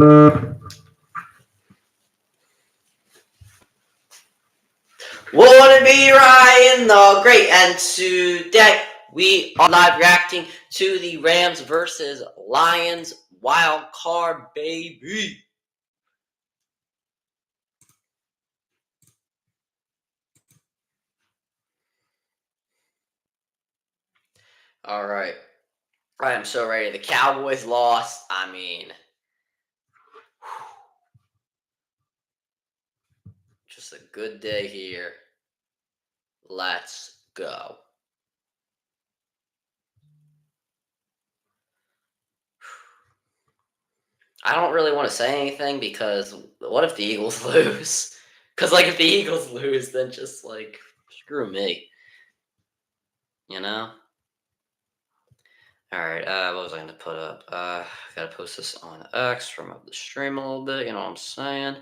Wouldn't be Ryan the Great, and today we are live reacting to the Rams versus Lions wild card, baby. All right, I am so ready. The Cowboys lost. I mean, just a good day here. Let's go. I don't really want to say anything because what if the Eagles lose? Because, like, if the Eagles lose, then just, like, screw me. You know? Alright, what was I going to put up? Gotta post this on X from up the stream a little bit, you know what I'm saying?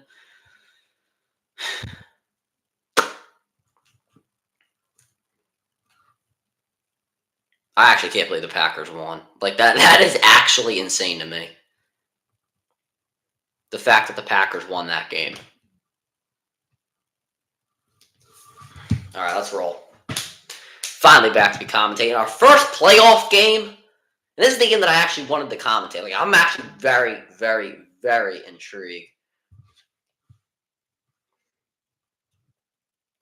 I actually can't believe the Packers won. Like, that is actually insane to me. The fact that the Packers won that game. Alright, let's roll. Finally back to be commentating our first playoff game. And this is the game that I actually wanted to commentate. Like, I'm actually very, very, very intrigued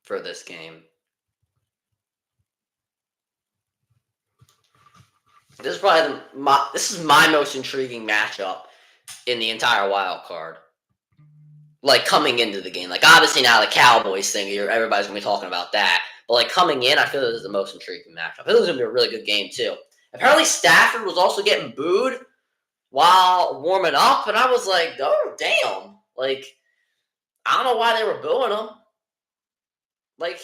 for this game. This is probably this is my most intriguing matchup in the entire wild card. Like, coming into the game. Like, obviously now the Cowboys thing, everybody's going to be talking about that. But, like, coming in, I feel this is the most intriguing matchup. I feel this is going to be a really good game, too. Apparently, Stafford was also getting booed while warming up, and I was like, oh, damn. Like, I don't know why they were booing him. Like,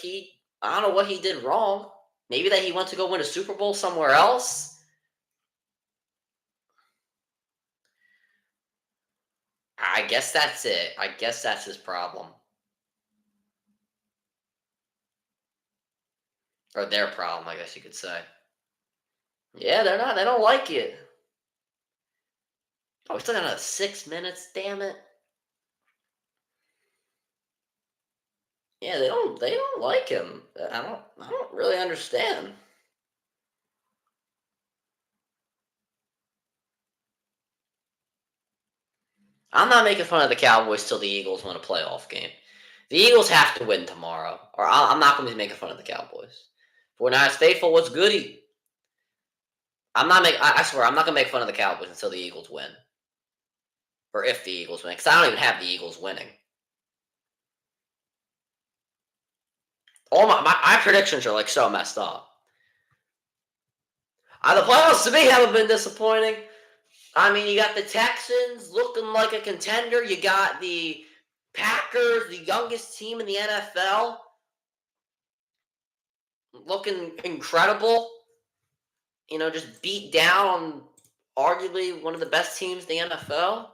I don't know what he did wrong. Maybe that he went to go win a Super Bowl somewhere else. I guess that's it. I guess that's his problem. Or their problem, I guess you could say. Yeah, they don't like it. Oh, we still got another 6 minutes, damn it. Yeah, they don't like him. I don't really understand. I'm not making fun of the Cowboys till the Eagles win a playoff game. The Eagles have to win tomorrow, or I'm not going to be making fun of the Cowboys. For not as faithful, what's goody? I swear, I'm not going to make fun of the Cowboys until the Eagles win. Or if the Eagles win, because I don't even have the Eagles winning. All my predictions are, like, so messed up. The playoffs to me haven't been disappointing. I mean, you got the Texans looking like a contender. You got the Packers, the youngest team in the NFL, looking incredible. You know, just beat down arguably one of the best teams in the NFL.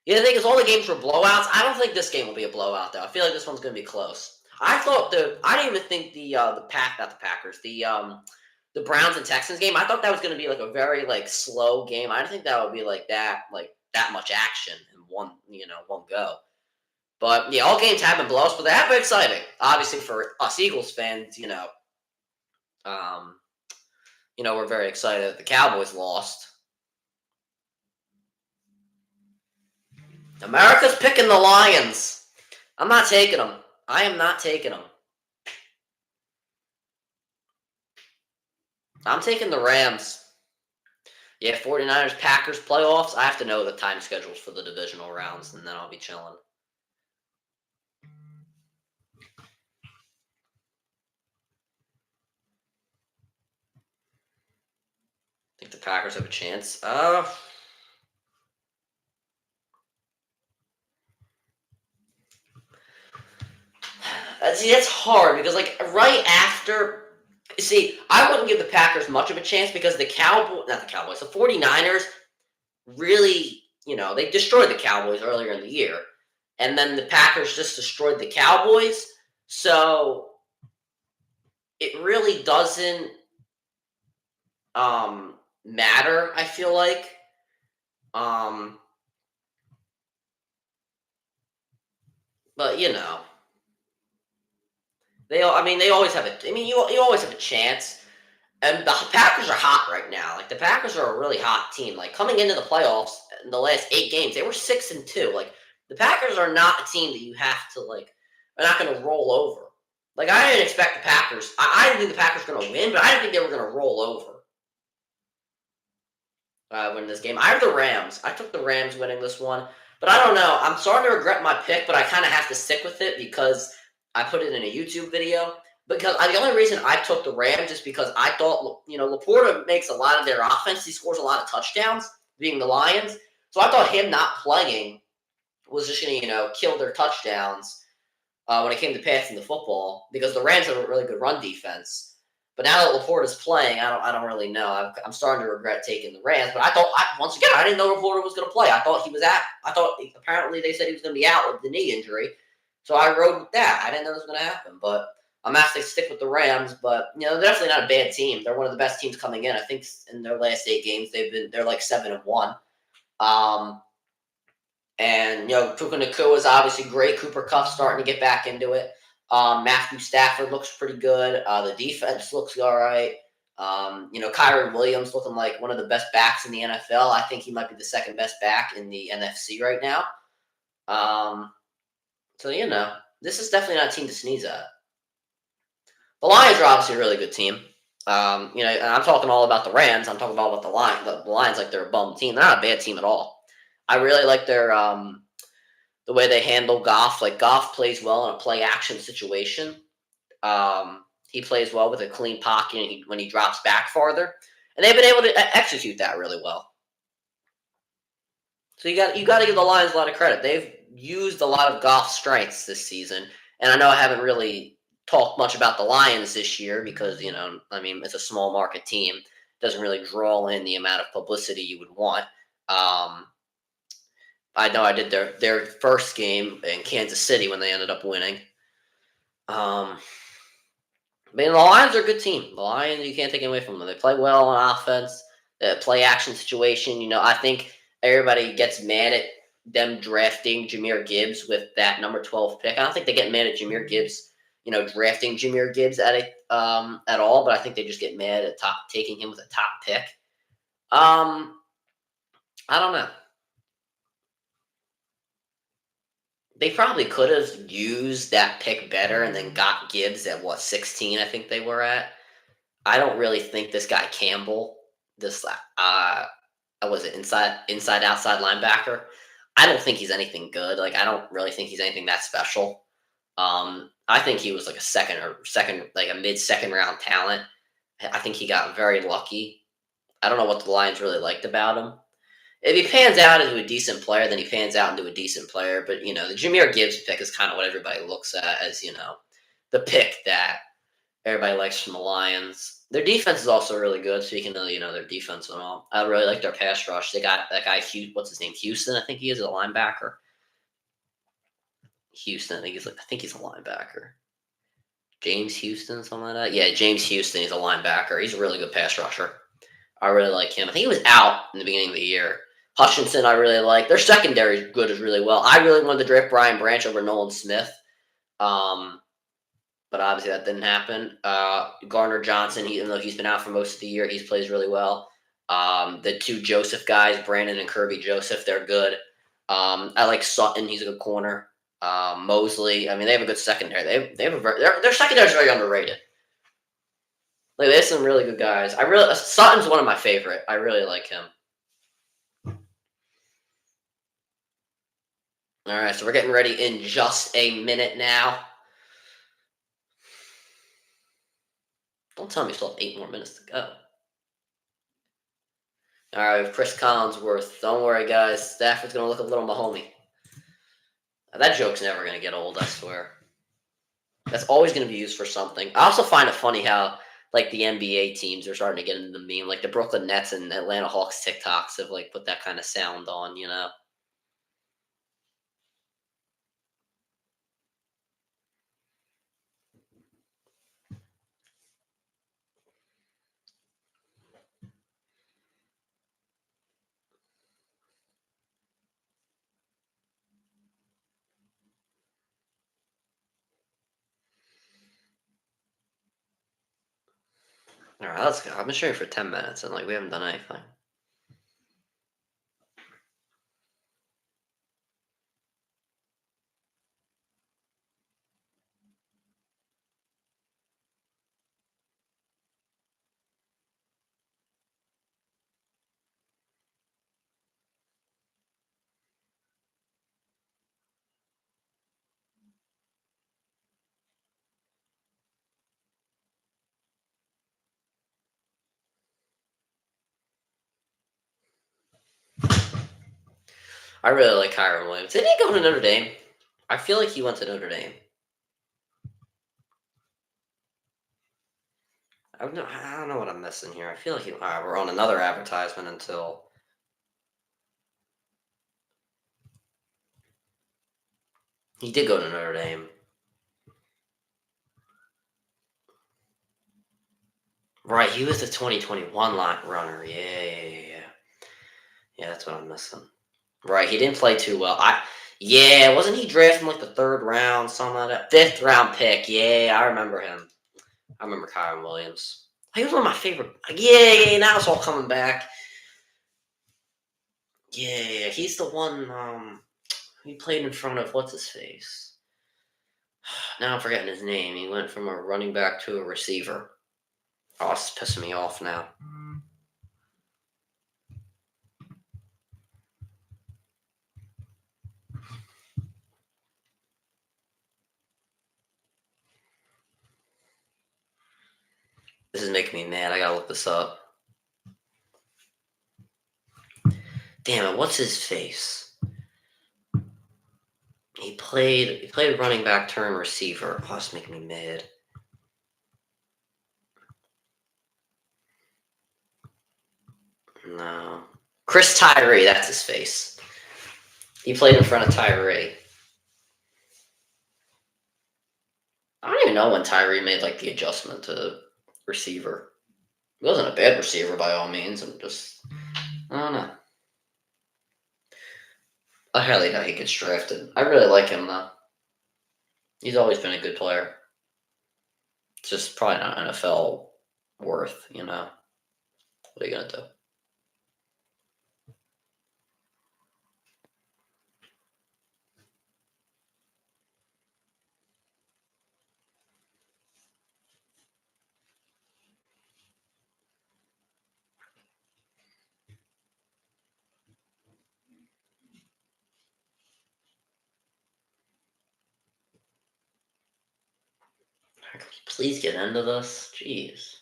Yeah, the thing is, all the games were blowouts. I don't think this game will be a blowout, though. I feel like this one's going to be close. I didn't even think not the Packers, the Browns and Texans game. I thought that was going to be like a very like slow game. I didn't think that would be like that much action in one go. But yeah, all games have been blowouts, but they have been exciting. Obviously, for us Eagles fans, we're very excited that the Cowboys lost. America's picking the Lions. I'm not taking them. I am not taking them. I'm taking the Rams. Yeah, 49ers, Packers, playoffs. I have to know the time schedules for the divisional rounds, and then I'll be chilling. Think the Packers have a chance? See, that's hard because, like, right after... See, I wouldn't give the Packers much of a chance because the 49ers really, they destroyed the Cowboys earlier in the year. And then the Packers just destroyed the Cowboys. So it really doesn't matter, I feel like. But they always have a. I mean, you always have a chance. And the Packers are hot right now. Like the Packers are a really hot team. Like coming into the playoffs in the last 8 games, they were 6-2. Like the Packers are not a team that you have to like. They're not going to roll over. Like I didn't expect the Packers. I didn't think the Packers were going to win, but I didn't think they were going to roll over. Win this game. I have the Rams. I took the Rams winning this one, but I don't know. I'm starting to regret my pick, but I kind of have to stick with it because I put it in a YouTube video. Because the only reason I took the Rams is because I thought Laporta makes a lot of their offense. He scores a lot of touchdowns, being the Lions. So I thought him not playing was just going to kill their touchdowns when it came to passing the football because the Rams have a really good run defense. But now that Laporta is playing, I don't really know. I'm starting to regret taking the Rams. But once again, I didn't know Laporta was going to play. I thought apparently they said he was going to be out with the knee injury. So I rode with that. I didn't know it was going to happen. But I'm going to stick with the Rams. But, they're definitely not a bad team. They're one of the best teams coming in. I think in their last 8 games, they're like 7-1. And Puka Nacua is obviously great. Cooper Kupp starting to get back into it. Matthew Stafford looks pretty good. The defense looks all right. Kyron Williams looking like one of the best backs in the NFL. I think he might be the second best back in the NFC right now. So this is definitely not a team to sneeze at. The Lions are obviously a really good team. And I'm talking all about the Rams. I'm talking about the Lions. The Lions like they're a bum team. They're not a bad team at all. I really like their the way they handle Goff. Like Goff plays well in a play action situation. He plays well with a clean pocket when he drops back farther, and they've been able to execute that really well. So you got to give the Lions a lot of credit. They've used a lot of Goff's strengths this season, and I know I haven't really talked much about the Lions this year because it's a small market team. It doesn't really draw in the amount of publicity you would want. I know I did their first game in Kansas City when they ended up winning. The Lions are a good team. The Lions, you can't take it away from them. They play well on offense. Play action situation. I think everybody gets mad at them drafting Jahmyr Gibbs with that number 12 pick. I don't think they get mad at Jahmyr Gibbs, drafting Jahmyr Gibbs at all. But I think they just get mad at taking him with a top pick. I don't know. They probably could have used that pick better and then got Gibbs at 16, I think they were at. I don't really think this guy Campbell, this was it inside outside linebacker. I don't think he's anything good. Like I don't really think he's anything that special. I think he was like a mid-second round talent. I think he got very lucky. I don't know what the Lions really liked about him. If he pans out into a decent player, then he pans out into a decent player. But, the Jahmyr Gibbs pick is kind of what everybody looks at as, the pick that everybody likes from the Lions. Their defense is also really good, so you can know, their defense and all. I really like their pass rush. They got that guy, what's his name? Houston, I think he is a linebacker. Houston, I think he's a linebacker. James Houston, something like that. Yeah, James Houston, he's a linebacker. He's a really good pass rusher. I really like him. I think he was out in the beginning of the year. Hutchinson, I really like. Their secondary is good as really well. I really wanted to draft Brian Branch over Nolan Smith, but obviously that didn't happen. Gardner Johnson, even though he's been out for most of the year, he plays really well. The two Joseph guys, Brandon and Kirby Joseph, they're good. I like Sutton; he's a good corner. Mosley, they have a good secondary. Their secondary is very underrated. Like they have some really good guys. Sutton's one of my favorite. I really like him. All right, so we're getting ready in just a minute now. Don't tell me you still have 8 more minutes to go. All right, Chris Collinsworth. Don't worry, guys. Stafford's going to look a little Mahomey. That joke's never going to get old, I swear. That's always going to be used for something. I also find it funny how, like, the NBA teams are starting to get into the meme. Like, the Brooklyn Nets and Atlanta Hawks TikToks have, like, put that kind of sound on, All right, let's go. I've been streaming for 10 minutes and like we haven't done anything. I really like Kyron Williams. Didn't he go to Notre Dame? I feel like he went to Notre Dame. I don't know what I'm missing here. I feel like we're on another advertisement until he did go to Notre Dame. Right, he was the 2021 runner. Yeah. Yeah, that's what I'm missing. Right, he didn't play too well. Yeah, wasn't he drafted in like the third round, something like that? Fifth round pick. Yeah, I remember him. I remember Kyron Williams. He was one of my favorite. Yeah, now it's all coming back. Yeah, he's the one. He played in front of what's his face. Now I'm forgetting his name. He went from a running back to a receiver. Oh, it's pissing me off now. This is making me mad. I gotta look this up. Damn it! What's his face? He played running back turn receiver. Oh, it's making me mad. No. Chris Tyree, that's his face. He played in front of Tyree. I don't even know when Tyree made like the adjustment to receiver. He wasn't a bad receiver by all means. I don't know. I highly doubt he gets drafted. I really like him though. He's always been a good player. It's just probably not NFL worth, you know. What are you gonna do? Please get into this. Jeez.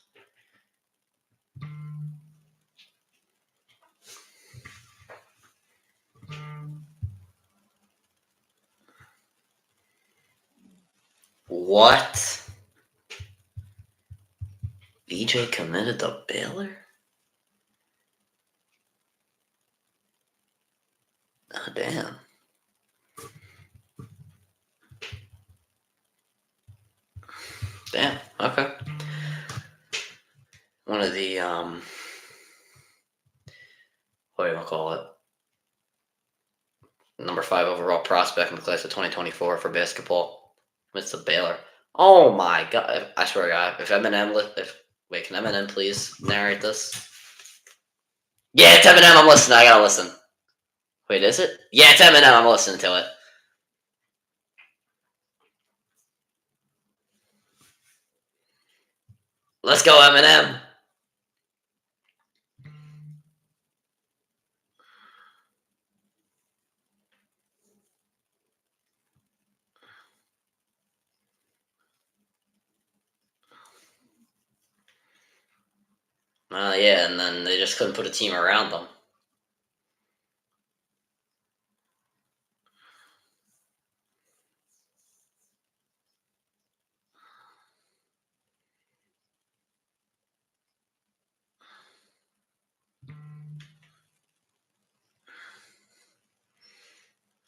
What? VJ committed to Baylor? Oh, damn. Damn. Okay. One of the what do you call it? Number 5 overall prospect in the class of 2024 for basketball. It's the Baylor. Oh my god! I swear to God, if Eminem, wait, can Eminem please narrate this? Yeah, it's Eminem. I'm listening. I gotta listen. Wait, is it? Yeah, it's Eminem. I'm listening to it. Let's go, Eminem. Yeah, and then they just couldn't put a team around them.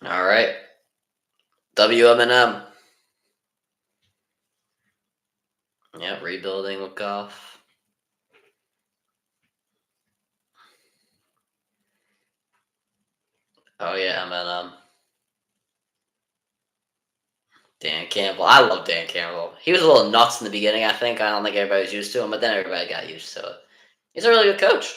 All right. WMNM. Yeah, rebuilding with Goff. Oh yeah, MNM. Dan Campbell. I love Dan Campbell. He was a little nuts in the beginning, I think. I don't think everybody was used to him, but then everybody got used to it. He's a really good coach.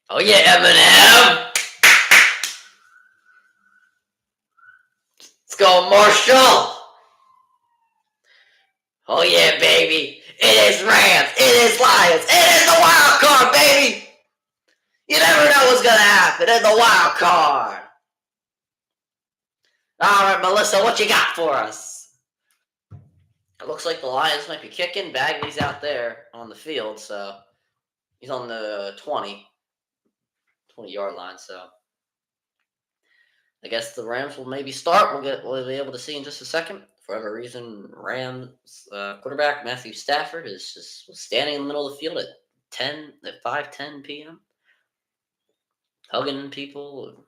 Oh yeah, Eminem. Let's go, Marshall. Oh yeah, baby. It is Rams. It is Lions. It is the wild card, baby. You never know what's gonna happen in the wild card. All right, Melissa, what you got for us? It looks like the Lions might be kicking. Bagley's out there on the field, so he's on the 20-yard line. So I guess the Rams will maybe start. We'll be able to see in just a second. For whatever reason, Rams quarterback Matthew Stafford is just standing in the middle of the field at 5:10 p.m. hugging people.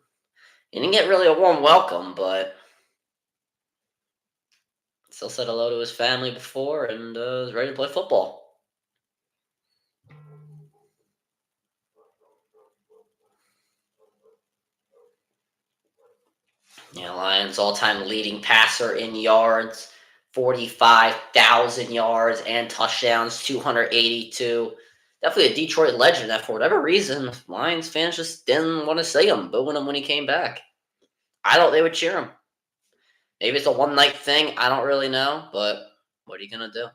He didn't get really a warm welcome, but still said hello to his family before and is ready to play football. Yeah, Lions all-time leading passer in yards, 45,000 yards and touchdowns, 282. Definitely a Detroit legend that for whatever reason, Lions fans just didn't want to see him, booing him when he came back. I thought they would cheer him. Maybe it's a one-night thing. I don't really know, but what are you going to do?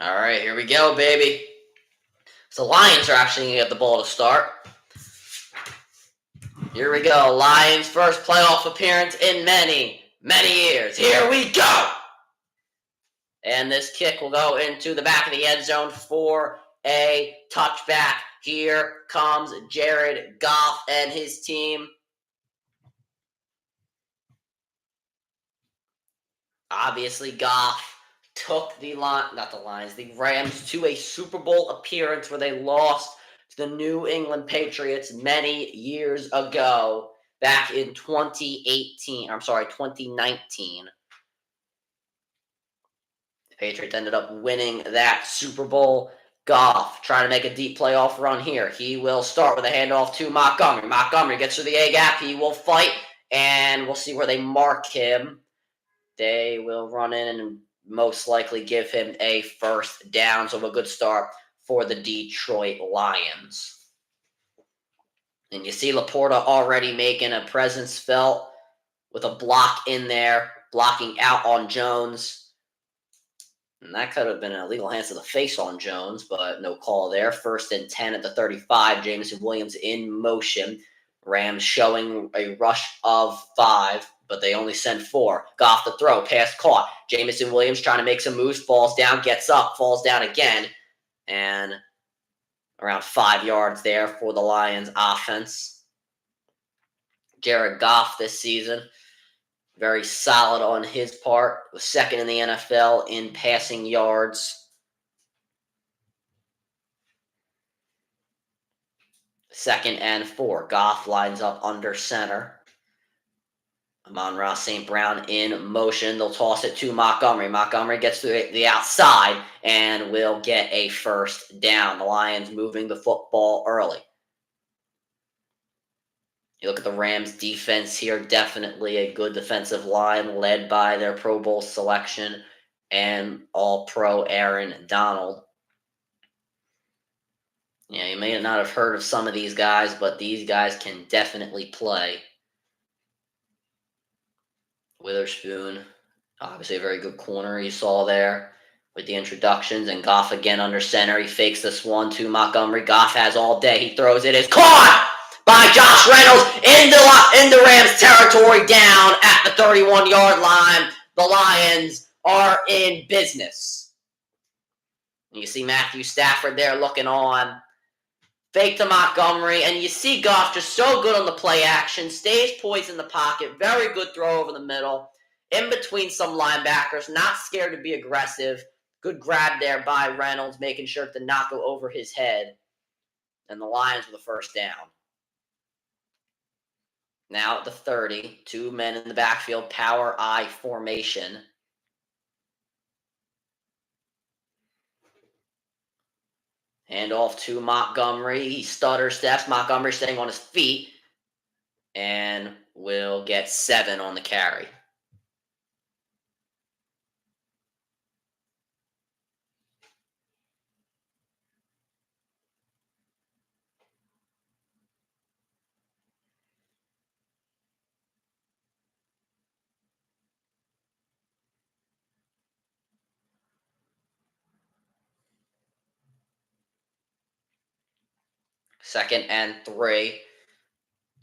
All right, here we go, baby. So Lions are actually going to get the ball to start. Here we go. Lions' first playoff appearance in many, many years. Here we go. And this kick will go into the back of the end zone for a touchback. Here comes Jared Goff and his team. Obviously, Goff took the Rams to a Super Bowl appearance where they lost to the New England Patriots many years ago, back in 2019. The Patriots ended up winning that Super Bowl. Goff trying to make a deep playoff run here. He will start with a handoff to Montgomery. Montgomery gets through the A-gap. He will fight, and we'll see where they mark him. They will run in and most likely give him a first down. So a good start for the Detroit Lions. And you see Laporta already making a presence felt with a block in there, blocking out on Jones. And that could have been an illegal hands to the face on Jones, but no call there. 1st and 10 at the 35. Jameson Williams in motion. Rams showing a rush of 5, but they only send 4. Goff the throw, pass caught. Jameson Williams trying to make some moves, falls down, gets up, falls down again. And around 5 yards there for the Lions offense. Jared Goff this season, very solid on his part. Was second in the NFL in passing yards. 2nd and 4. Goff lines up under center. Amon-Ra St. Brown in motion. They'll toss it to Montgomery. Montgomery gets to the outside and will get a first down. The Lions moving the football early. You look at the Rams' defense here, definitely a good defensive line led by their Pro Bowl selection and All-Pro Aaron Donald. Yeah, you may not have heard of some of these guys, but these guys can definitely play. Witherspoon, obviously a very good corner you saw there with the introductions. And Goff again under center. He fakes this one to Montgomery. Goff has all day. He throws it. It's caught by Josh Reynolds in the Rams territory down at the 31-yard line. The Lions are in business. You see Matthew Stafford there looking on. Fake to Montgomery, and you see Goff just so good on the play action, stays poised in the pocket, very good throw over the middle, in between some linebackers, not scared to be aggressive. Good grab there by Reynolds, making sure to not go over his head. And the Lions with the first down. Now at the 30, 2 men in the backfield, power I formation. Hand off to Montgomery. He stutters, steps. Montgomery staying on his feet. And will get 7 on the carry. Second and 3.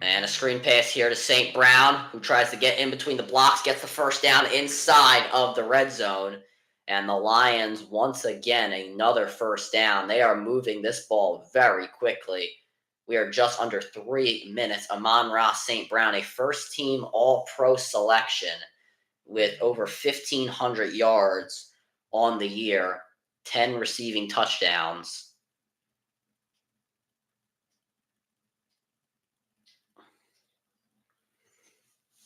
And a screen pass here to St. Brown, who tries to get in between the blocks, gets the first down inside of the red zone. And the Lions, once again, another first down. They are moving this ball very quickly. We are just under 3 minutes. Amon-Ra St. Brown, a first-team All-Pro selection with over 1,500 yards on the year, 10 receiving touchdowns.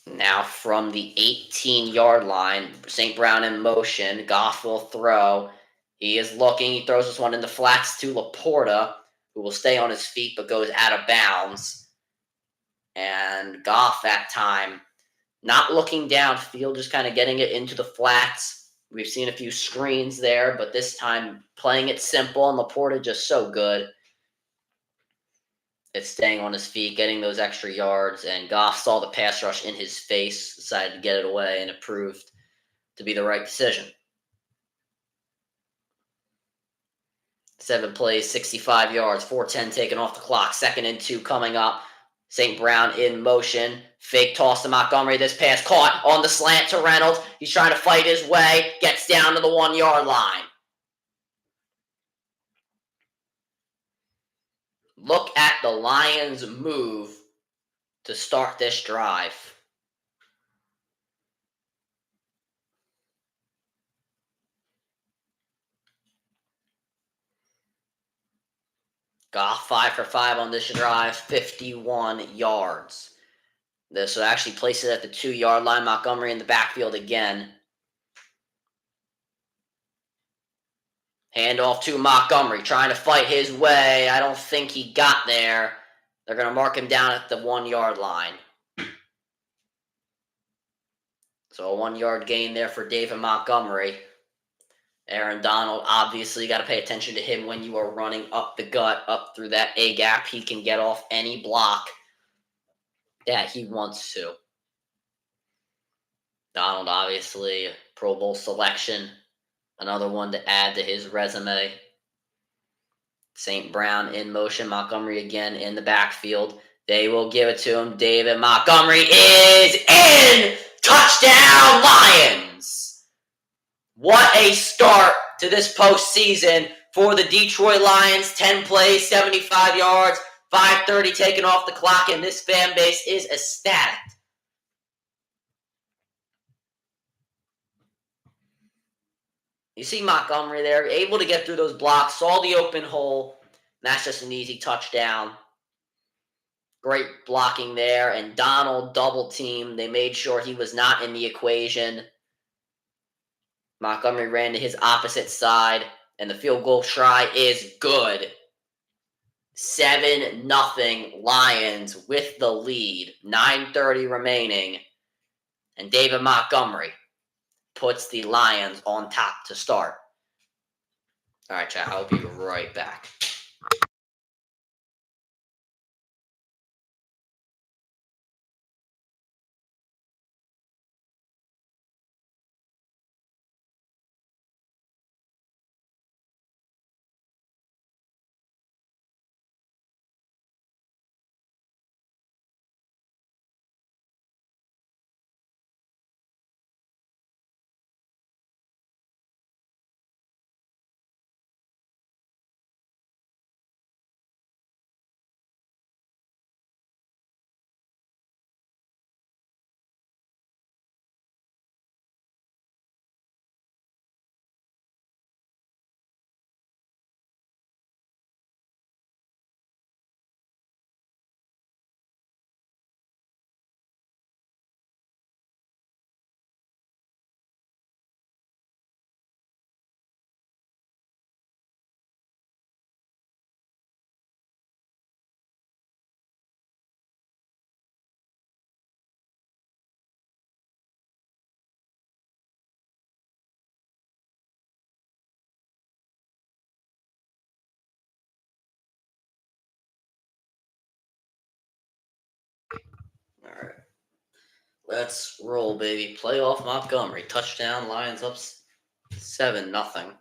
Now from the 18-yard line, St. Brown in motion. Goff will throw. He is looking. He throws this one in the flats to Laporta, who will stay on his feet but goes out of bounds. And Goff that time not looking downfield, just kind of getting it into the flats. We've seen a few screens there, but this time playing it simple, and Laporta just so good. It's staying on his feet, getting those extra yards, and Goff saw the pass rush in his face, decided to get it away, and it proved to be the right decision. 7 plays, 65 yards, 4:10 taken off the clock. 2nd and 2 coming up. St. Brown in motion. Fake toss to Montgomery. This pass caught on the slant to Reynolds. He's trying to fight his way. Gets down to the 1-yard line. Look at the Lions' move to start this drive. Goff 5 for 5 on this drive, 51 yards. This will actually place it at the 2-yard line. Montgomery in the backfield again. Handoff to Montgomery, trying to fight his way. I don't think he got there. They're going to mark him down at the 1-yard line. So a 1-yard gain there for David Montgomery. Aaron Donald, obviously, got to pay attention to him when you are running up the gut, up through that A-gap. He can get off any block that he wants to. Donald, obviously, Pro Bowl selection. Another one to add to his resume. St. Brown in motion. Montgomery again in the backfield. They will give it to him. David Montgomery is in! Touchdown, Lions! What a start to this postseason for the Detroit Lions. 10 plays, 75 yards, 5:30 taken off the clock, and this fan base is ecstatic. You see Montgomery there, able to get through those blocks, saw the open hole. That's just an easy touchdown. Great blocking there, and Donald double team. They made sure he was not in the equation. Montgomery ran to his opposite side, and the field goal try is good. 7-0 Lions with the lead. 9:30 remaining. And David Montgomery puts the Lions on top to start. All right, chat. I'll be right back. All right. Let's roll, baby. Playoff Montgomery. Touchdown. Lions up 7-0.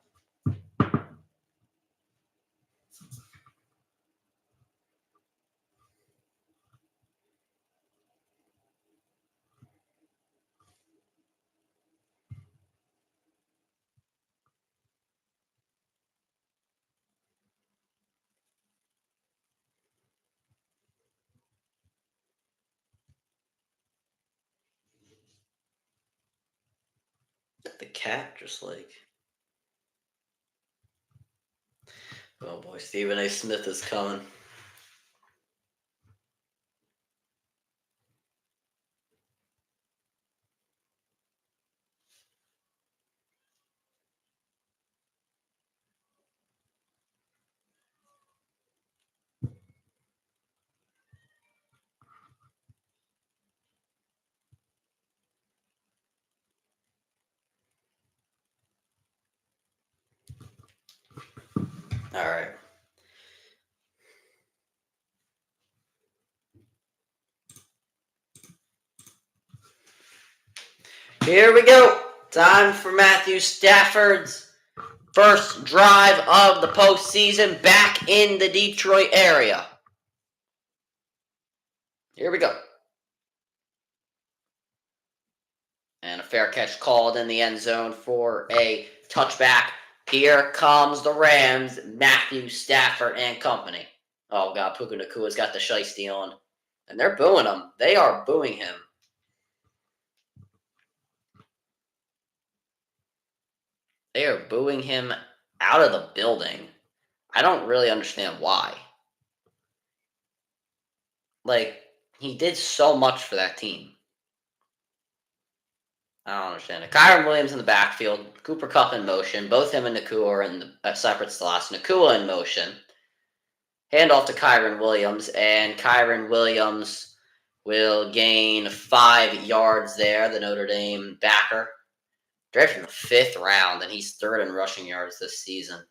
The cat just like. Oh boy, Stephen A. Smith is coming. All right. Here we go. Time for Matthew Stafford's first drive of the postseason back in the Detroit area. Here we go. And a fair catch called in the end zone for a touchback. Here comes the Rams, Matthew Stafford and company. Oh, God, Puka Nakua's got the shiesty on. And they're booing him. They are booing him. They are booing him out of the building. I don't really understand why. Like, he did so much for that team. I don't understand it. Kyron Williams in the backfield. Cooper Kupp in motion. Both him and Nakua are in the separate slots. Nakua in motion. Handoff to Kyron Williams. And Kyron Williams will gain 5 yards there. The Notre Dame backer. Drafted in the 5th round. And he's 3rd in rushing yards this season.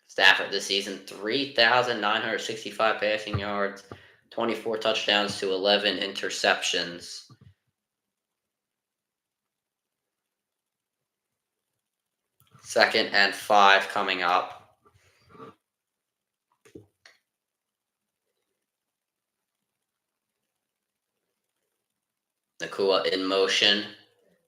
Stafford this season. 3,965 passing yards. 24 touchdowns to 11 interceptions. Second and 5 coming up. Nakua in motion.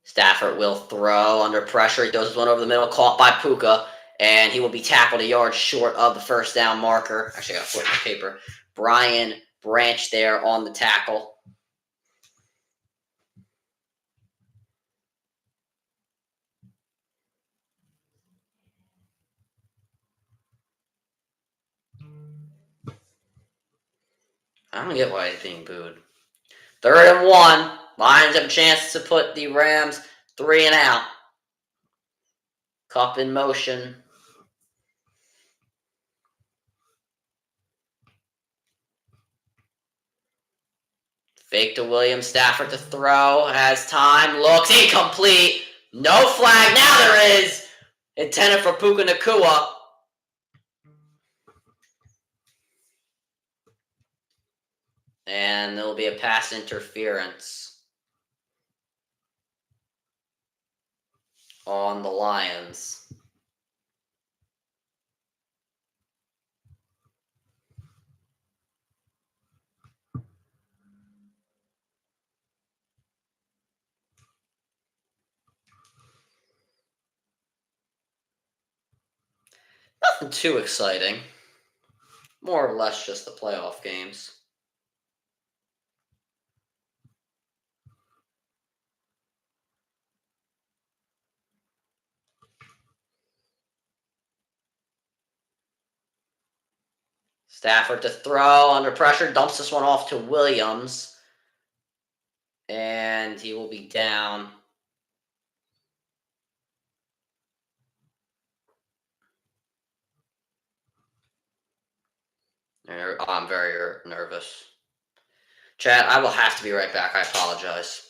Stafford will throw under pressure. He throws one over the middle, caught by Puka, and he will be tackled a yard short of the first down marker. Actually, I got to put my paper. Brian Branch there on the tackle. I don't get why he's being booed. 3rd and 1. Lions have a chance to put the Rams 3 and out. Cup in motion. Fake to Williams. Stafford to throw. Has time. Looks incomplete. No flag. Now there is. Intended for Puka Nacua. And there will be a pass interference on the Lions. Nothing too exciting. More or less just the playoff games. Stafford to throw under pressure. Dumps this one off to Williams. And he will be down. I'm very nervous. Chat, I will have to be right back. I apologize.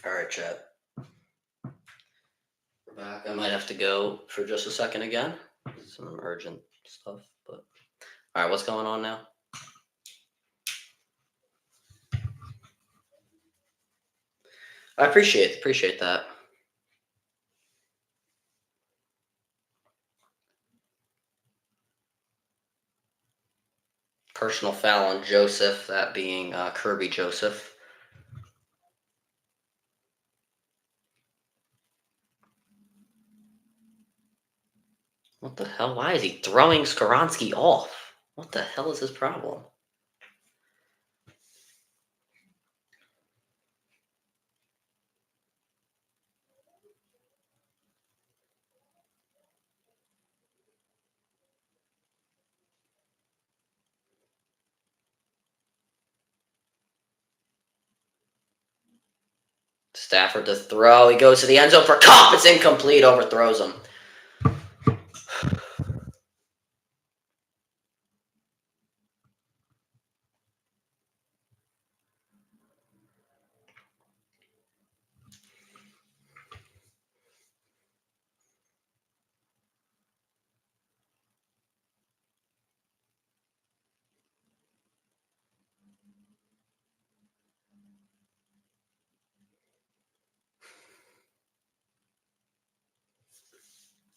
Alright, chat. We're back. I might have to go for just a second again. Some urgent stuff, but alright, what's going on now? I appreciate that. Personal foul on Joseph, that being Kirby Joseph. What the hell? Why is he throwing Skoronski off? What the hell is his problem? Stafford to throw. He goes to the end zone for Goff. It's incomplete. Overthrows him.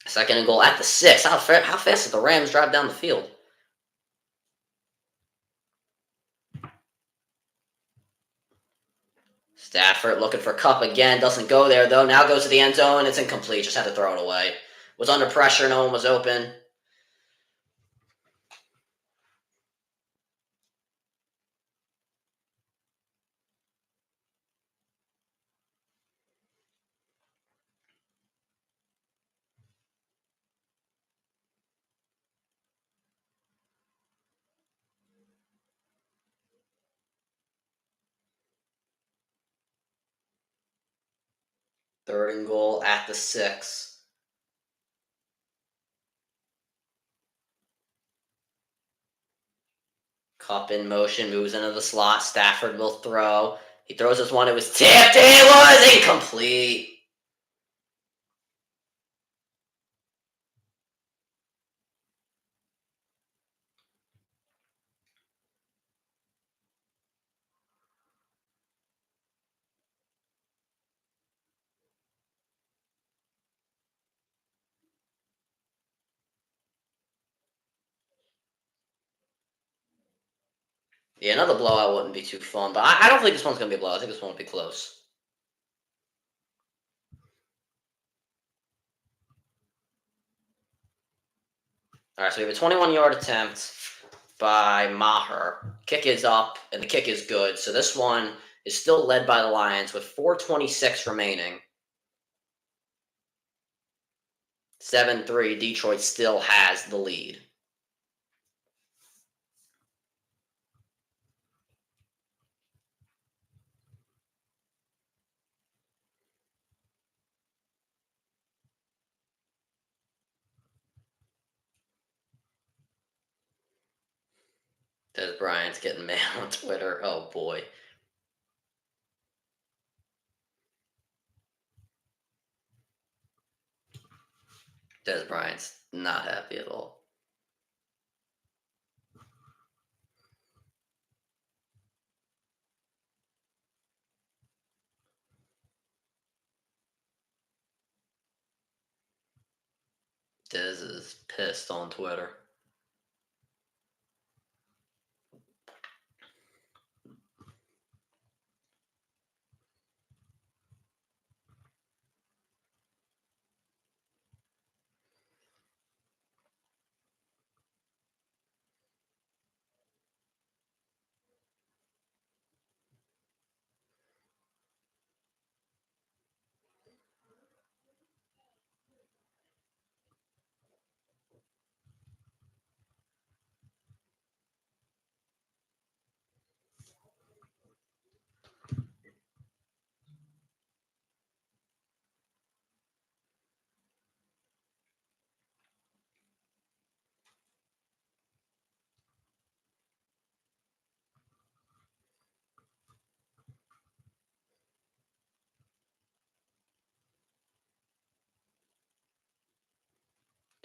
Second and goal at the 6. How fast did the Rams drive down the field? Stafford looking for Cup again. Doesn't go there, though. Now goes to the end zone. It's incomplete. Just had to throw it away. Was under pressure. No one was open. Third and goal at the 6. Cup in motion. Moves into the slot. Stafford will throw. He throws this one. It was tipped. It was incomplete. Yeah, another blowout wouldn't be too fun, but I don't think this one's going to be a blowout. I think this one will be close. All right, so we have a 21-yard attempt by Maher. Kick is up, and the kick is good. So this one is still led by the Lions with 4:26 remaining. 7-3. Detroit still has the lead. Des Bryant's getting mad on Twitter. Oh, boy. Des Bryant's not happy at all. Des is pissed on Twitter.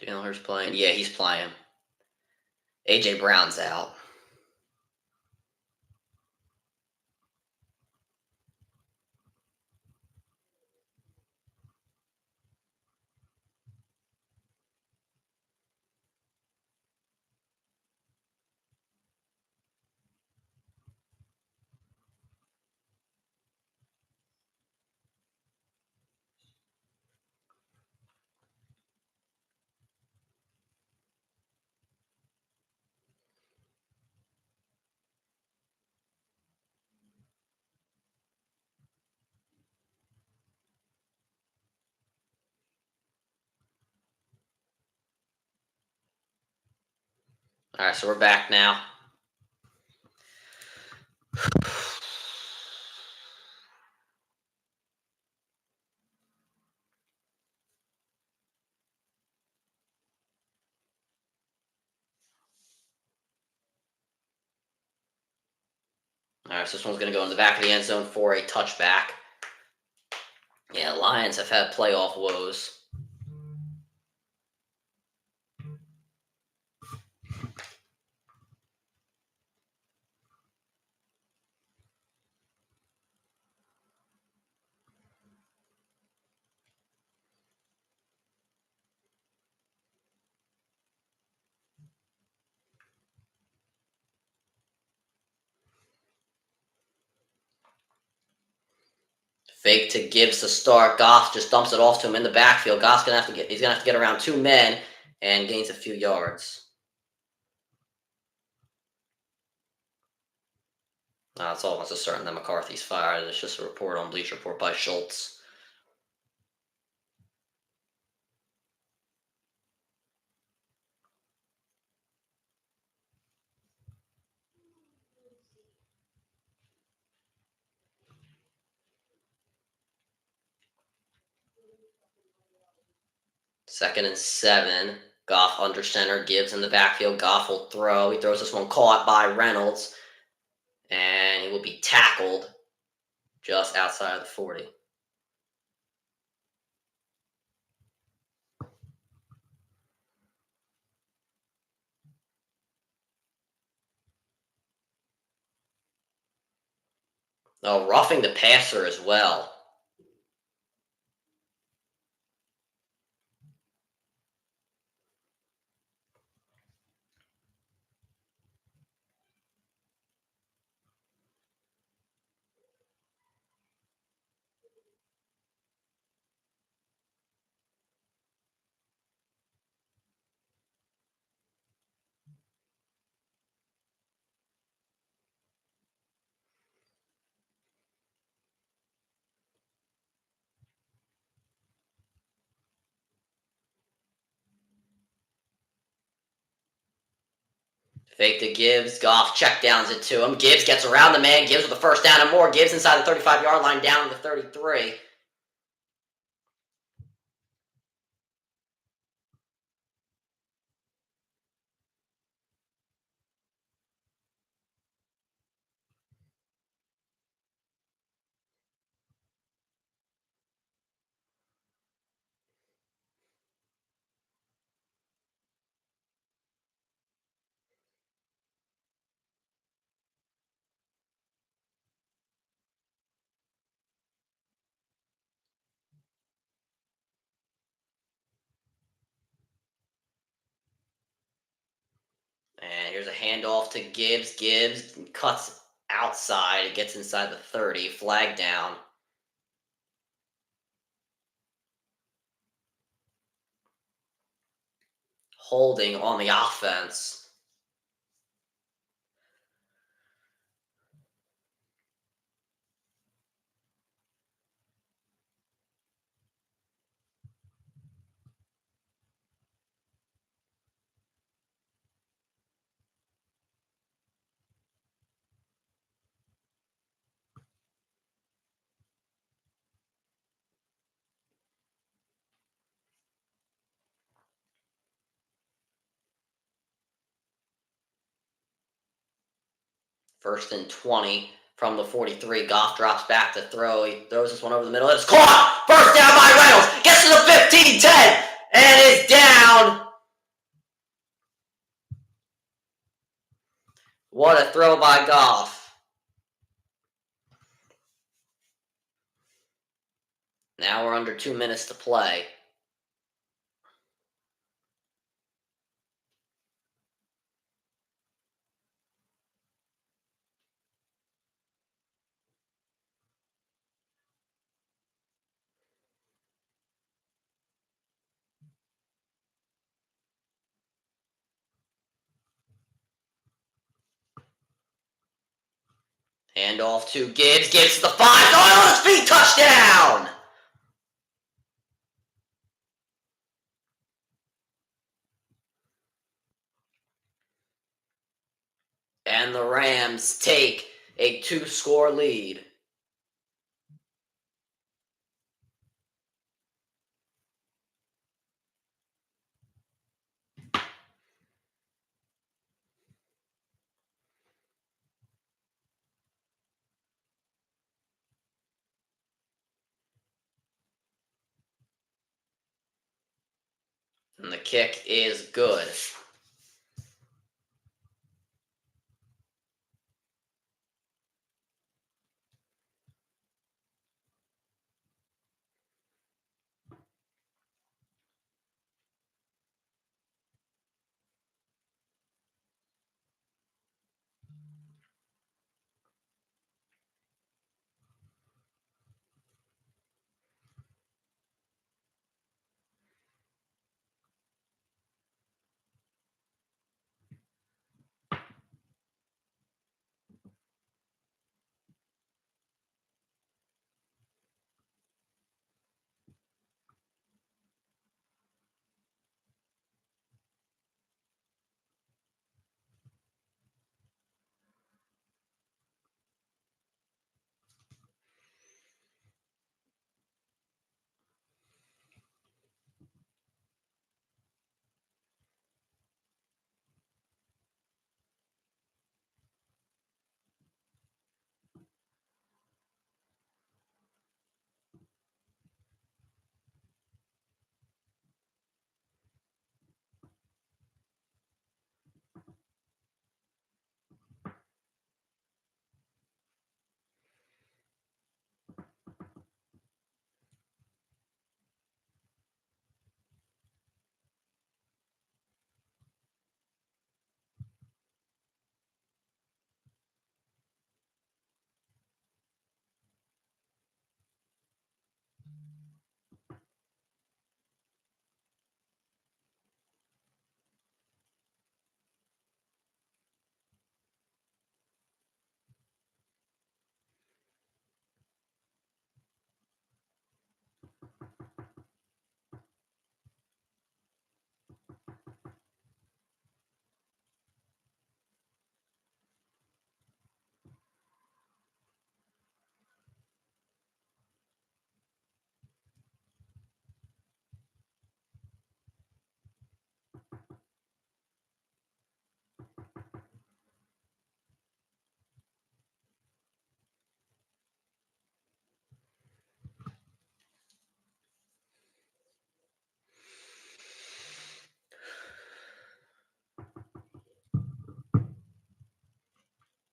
Jalen Hurts playing? Yeah, he's playing. A.J. Brown's out. All right, so we're back now. Alright, so this one's going to go in the back of the end zone for a touchback. Yeah, Lions have had playoff woes. Fake to Gibbs to start. Goff just dumps it off to him in the backfield. Goff's gonna have to get around 2 men and gains a few yards. It's almost a certain that McCarthy's fired. It's just a report on Bleacher Report by Schultz. Second and 7. Goff under center. Gibbs in the backfield. Goff will throw. He throws this one caught by Reynolds. And he will be tackled just outside of the 40. Oh, roughing the passer as well. Fake to Gibbs. Goff check downs it to him. Gibbs gets around the man. Gibbs with the first down and more. Gibbs inside the 35-yard line down to the 33. And here's a handoff to Gibbs. Gibbs cuts outside. It gets inside the 30. Flag down. Holding on the offense. First and 20 from the 43. Goff drops back to throw. He throws this one over the middle. It's caught! First down by Reynolds. Gets to the 15-10 and is down. What a throw by Goff. Now we're under 2 minutes to play. Handoff to Gibbs. Gibbs to the 5. Oh, on his feet. Touchdown. And the Rams take a 2-score lead. And the kick is good.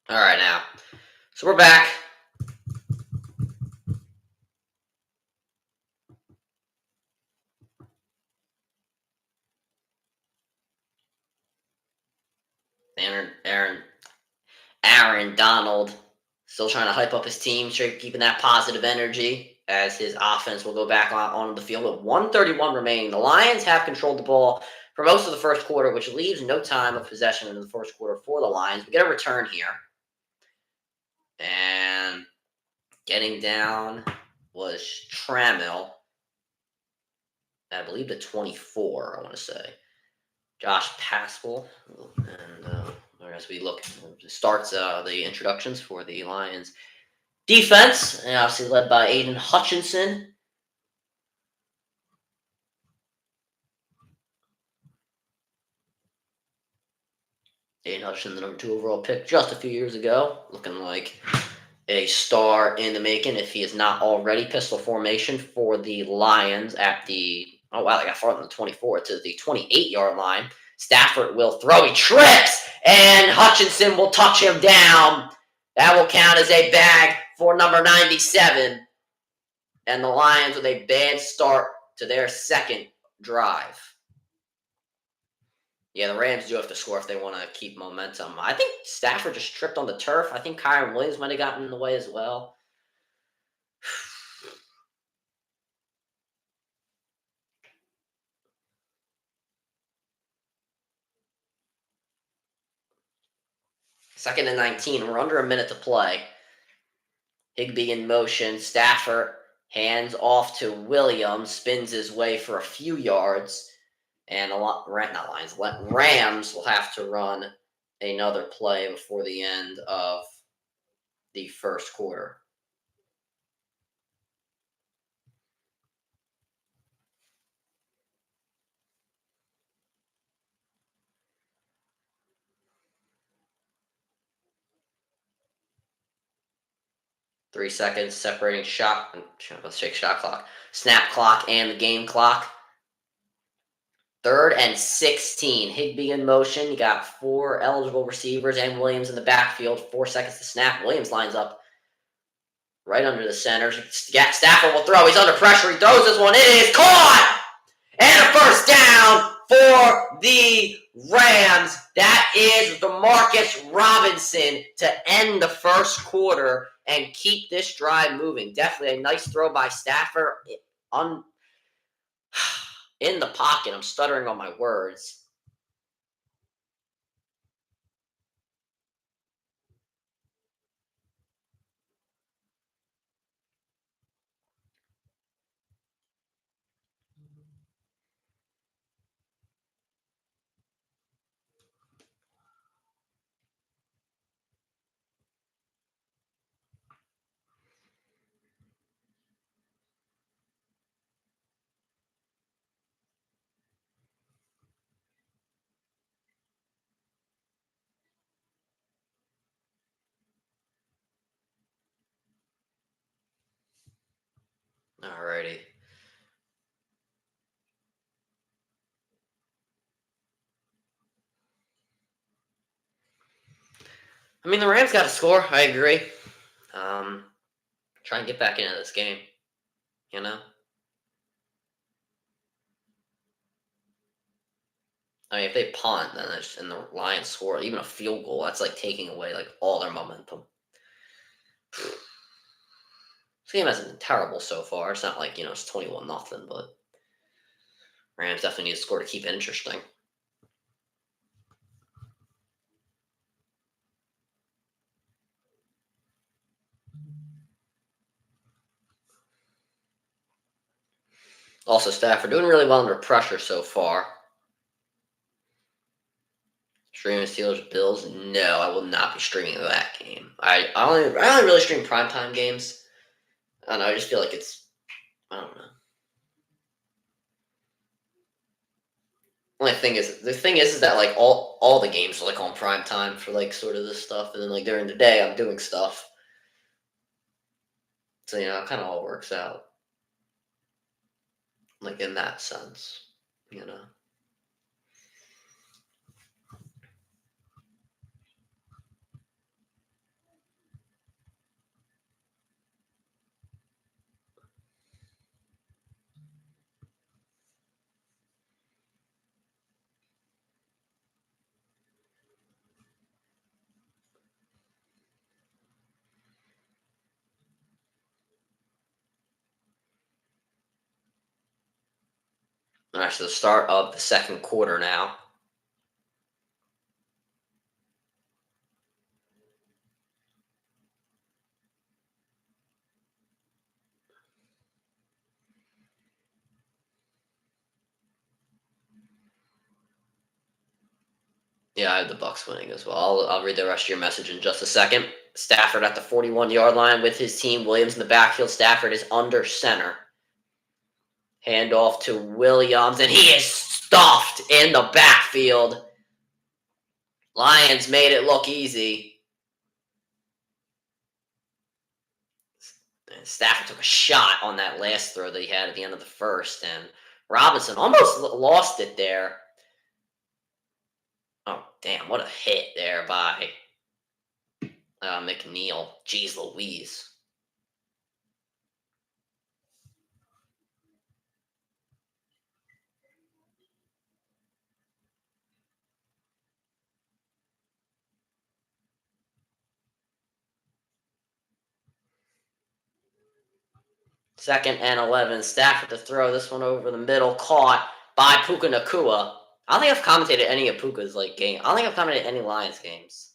All right, now. So we're back. Aaron Donald still trying to hype up his team, keeping that positive energy as his offense will go back on the field with 131 remaining. The Lions have controlled the ball for most of the first quarter, which leaves no time of possession in the first quarter for the Lions. We get a return here. And getting down was Trammell. I believe the 24, I want to say. Josh Paschal. And as we look, starts the introductions for the Lions defense, and obviously led by Aiden Hutchinson. Aiden Hutchinson, the number 2 overall pick just a few years ago, looking like a star in the making if he is not already. Pistol formation for the Lions at the, oh wow, they got far from the 24 to the 28-yard line. Stafford will throw, he trips, and Hutchinson will touch him down. That will count as a bag for number 97. And the Lions with a bad start to their second drive. Yeah, the Rams do have to score if they want to keep momentum. I think Stafford just tripped on the turf. I think Kyron Williams might have gotten in the way as well. Second and 19. We're under a minute to play. Higbee in motion. Stafford hands off to Williams. Spins his way for a few yards. And Rams will have to run another play before the end of the first quarter. 3 seconds separating shot. Let's take shot clock, snap clock, and the game clock. 3rd and 16. Higbee in motion. You got 4 eligible receivers and Williams in the backfield. 4 seconds to snap. Williams lines up right under the center. Stafford will throw. He's under pressure. He throws this one. It is caught! And a first down for the Rams. That is Demarcus Robinson to end the first quarter and keep this drive moving. Definitely a nice throw by Stafford in the pocket. I'm stuttering on my words. Alrighty. I mean, the Rams got to score. I agree. Try and get back into this game. You know? I mean, if they punt, then and the Lions score, even a field goal, that's like taking away like all their momentum. This game hasn't been terrible so far. It's not like, it's 21-0, but Rams definitely need to score to keep it interesting. Also, Stafford doing really well under pressure so far. Streaming Steelers Bills? No, I will not be streaming that game. I only really stream primetime games. I don't know. I just feel like I don't know. The thing is that like all the games are like on prime time for like sort of this stuff, and then like during the day I'm doing stuff. So it kind of all works out, like in that sense. All right, so the start of the second quarter now. Yeah, I have the Bucks winning as well. I'll read the rest of your message in just a second. Stafford at the 41-yard line with his team. Williams in the backfield. Stafford is under center. Handoff to Williams, and he is stuffed in the backfield. Lions made it look easy. And Stafford took a shot on that last throw that he had at the end of the first, and Robinson almost lost it there. Oh, damn, what a hit there by McNeil. Jeez Louise. Second and 11. Stafford to throw this one over the middle. Caught by Puka Nacua. I don't think I've commentated any of Puka's game. I don't think I've commentated any Lions games.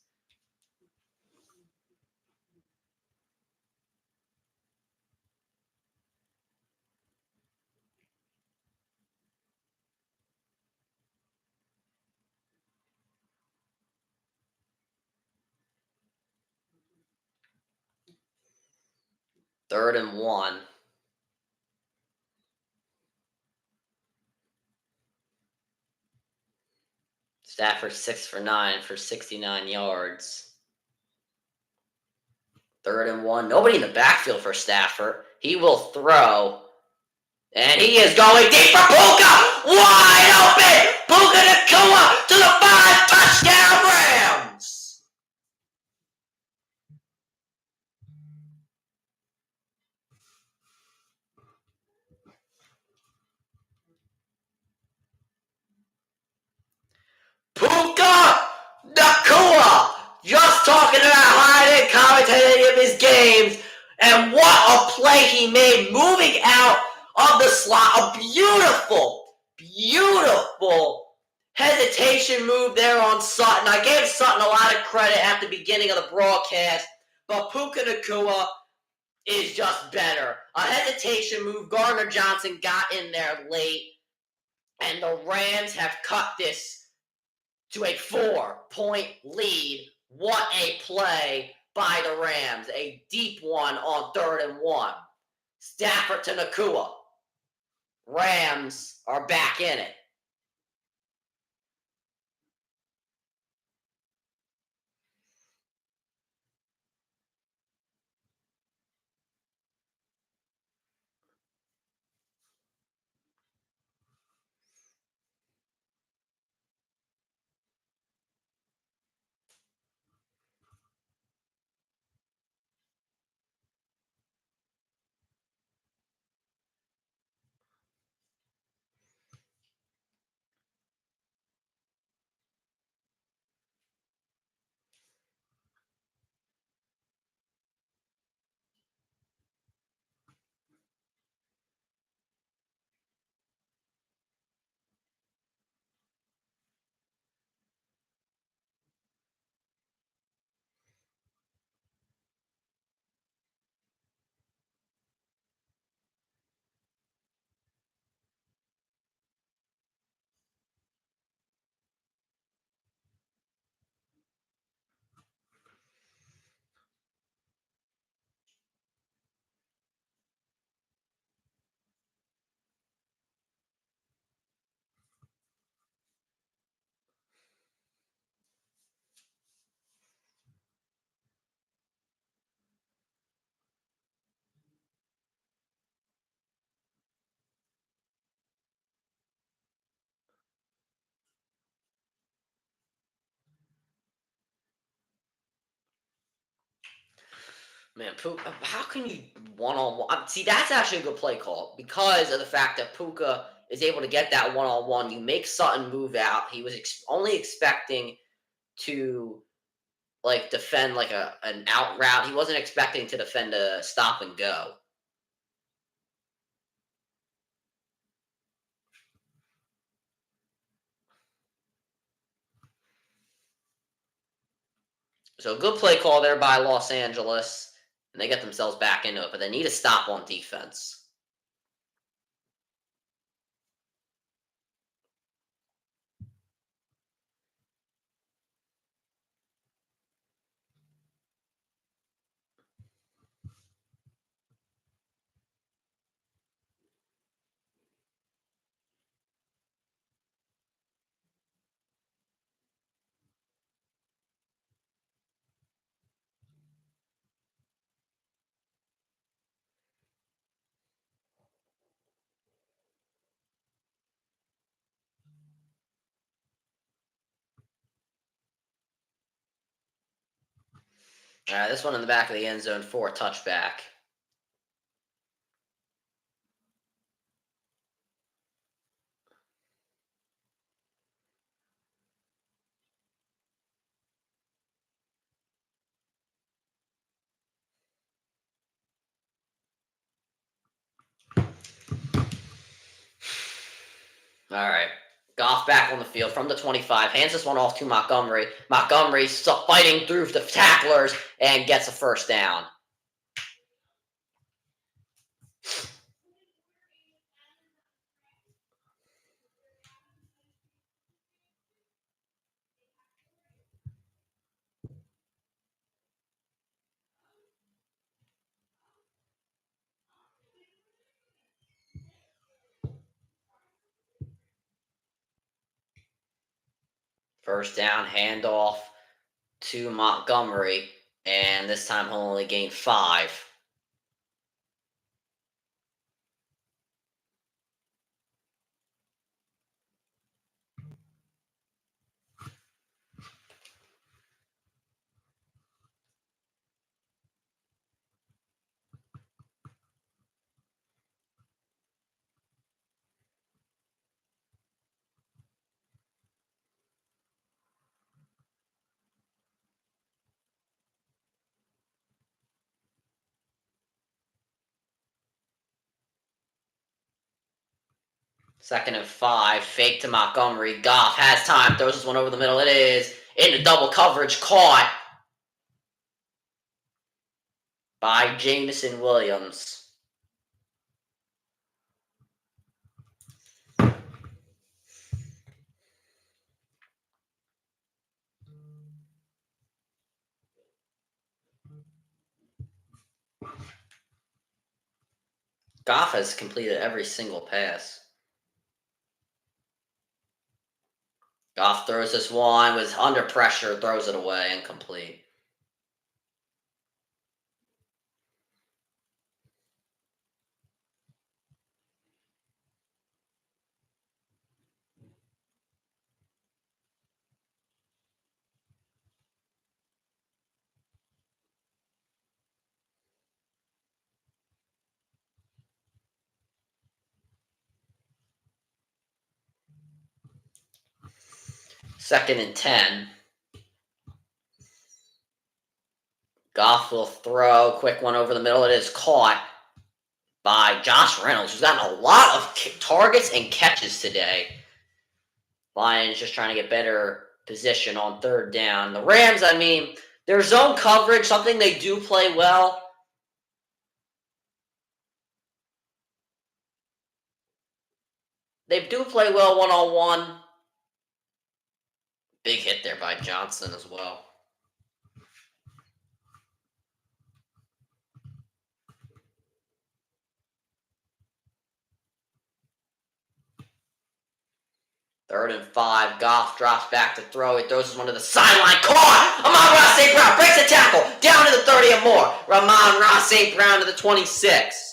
Third and 1. Stafford 6 for 9 for 69 yards. Third and 1. Nobody in the backfield for Stafford. He will throw. And he is going deep for Puka! Wide open! Puka Nacua to the 5, touchdown Rams! Puka Nacua! Just talking about how I didn't commentate any of his games, and what a play he made moving out of the slot. A beautiful hesitation move there on Sutton. I gave Sutton a lot of credit at the beginning of the broadcast, but Puka Nacua is just better. A hesitation move. Gardner Johnson got in there late, and the Rams have cut this to a 4-point lead. What a play by the Rams. A deep one on 3rd and 1. Stafford to Nacua. Rams are back in it. Man, Puka, how can you one-on-one? See, that's actually a good play call because of the fact that Puka is able to get that one-on-one. You make Sutton move out. He was only expecting to defend an out route. He wasn't expecting to defend a stop and go. So good play call there by Los Angeles, and they get themselves back into it, but they need a stop on defense. All right, this one in the back of the end zone for a touchback. All right. Goff back on the field from the 25. Hands this one off to Montgomery. Montgomery fighting through the tacklers and gets a first down. First down, handoff to Montgomery, and this time he'll only gain 5. 2nd and 5. Fake to Montgomery. Goff has time. Throws this one over the middle. It is into double coverage. Caught by Jameson Williams. Goff has completed every single pass. Goff throws this one, was under pressure, throws it away, incomplete. Second and 10. Goff will throw. Quick one over the middle. It is caught by Josh Reynolds, who's gotten a lot of targets and catches today. Lions just trying to get better position on 3rd down. The Rams, their zone coverage, something they do play well. They do play well one-on-one. Big hit there by Johnson as well. Third and 5. Goff drops back to throw. He throws this one to the sideline. Caught! Amon-Ra St. Brown breaks the tackle. Down to the 30 and more. Amon-Ra St. Brown to the 26.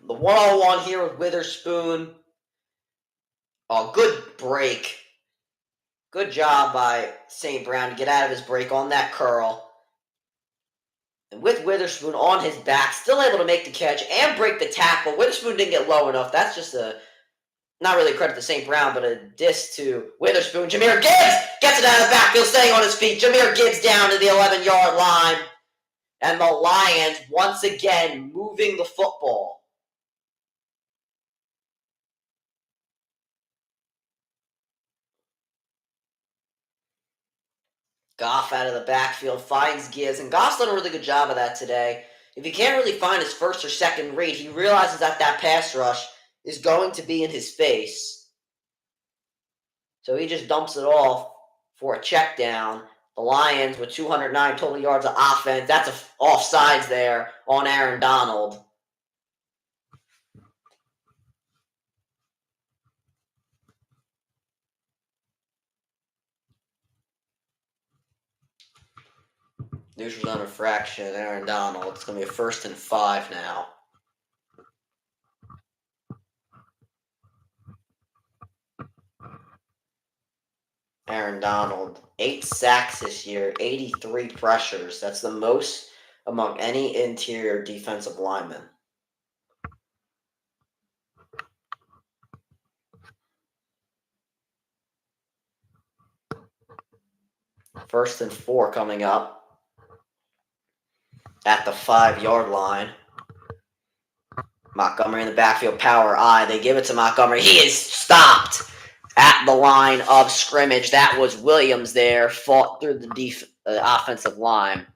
The one-on-one here with Witherspoon. Oh, good break. Good job by St. Brown to get out of his break on that curl. And with Witherspoon on his back, still able to make the catch and break the tackle. Witherspoon didn't get low enough. That's just not really a credit to St. Brown, but a diss to Witherspoon. Jahmyr Gibbs gets it out of the backfield, staying on his feet. Jahmyr Gibbs down to the 11-yard line. And the Lions, once again, moving the football. Goff out of the backfield, finds Gibbs, and Goff's done a really good job of that today. If he can't really find his first or second read, he realizes that pass rush is going to be in his face. So he just dumps it off for a check down. The Lions with 209 total yards of offense. That's offsides there on Aaron Donald. Neutral zone infraction, Aaron Donald. It's going to be a 1st and 5 now. Aaron Donald, 8 sacks this year, 83 pressures. That's the most among any interior defensive lineman. First and 4 coming up at the 5-yard line. Montgomery in the backfield, power I. They give it to Montgomery. He is stopped at the line of scrimmage. That was Williams there, fought through the offensive line.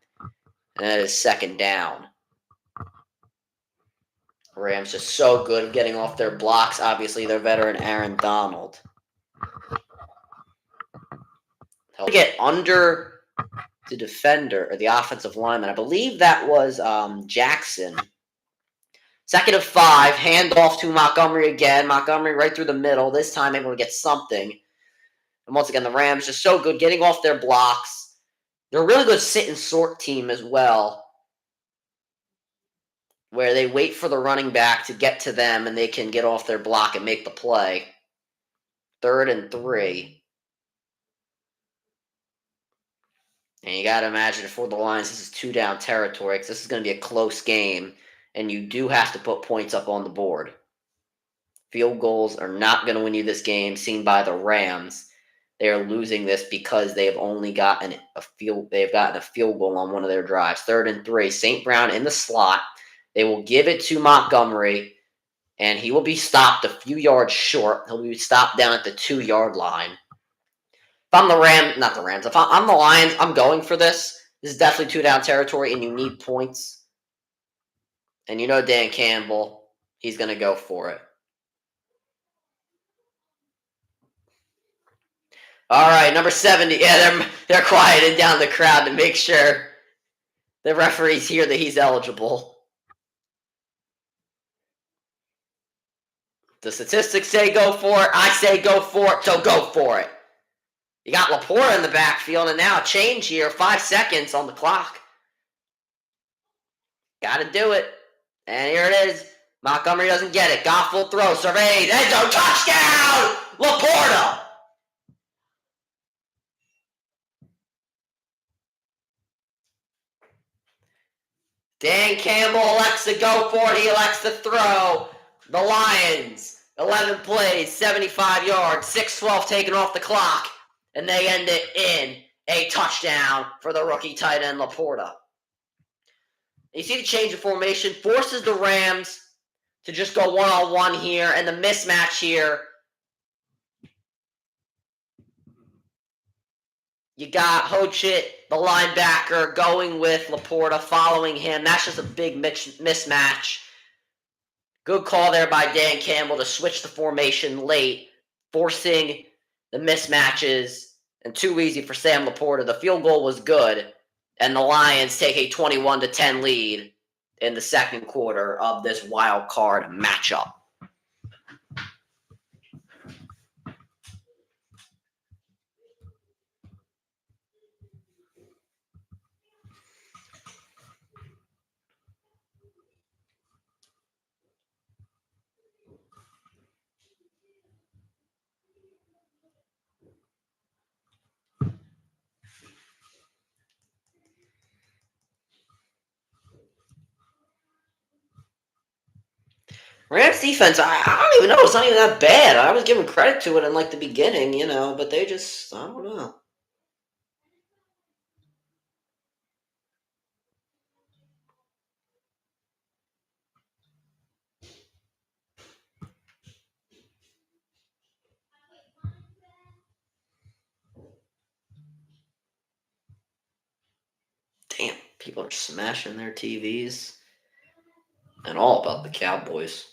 And that is 2nd down. Rams just so good at getting off their blocks. Obviously, their veteran Aaron Donald. He'll get under the defender or the offensive lineman. I believe that was Jackson. 2nd and 5, handoff to Montgomery again. Montgomery right through the middle. This time able to get something. And once again, the Rams just so good getting off their blocks. They're a really good sit and sort team as well, where they wait for the running back to get to them and they can get off their block and make the play. 3rd and 3. And you got to imagine for the Lions, this is 2-down territory because this is going to be a close game, and you do have to put points up on the board. Field goals are not going to win you this game, seen by the Rams. They are losing this because they have only gotten a field. They've gotten a field goal on one of their drives. 3rd and 3. St. Brown in the slot. They will give it to Montgomery, and he will be stopped a few yards short. He'll be stopped down at the 2-yard line. If I'm the not the Rams. If I'm the Lions, I'm going for this. This is definitely 2-down territory, and you need points. And you know Dan Campbell, he's going to go for it. All right, number 70. Yeah, they're quieting down the crowd to make sure the referees hear that he's eligible. The statistics say go for it. I say go for it, so go for it. You got Laporta in the backfield, and now change here. 5 seconds on the clock. Got to do it. And here it is. Montgomery doesn't get it. Goff will throw. Surveys. End zone. Touchdown! Laporta! Dan Campbell elects to go for it. He elects to throw. The Lions, 11 plays, 75 yards, 6:12 taken off the clock. And they end it in a touchdown for the rookie tight end Laporta. You see the change of formation forces the Rams to just go one-on-one here, and the mismatch here. You got Hochit, the linebacker, going with Laporta, following him. That's just a big mismatch. Good call there by Dan Campbell to switch the formation late, forcing the mismatches, and too easy for Sam Laporta. The field goal was good, and the Lions take a 21-10 lead in the second quarter of this wild card matchup. Rams defense, I don't even know. It's not even that bad. I was giving credit to it in the beginning, but they just, I don't know. Damn, people are smashing their TVs. And all about the Cowboys.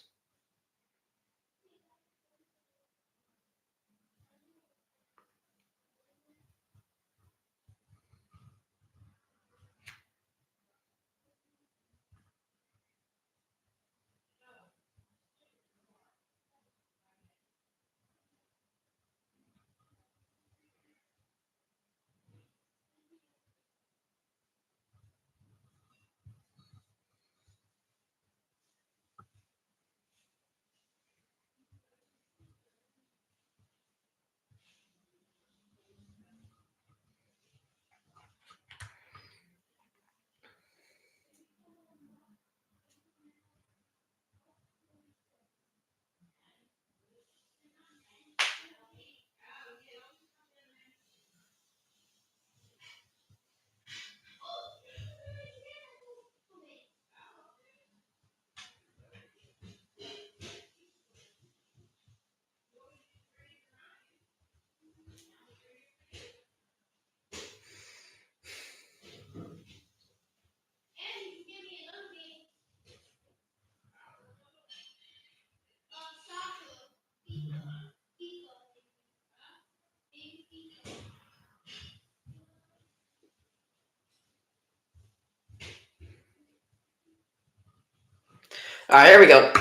All right, here we go.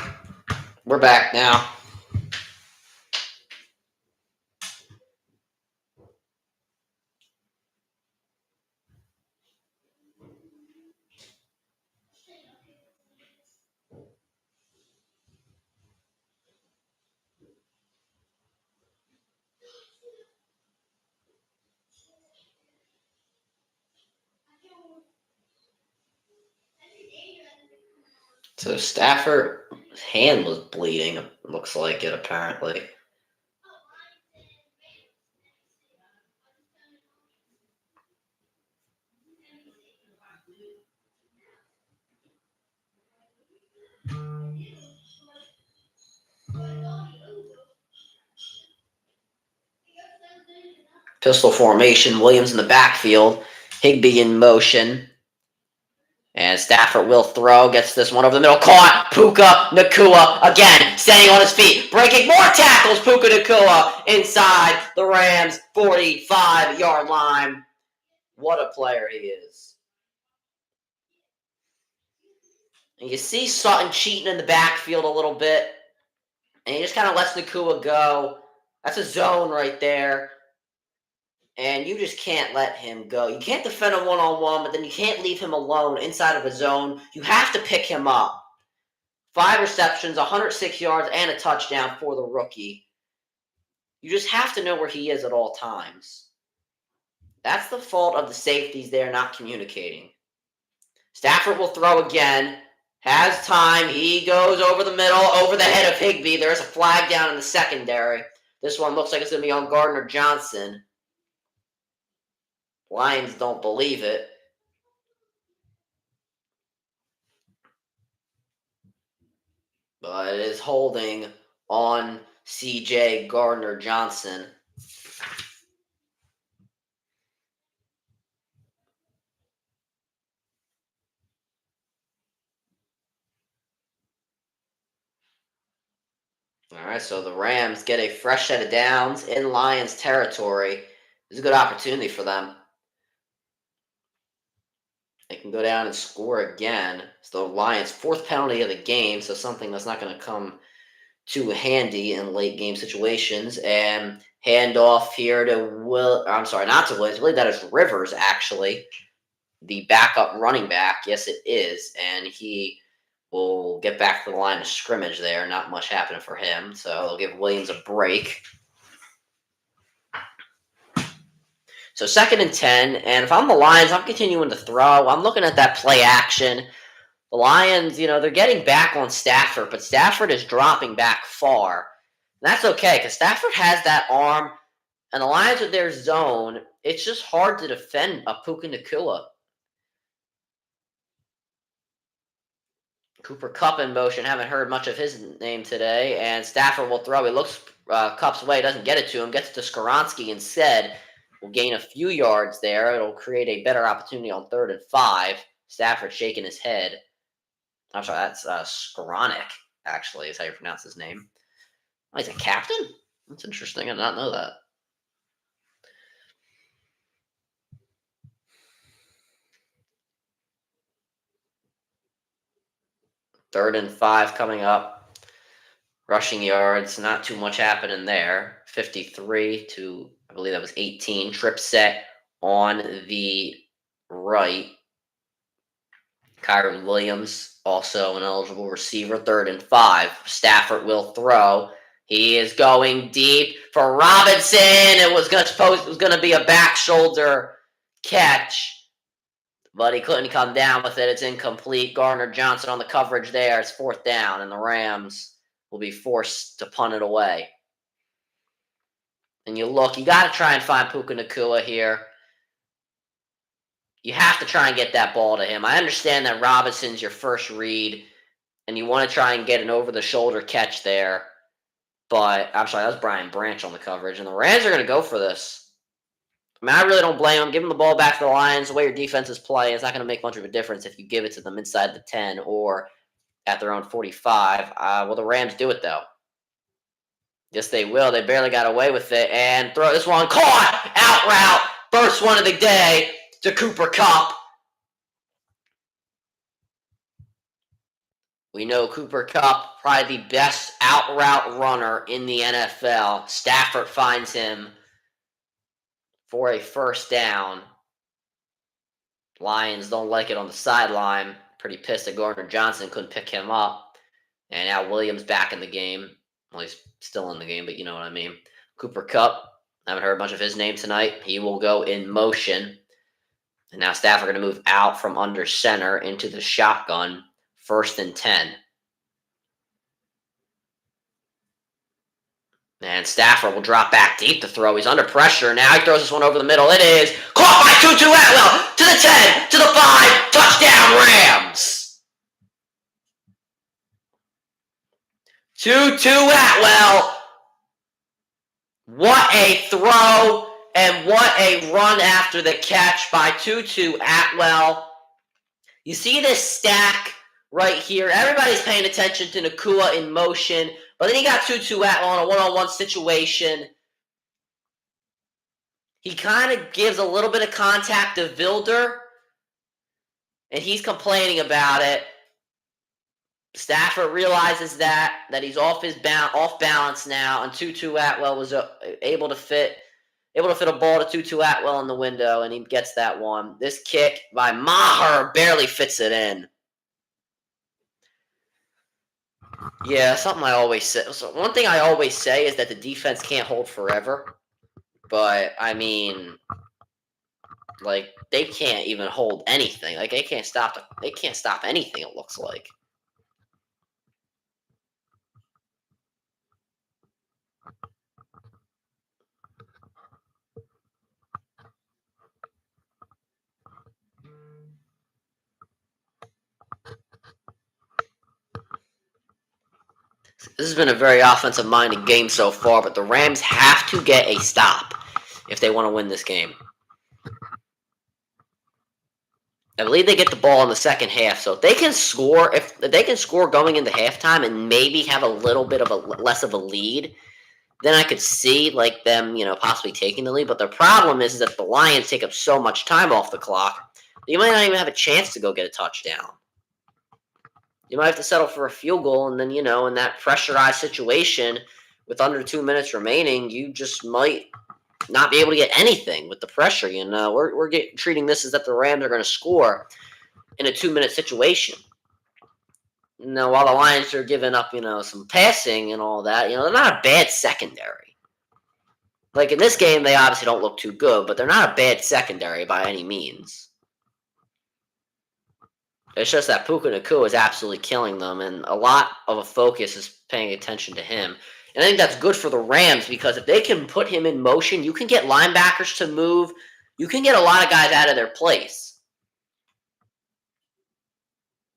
We're back now. So Stafford's hand was bleeding. Looks like it, apparently. Pistol formation. Williams in the backfield. Higbee in motion. And Stafford will throw. Gets this one over the middle. Caught. Puka Nacua again. Standing on his feet. Breaking more tackles. Puka Nacua inside the Rams' 45-yard line. What a player he is. And you see Sutton cheating in the backfield a little bit. And he just kind of lets Nacua go. That's a zone right there. And you just can't let him go. You can't defend him one-on-one, but then you can't leave him alone inside of a zone. You have to pick him up. 5 receptions, 106 yards, and a touchdown for the rookie. You just have to know where he is at all times. That's the fault of the safeties there not communicating. Stafford will throw again. Has time. He goes over the middle, over the head of Higbee. There's a flag down in the secondary. This one looks like it's going to be on Gardner Johnson. Lions don't believe it. But it is holding on C.J. Gardner Johnson. All right, so the Rams get a fresh set of downs in Lions territory. This is a good opportunity for them. They can go down and score again. It's the Lions' 4th penalty of the game, so something that's not going to come too handy in late game situations. And handoff here to not to Williams. I believe that is Rivers, actually, the backup running back. Yes, it is. And he will get back to the line of scrimmage there. Not much happening for him, so they'll give Williams a break. So 2nd and 10, and if I'm the Lions, I'm continuing to throw. I'm looking at that play action. The Lions, they're getting back on Stafford, but Stafford is dropping back far. And that's okay, because Stafford has that arm, and the Lions with their zone, it's just hard to defend a Puka Nacua. Cooper Kupp in motion. Haven't heard much of his name today. And Stafford will throw. He looks Kupp's way. Doesn't get it to him. Gets it to Skoronski instead. Will gain a few yards there. It'll create a better opportunity on 3rd and 5. Stafford shaking his head. I'm sorry, that's Skoronek, actually, is how you pronounce his name. Oh, he's a captain? That's interesting. I did not know that. Third and 5 coming up. Rushing yards, not too much happening there. 53 to, I believe that was 18. Trip set on the right. Kyron Williams, also an eligible receiver. 3rd and 5. Stafford will throw. He is going deep for Robinson. It was going to be a back shoulder catch, but he couldn't come down with it. It's incomplete. Gardner Johnson on the coverage there. It's 4th down, and the Rams will be forced to punt it away. And you got to try and find Puka Nacua here. You have to try and get that ball to him. I understand that Robinson's your first read, and you want to try and get an over-the-shoulder catch there. But, I'm sorry, that was Brian Branch on the coverage. And the Rams are going to go for this. I mean, I really don't blame them. Give them the ball back to the Lions. The way your defense is playing, it's not going to make much of a difference if you give it to them inside the 10 or at their own 45. Will the Rams do it, though? Yes, they will. They barely got away with it. And throw this one. Caught! Out route. First one of the day to Cooper Kupp. We know Cooper Kupp, probably the best out route runner in the NFL. Stafford finds him for a 1st down. Lions don't like it on the sideline. Pretty pissed that Gardner Johnson couldn't pick him up. And now Williams back in the game. Well, he's still in the game, but you know what I mean. Cooper Kupp, haven't heard much of his name tonight. He will go in motion. And now Stafford going to move out from under center into the shotgun. 1st and 10. And Stafford will drop back deep to throw. He's under pressure. Now he throws this one over the middle. It is caught by Tutu Atwell to the 10, to the 5. Touchdown, Rams. Tutu Atwell. What a throw and what a run after the catch by Tutu Atwell. You see this stack right here. Everybody's paying attention to Nacua in motion, but then you got Tutu Atwell in a one-on-one situation. He kind of gives a little bit of contact to Vilder, and he's complaining about it. Stafford realizes that he's off balance now, and Tutu Atwell was able to fit a ball to Tutu Atwell in the window, and he gets that one. This kick by Maher barely fits it in. Yeah, something I always say. So one thing I always say is that the defense can't hold forever, but I mean, like they can't even hold anything. Like they can't stop anything. It looks like. This has been a very offensive-minded game so far, but the Rams have to get a stop if they want to win this game. I believe they get the ball in the second half, so if they can score going into halftime and maybe have a little bit of less of a lead, then I could see like them, possibly taking the lead. But the problem is that the Lions take up so much time off the clock, you might not even have a chance to go get a touchdown. You might have to settle for a field goal, and then, in that pressurized situation with under 2 minutes remaining, you just might not be able to get anything with the pressure. We're treating this as that the Rams are going to score in a 2-minute situation. Now, while the Lions are giving up, some passing and all that, they're not a bad secondary. Like in this game, they obviously don't look too good, but they're not a bad secondary by any means. It's just that Puka Nacua is absolutely killing them, and a lot of a focus is paying attention to him. And I think that's good for the Rams because if they can put him in motion, you can get linebackers to move. You can get a lot of guys out of their place.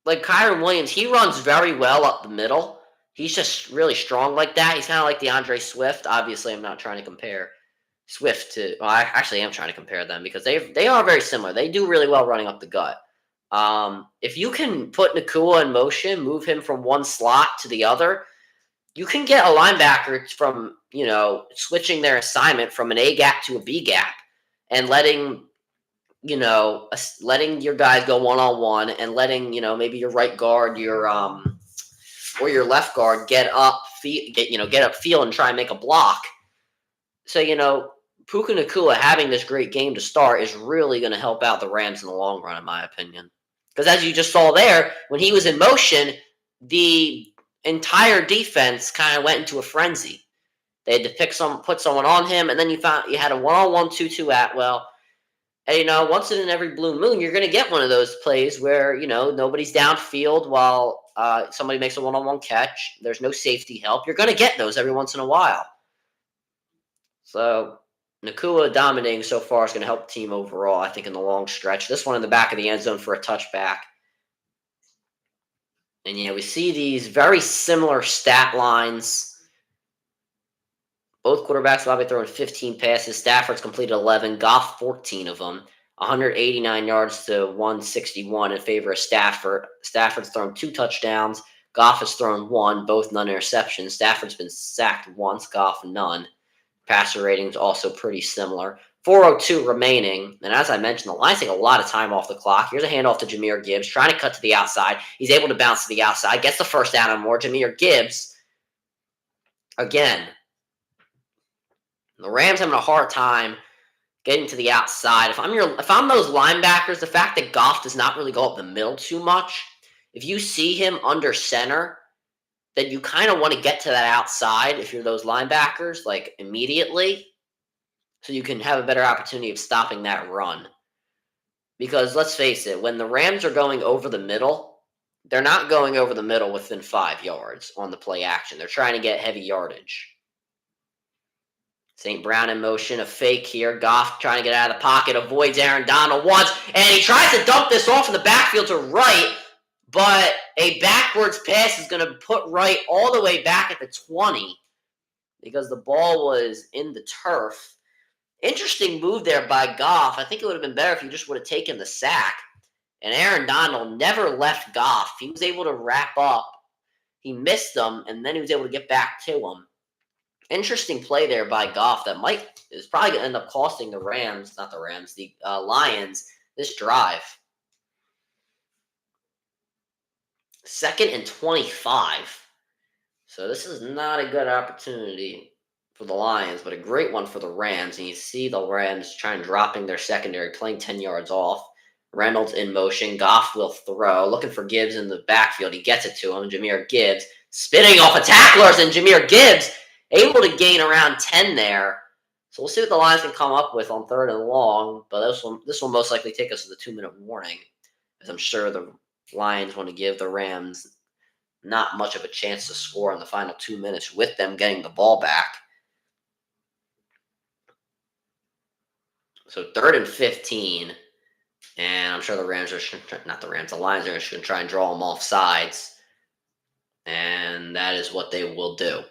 Like Kyron Williams, he runs very well up the middle. He's just really strong like that. He's kind of like DeAndre Swift. Obviously, I'm not trying to compare Swift to... Well, I actually am trying to compare them because they are very similar. They do really well running up the gut. If you can put Nacua in motion, move him from one slot to the other, you can get a linebacker from, switching their assignment from an A gap to a B gap and letting your guys go one-on-one and letting, maybe your right guard, or your left guard get upfield and try and make a block. So, Puka Nacua having this great game to start is really going to help out the Rams in the long run, in my opinion. Because as you just saw there, when he was in motion, the entire defense kind of went into a frenzy. They had to put someone on him, and then you had a one-on-one Tutu Atwell. And, once in every blue moon, you're going to get one of those plays where, nobody's downfield while somebody makes a one-on-one catch. There's no safety help. You're going to get those every once in a while. So Nacua dominating so far is going to help the team overall, I think, in the long stretch. This one in the back of the end zone for a touchback. And, we see these very similar stat lines. Both quarterbacks will be throwing 15 passes. Stafford's completed 11. Goff, 14 of them. 189 yards to 161 in favor of Stafford. Stafford's thrown 2 touchdowns. Goff has thrown 1, both non-interceptions. Stafford's been sacked once. Goff, none. Passer ratings also pretty similar. 4:02 remaining. And as I mentioned, the Lions take a lot of time off the clock. Here's a handoff to Jahmyr Gibbs, trying to cut to the outside. He's able to bounce to the outside, gets the first down and more. Jahmyr Gibbs, again, the Rams having a hard time getting to the outside. If I'm those linebackers, the fact that Goff does not really go up the middle too much, if you see him under center, then you kind of want to get to that outside if you're those linebackers, like immediately, so you can have a better opportunity of stopping that run. Because let's face it, when the Rams are going over the middle, they're not going over the middle within 5 yards on the play action. They're trying to get heavy yardage. St. Brown in motion, a fake here. Goff trying to get out of the pocket, avoids Aaron Donald once, and he tries to dump this off in the backfield to right, but a backwards pass is going to put Wright all the way back at the 20 because the ball was in the turf. Interesting move there by Goff. I think it would have been better if you just would have taken the sack. And Aaron Donald never left Goff. He was able to wrap up. He missed them, and then he was able to get back to him. Interesting play there by Goff that is probably going to end up costing the Lions this drive. 2nd and 25. So this is not a good opportunity for the Lions, but a great one for the Rams. And you see the Rams trying dropping their secondary, playing 10 yards off. Reynolds in motion. Goff will throw, looking for Gibbs in the backfield. He gets it to him. Jahmyr Gibbs spinning off of tacklers, and Jahmyr Gibbs able to gain around 10 there. So we'll see what the Lions can come up with on 3rd and long. But this will most likely take us to the 2-minute warning, as I'm sure the Lions want to give the Rams not much of a chance to score in the final 2 minutes with them getting the ball back. So 3rd and 15. And I'm sure the Lions are just going to try and draw them off sides. And that is what they will do.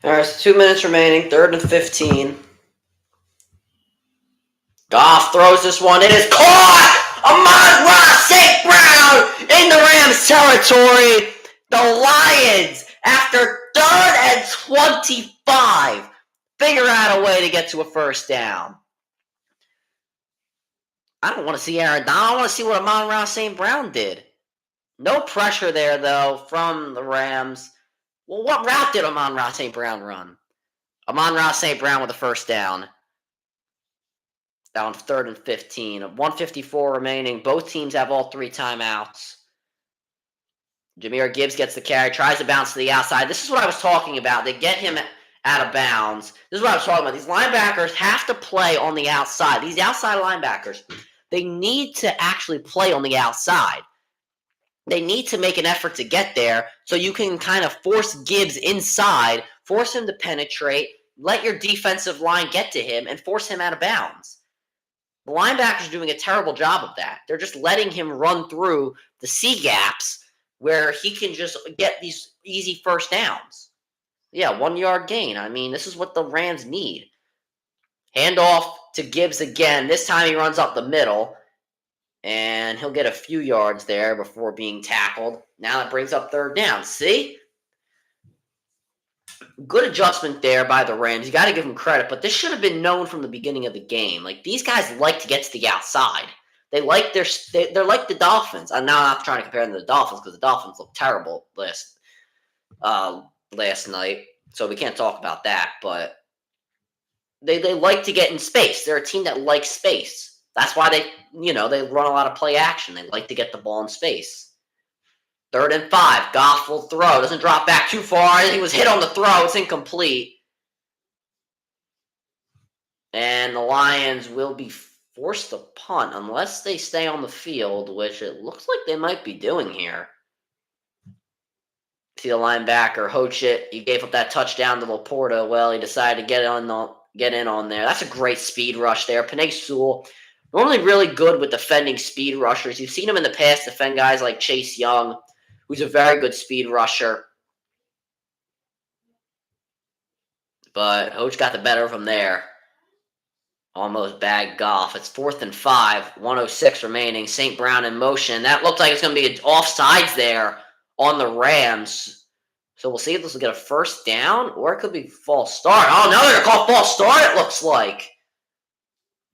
All right, so 2 minutes remaining, 3rd and 15. Goff throws this one. It is caught! Amon-Ra St. Brown in the Rams territory. The Lions, after 3rd and 25, figure out a way to get to a first down. I don't want to see Aaron Donald. I want to see what Amon-Ra St. Brown did. No pressure there, though, from the Rams. Well, what route did Amon-Ra St. Brown run? Amon-Ra St. Brown with a first down. Down 3rd and 15. 1:54 remaining. Both teams have all 3 timeouts. Jahmyr Gibbs gets the carry, tries to bounce to the outside. This is what I was talking about. They get him out of bounds. This is what I was talking about. These linebackers have to play on the outside. These outside linebackers, they need to actually play on the outside. They need to make an effort to get there so you can kind of force Gibbs inside, force him to penetrate, let your defensive line get to him, and force him out of bounds. The linebackers are doing a terrible job of that. They're just letting him run through the C gaps where he can just get these easy first downs. Yeah, 1 yard gain. I mean, this is what the Rams need. Handoff to Gibbs again. This time he runs up the middle, and he'll get a few yards there before being tackled. Now it brings up third down. See? Good adjustment there by the Rams. You got to give them credit, but this should have been known from the beginning of the game. Like, these guys like to get to the outside. They're like the Dolphins. I'm not trying to compare them to the Dolphins because the Dolphins looked terrible last night, so we can't talk about that. But they like to get in space. They're a team that likes space. That's why they run a lot of play action. They like to get the ball in space. 3rd and 5. Goff will throw. Doesn't drop back too far. He was hit on the throw. It's incomplete. And the Lions will be forced to punt unless they stay on the field, which it looks like they might be doing here. See the linebacker Hoach it. He gave up that touchdown to Laporta. Well, he decided to get in on there. That's a great speed rush there. Penei Sewell, normally really good with defending speed rushers. You've seen him in the past defend guys like Chase Young, who's a very good speed rusher. But Hoach got the better of him there. Almost bagged Goff. It's 4th and 5. 1:06 remaining. St. Brown in motion. That looked like it's going to be offsides there on the Rams. So we'll see if this will get a first down or it could be false start. Oh, no, they're going to call false start, it looks like.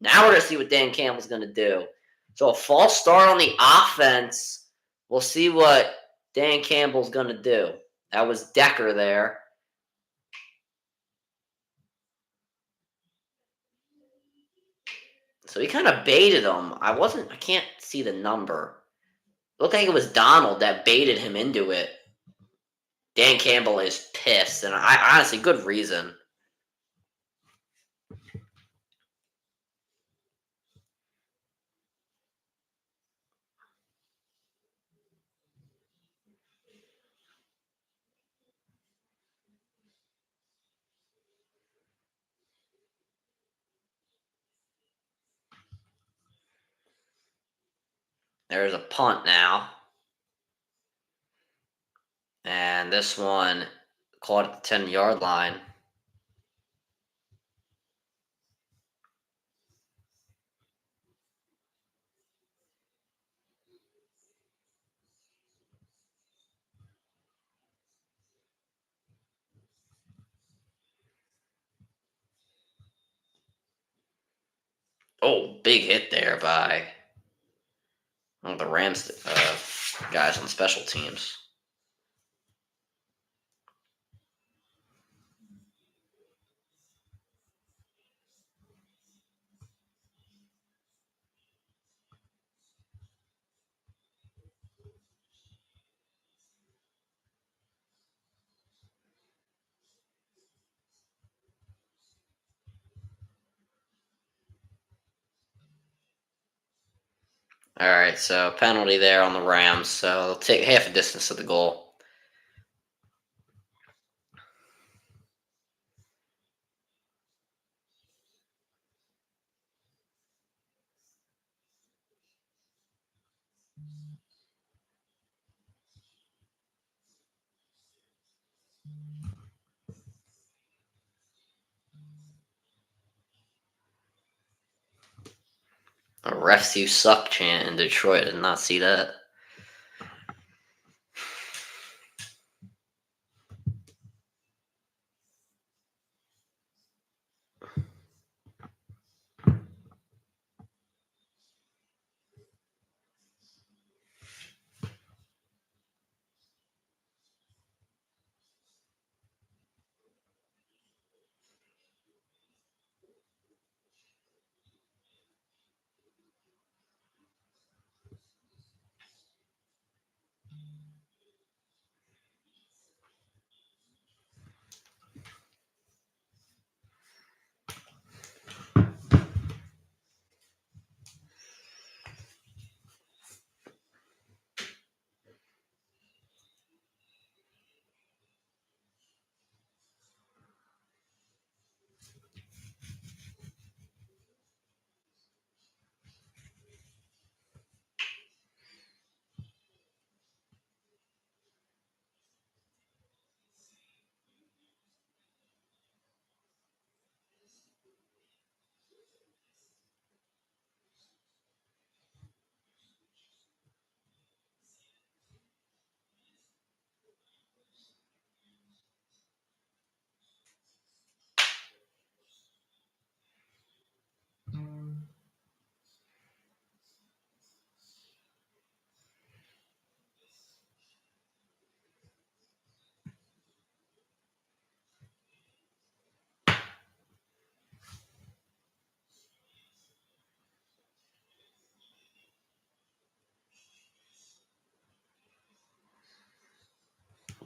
Now we're going to see what Dan Campbell's going to do. So a false start on the offense. We'll see what Dan Campbell's going to do. That was Decker there. So he kind of baited him. I can't see the number. It looked like it was Donald that baited him into it. Dan Campbell is pissed, and I honestly, good reason. There's a punt now. And this one caught at the 10-yard line. Oh, big hit there by one of the Rams guys on special teams. All right, so penalty there on the Rams. So they'll take half a distance to the goal. A refs you suck chant in Detroit. I did not see that.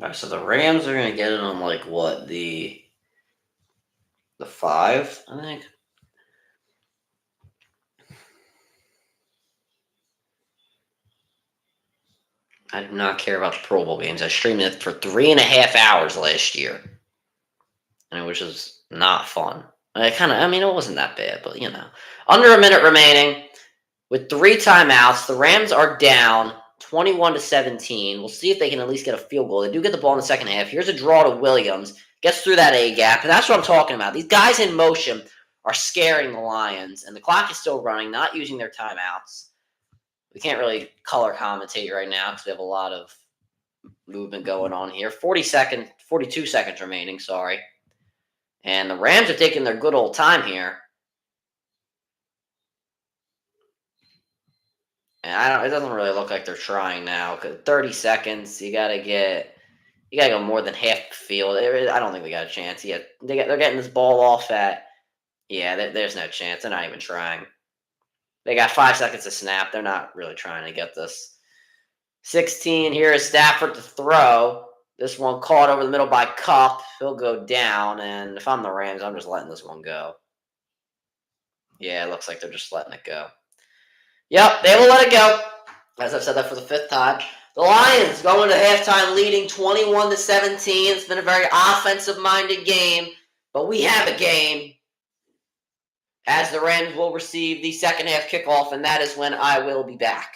All right, so the Rams are going to get it on like what the 5, I think. I do not care about the Pro Bowl games. I streamed it for 3.5 hours last year, and it was just not fun. I mean, it wasn't that bad, but under a minute remaining with 3 timeouts. The Rams are down 21-17. We'll see if they can at least get a field goal. They do get the ball in the second half. Here's a draw to Williams. Gets through that A gap, and that's what I'm talking about. These guys in motion are scaring the Lions, and the clock is still running, not using their timeouts. We can't really color commentate right now because we have a lot of movement going on here. 42 seconds remaining, sorry. And the Rams are taking their good old time here. And it doesn't really look like they're trying now because 30 seconds, you gotta go more than half the field. I don't think they got a chance. Yeah, they're getting this ball off at. Yeah, there's no chance. They're not even trying. They got 5 seconds to snap. They're not really trying to get this. 16. Here is Stafford to throw. This one caught over the middle by Cup. He'll go down. And if I'm the Rams, I'm just letting this one go. Yeah, it looks like they're just letting it go. Yep, they will let it go. As I've said that for the 5th time. The Lions go into halftime leading 21-17. It's been a very offensive-minded game, but we have a game as the Rams will receive the second half kickoff, and that is when I will be back.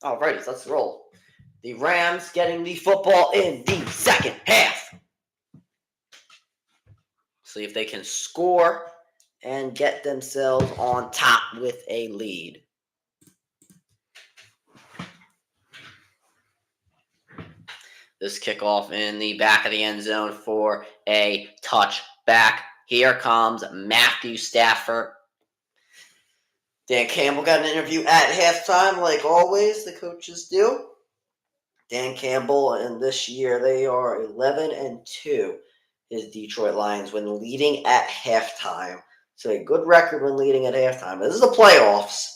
Alrighty, let's roll. The Rams getting the football in the second half. See if they can score and get themselves on top with a lead. This kickoff in the back of the end zone for a touchback. Here comes Matthew Stafford. Dan Campbell got an interview at halftime, like always, the coaches do. Dan Campbell, and this year they are 11-2. His Detroit Lions when leading at halftime. So a good record when leading at halftime. This is the playoffs.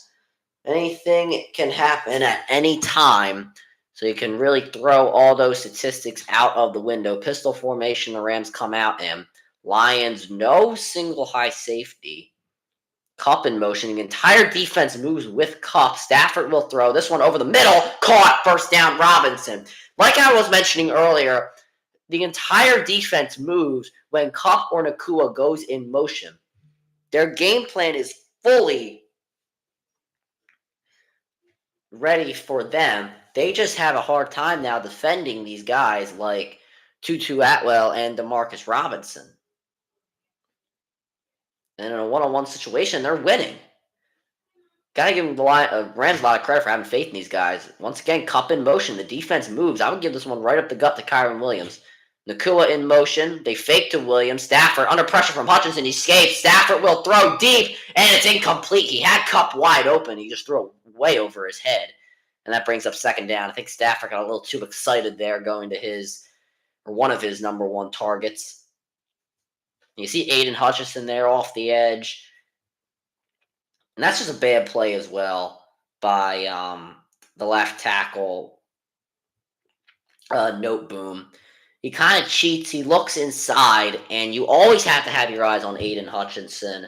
Anything can happen at any time. So you can really throw all those statistics out of the window. Pistol formation, the Rams come out in. Lions, no single high safety. Cup in motion. The entire defense moves with Cup. Stafford will throw. This one over the middle. Caught. First down, Robinson. Like I was mentioning earlier, the entire defense moves when Cup or Nakua goes in motion. Their game plan is fully ready for them. They just have a hard time now defending these guys like Tutu Atwell and Demarcus Robinson. And in a one-on-one situation, they're winning. Gotta give the Rams a lot of credit for having faith in these guys. Once again, Cup in motion. The defense moves. I would give this one right up the gut to Kyron Williams. Nakua in motion. They fake to Williams. Stafford under pressure from Hutchinson. He escapes. Stafford will throw deep, and it's incomplete. He had Cup wide open. He just threw it way over his head. And that brings up second down. I think Stafford got a little too excited there going to one of his number one targets. You see Aiden Hutchinson there off the edge. And that's just a bad play as well by the left tackle, Noteboom. He kind of cheats. He looks inside, and you always have to have your eyes on Aiden Hutchinson,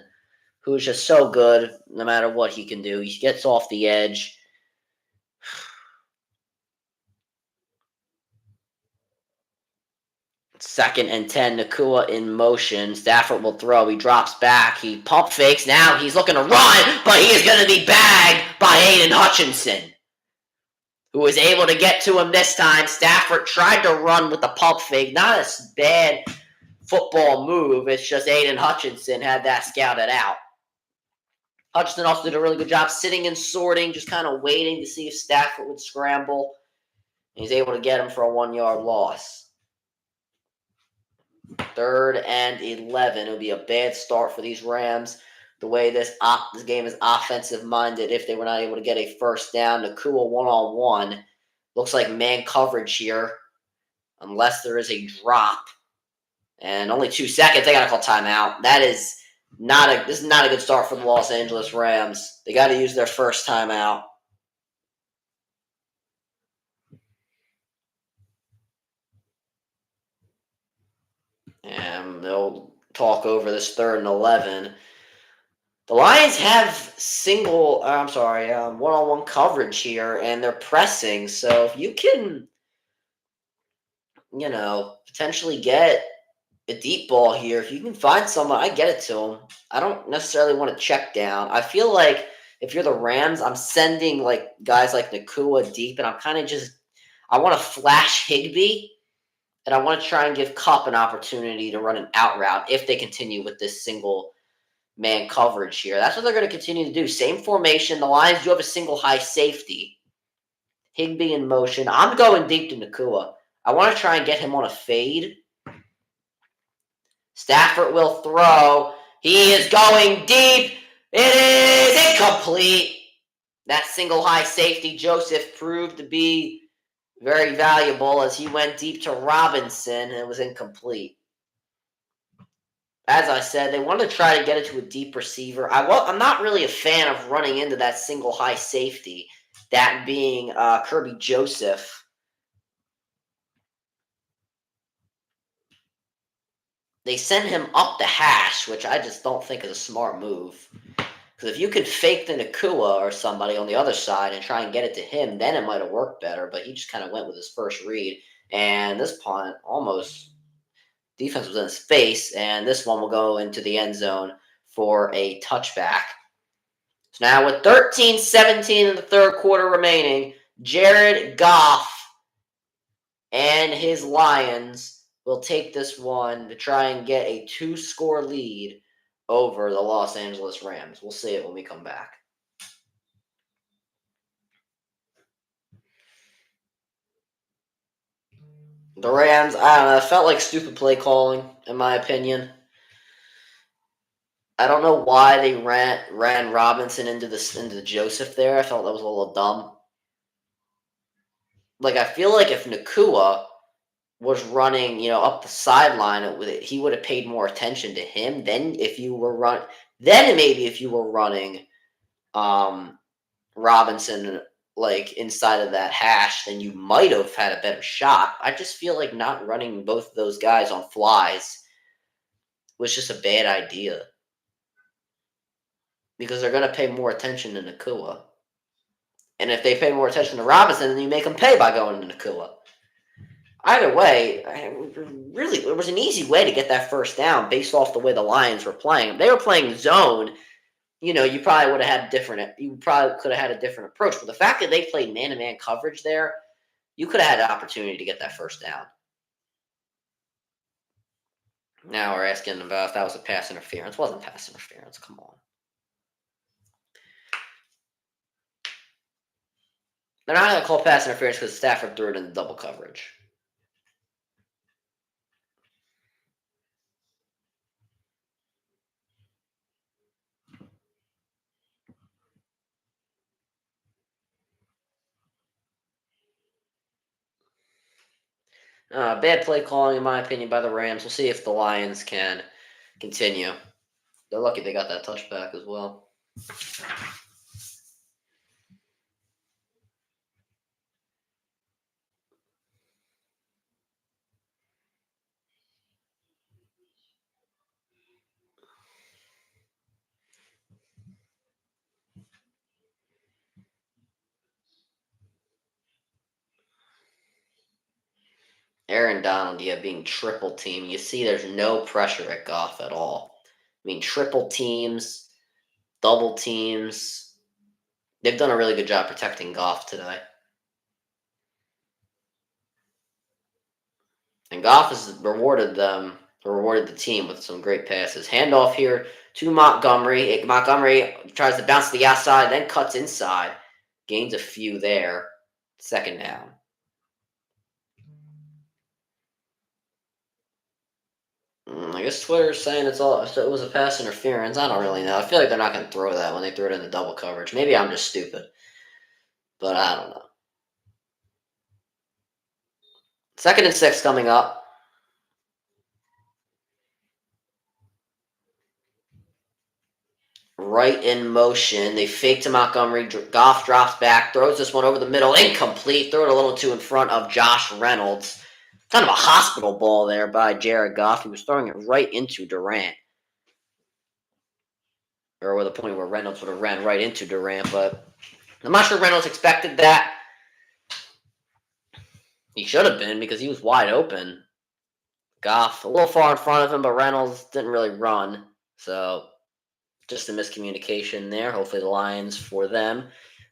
who is just so good no matter what he can do. He gets off the edge. Second and 10, Nakua in motion. Stafford will throw. He drops back. He pump fakes. Now he's looking to run, but he is going to be bagged by Aiden Hutchinson, who was able to get to him this time. Stafford tried to run with the pump fake. Not a bad football move. It's just Aiden Hutchinson had that scouted out. Hutchinson also did a really good job sitting and sorting, just kind of waiting to see if Stafford would scramble. And he's able to get him for a 1-yard loss. 3rd and 11. It would be a bad start for these Rams. The way this game is offensive-minded, if they were not able to get a first down. Nakua one-on-one. Looks like man coverage here, unless there is a drop. And only 2 seconds. They got to call timeout. This is not a good start for the Los Angeles Rams. They got to use their first timeout. And they'll talk over this 3rd and 11. The Lions have one-on-one coverage here, and they're pressing. So if you can, potentially get a deep ball here, if you can find someone, I get it to them. I don't necessarily want to check down. I feel like if you're the Rams, I'm sending guys like Nakua deep, and I'm kind of I want to flash Higbee. And I want to try and give Cup an opportunity to run an out route if they continue with this single man coverage here. That's what they're going to continue to do. Same formation. The Lions do have a single high safety. Higbee in motion. I'm going deep to Nakua. I want to try and get him on a fade. Stafford will throw. He is going deep. It is incomplete. That single high safety, Joseph, proved to be very valuable as he went deep to Robinson and it was incomplete. As I said, they wanted to try to get it to a deep receiver. I'm not really a fan of running into that single high safety, that being Kirby Joseph. They send him up the hash, which I just don't think is a smart move. Because if you could fake the Nakua or somebody on the other side and try and get it to him, then it might have worked better. But he just kind of went with his first read. And this punt, almost, defense was in his face. And this one will go into the end zone for a touchback. So now with 13-17 in the third quarter remaining, Jared Goff and his Lions will take this one to try and get a 2-score lead over the Los Angeles Rams. We'll see it when we come back. The Rams, I don't know, it felt like stupid play calling, in my opinion. I don't know why they ran Robinson into Joseph there. I felt that was a little dumb. Like, I feel like if Nakua was running, up the sideline, he would have paid more attention to him. Then maybe if you were running Robinson like inside of that hash, then you might have had a better shot. I just feel like not running both of those guys on flies was just a bad idea because they're going to pay more attention to Nakua. And if they pay more attention to Robinson, then you make them pay by going to Nakua. Either way, really, it was an easy way to get that first down based off the way the Lions were playing. If they were playing zone, you probably would have had you probably could have had a different approach. But the fact that they played man-to-man coverage there, you could have had an opportunity to get that first down. Now we're asking about if that was a pass interference. It wasn't pass interference. Come on. They're not going to call pass interference because Stafford threw it in the double coverage. Bad play calling, in my opinion, by the Rams. We'll see if the Lions can continue. They're lucky they got that touchback as well. Aaron Donald, being triple team. You see there's no pressure at Goff at all. I mean, triple teams, double teams. They've done a really good job protecting Goff today. And Goff has rewarded the team with some great passes. Handoff here to Montgomery. Montgomery tries to bounce to the outside, then cuts inside. Gains a few there. Second down. I guess Twitter's saying it was a pass interference. I don't really know. I feel like they're not going to throw that when they throw it in the double coverage. Maybe I'm just stupid. But I don't know. 2nd and 6 coming up. Right in motion. They fake to Montgomery. Goff drops back. Throws this one over the middle. Incomplete. Throw it a little too in front of Josh Reynolds. Kind of a hospital ball there by Jared Goff. He was throwing it right into Durant. Or with a point where Reynolds would have ran right into Durant. But I'm not sure Reynolds expected that. He should have been because he was wide open. Goff a little far in front of him, but Reynolds didn't really run. So just a miscommunication there. Hopefully the Lions, for them,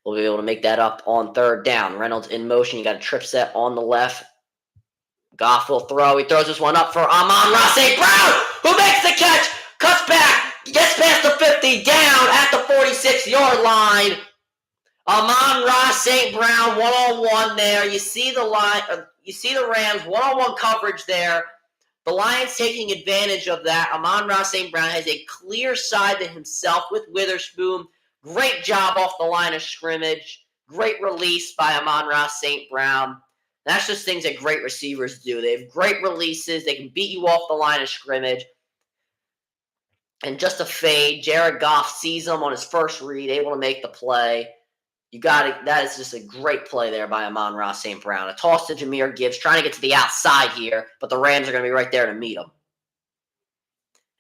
will be able to make that up on 3rd down. Reynolds in motion. You got a trip set on the left. Goff will throw. He throws this one up for Amon-Ra St. Brown, who makes the catch, cuts back, gets past the 50, down at the 46-yard line. Amon-Ra St. Brown one-on-one there. You see the Rams one-on-one coverage there. The Lions taking advantage of that. Amon-Ra St. Brown has a clear side to himself with Witherspoon. Great job off the line of scrimmage. Great release by Amon-Ra St. Brown. That's just things that great receivers do. They have great releases. They can beat you off the line of scrimmage. And just a fade. Jared Goff sees him on his first read, able to make the play. You got it. That is just a great play there by Amon-Ra St. Brown. A toss to Jahmyr Gibbs, trying to get to the outside here, but the Rams are going to be right there to meet him.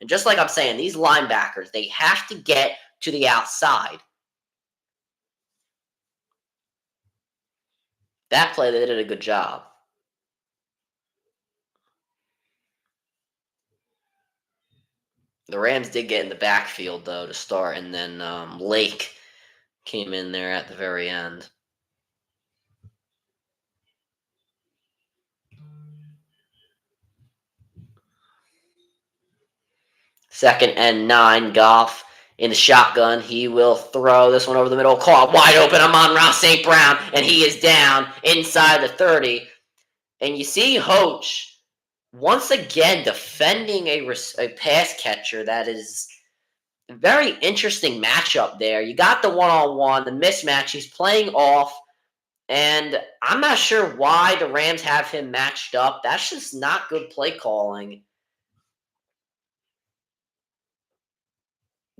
And just like I'm saying, these linebackers, they have to get to the outside. That play, they did a good job. The Rams did get in the backfield, though, to start, and then Lake came in there at the very end. Second and 9. Goff in the shotgun. He will throw this one over the middle. Caught wide open. Amon-Ra St. Brown, and he is down inside the 30. And you see Hoach once again defending a pass catcher that is a very interesting matchup there. You got the one-on-one, the mismatch. He's playing off. And I'm not sure why the Rams have him matched up. That's just not good play calling.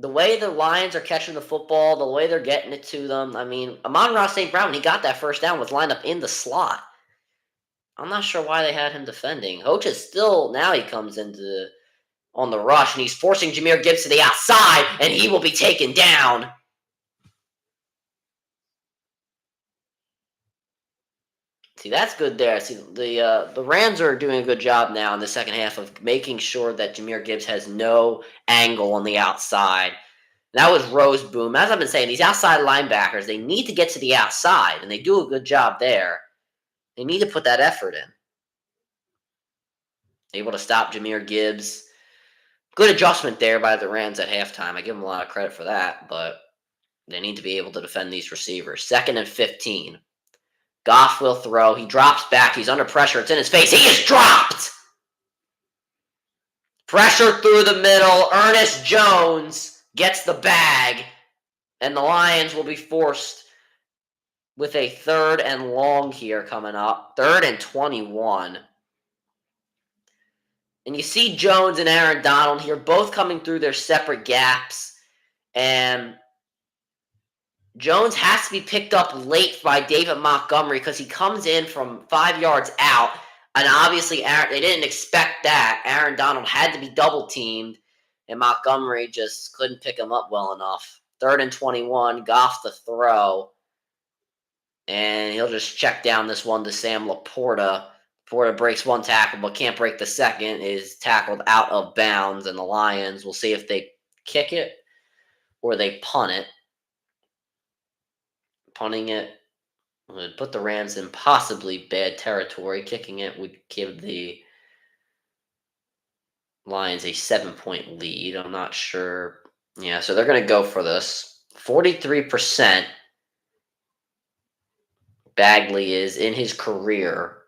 The way the Lions are catching the football, the way they're getting it to them. I mean, Amon-Ra St. Brown, when he got that first down, was lined up in the slot. I'm not sure why they had him defending. Hoach is still, now he comes on the rush, and he's forcing Jahmyr Gibbs to the outside, and he will be taken down. See, that's good there. See, the Rams are doing a good job now in the second half of making sure that Jahmyr Gibbs has no angle on the outside. That was Rose Boom. As I've been saying, these outside linebackers, they need to get to the outside, and they do a good job there. They need to put that effort in. Able to stop Jahmyr Gibbs. Good adjustment there by the Rams at halftime. I give them a lot of credit for that, but they need to be able to defend these receivers. Second and 15. Goff will throw. He drops back. He's under pressure. It's in his face. He is dropped! Pressure through the middle. Ernest Jones gets the bag, and the Lions will be forced with a 3rd and long here coming up. 3rd and 21. And you see Jones and Aaron Donald here both coming through their separate gaps. And Jones has to be picked up late by David Montgomery because he comes in from 5 yards out. And obviously, they didn't expect that. Aaron Donald had to be double-teamed, and Montgomery just couldn't pick him up well enough. 3rd and 21, Goff to throw. And he'll just check down this one to Sam Laporta. Laporta breaks one tackle, but can't break the second. Is tackled out of bounds, and the Lions will see if they kick it or they punt it. Punting it would put the Rams in possibly bad territory. Kicking it would give the Lions a 7-point lead. I'm not sure. Yeah, so they're going to go for this. 43% Bagley is in his career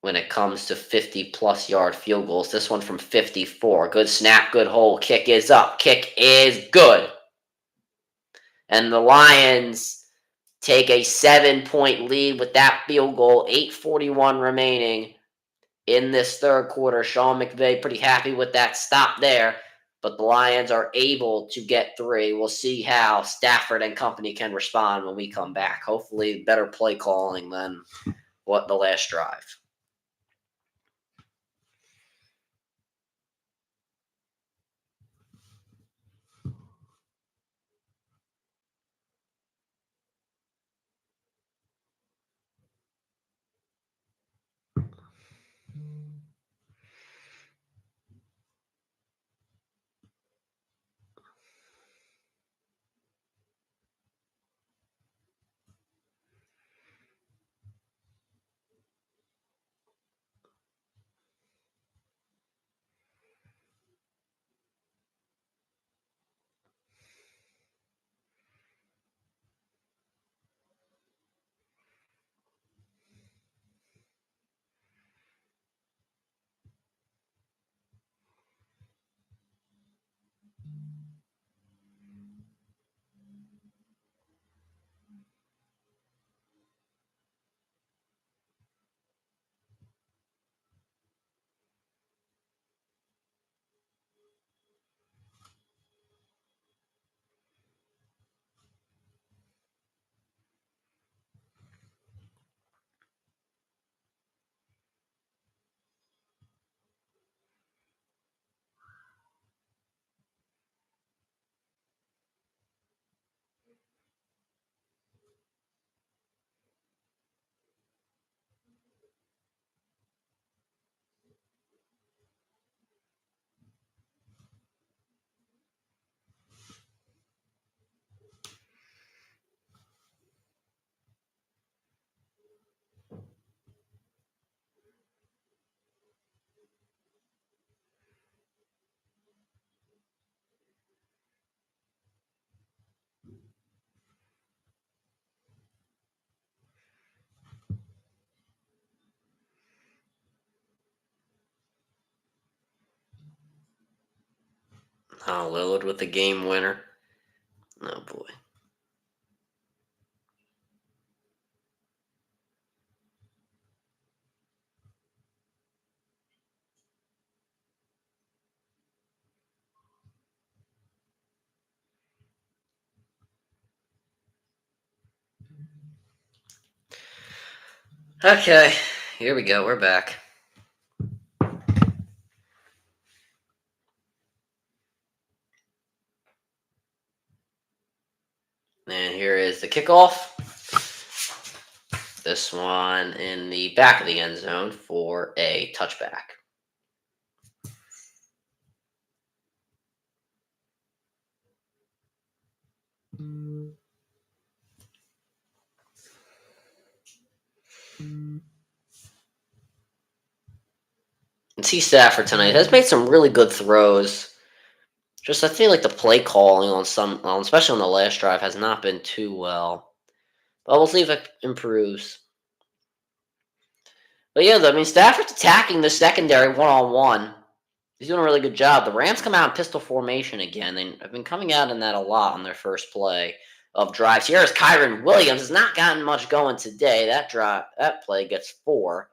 when it comes to 50-plus yard field goals. This one from 54. Good snap, good hole. Kick is up. Kick is good. And the Lions take a 7-point lead with that field goal. 8:41 remaining in this third quarter. Sean McVay pretty happy with that stop there. But the Lions are able to get 3. We'll see how Stafford and company can respond when we come back. Hopefully better play calling than what the last drive. Oh, Lillard with the game winner. Oh, boy. Okay, here we go. We're back. And here is the kickoff. This one in the back of the end zone for a touchback. And see Stafford tonight has made some really good throws. Just I feel like the play calling on some, especially on the last drive, has not been too well. But we'll see if it improves. But yeah, I mean Stafford's attacking the secondary one-on-one. He's doing a really good job. The Rams come out in pistol formation again. They've been coming out in that a lot on their first play of drives. Here's Kyron Williams has not gotten much going today. That play gets 4.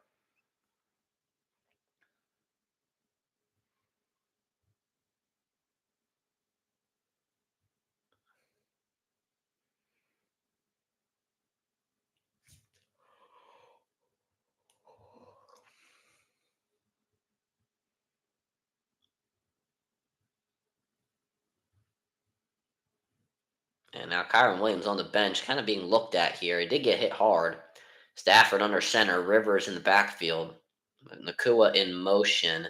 And now Kyron Williams on the bench, kind of being looked at here. He did get hit hard. Stafford under center, Rivers in the backfield. Nakua in motion.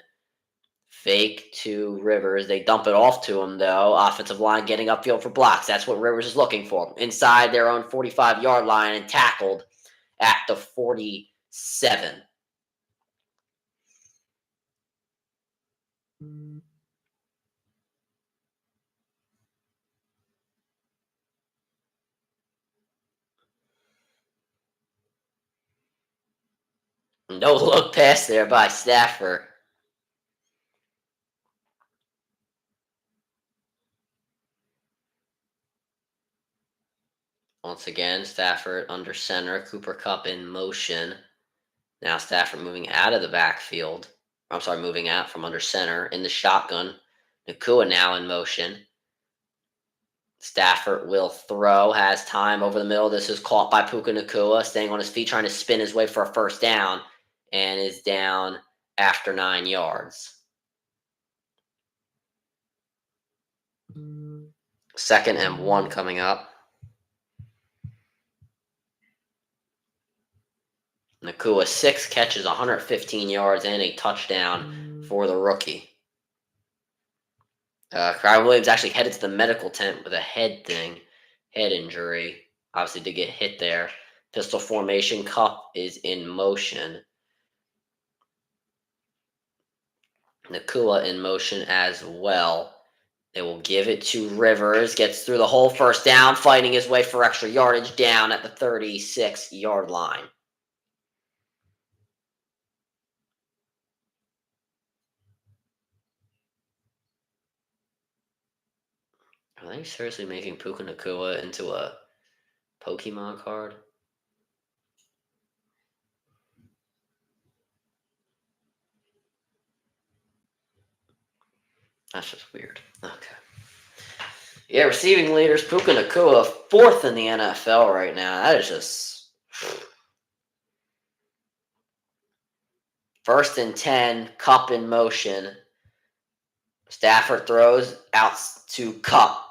Fake to Rivers. They dump it off to him, though. Offensive line getting upfield for blocks. That's what Rivers is looking for. Inside their own 45-yard line and tackled at the 47. No look pass there by Stafford. Once again, Stafford under center. Cooper Kupp in motion. Now Stafford moving out of the backfield. I'm sorry, moving out from under center in the shotgun. Nakua now in motion. Stafford will throw, has time over the middle. This is caught by Puka Nakua, staying on his feet, trying to spin his way for a first down, and is down after 9 yards. 2nd and 1 coming up. Nakua, 6 catches, 115 yards, and a touchdown for the rookie. Kyron Williams actually headed to the medical tent with a head injury. Obviously did get hit there. Pistol formation, Kupp is in motion. Nakua in motion as well. They will give it to Rivers. Gets through the whole first down, fighting his way for extra yardage down at the 36-yard line. Are they seriously making Puka Nakua into a Pokemon card? That's just weird. Okay. Yeah, receiving leaders, Puka Nakua, 4th in the NFL right now. That is just... 1st and 10, Kupp in motion. Stafford throws out to Kupp.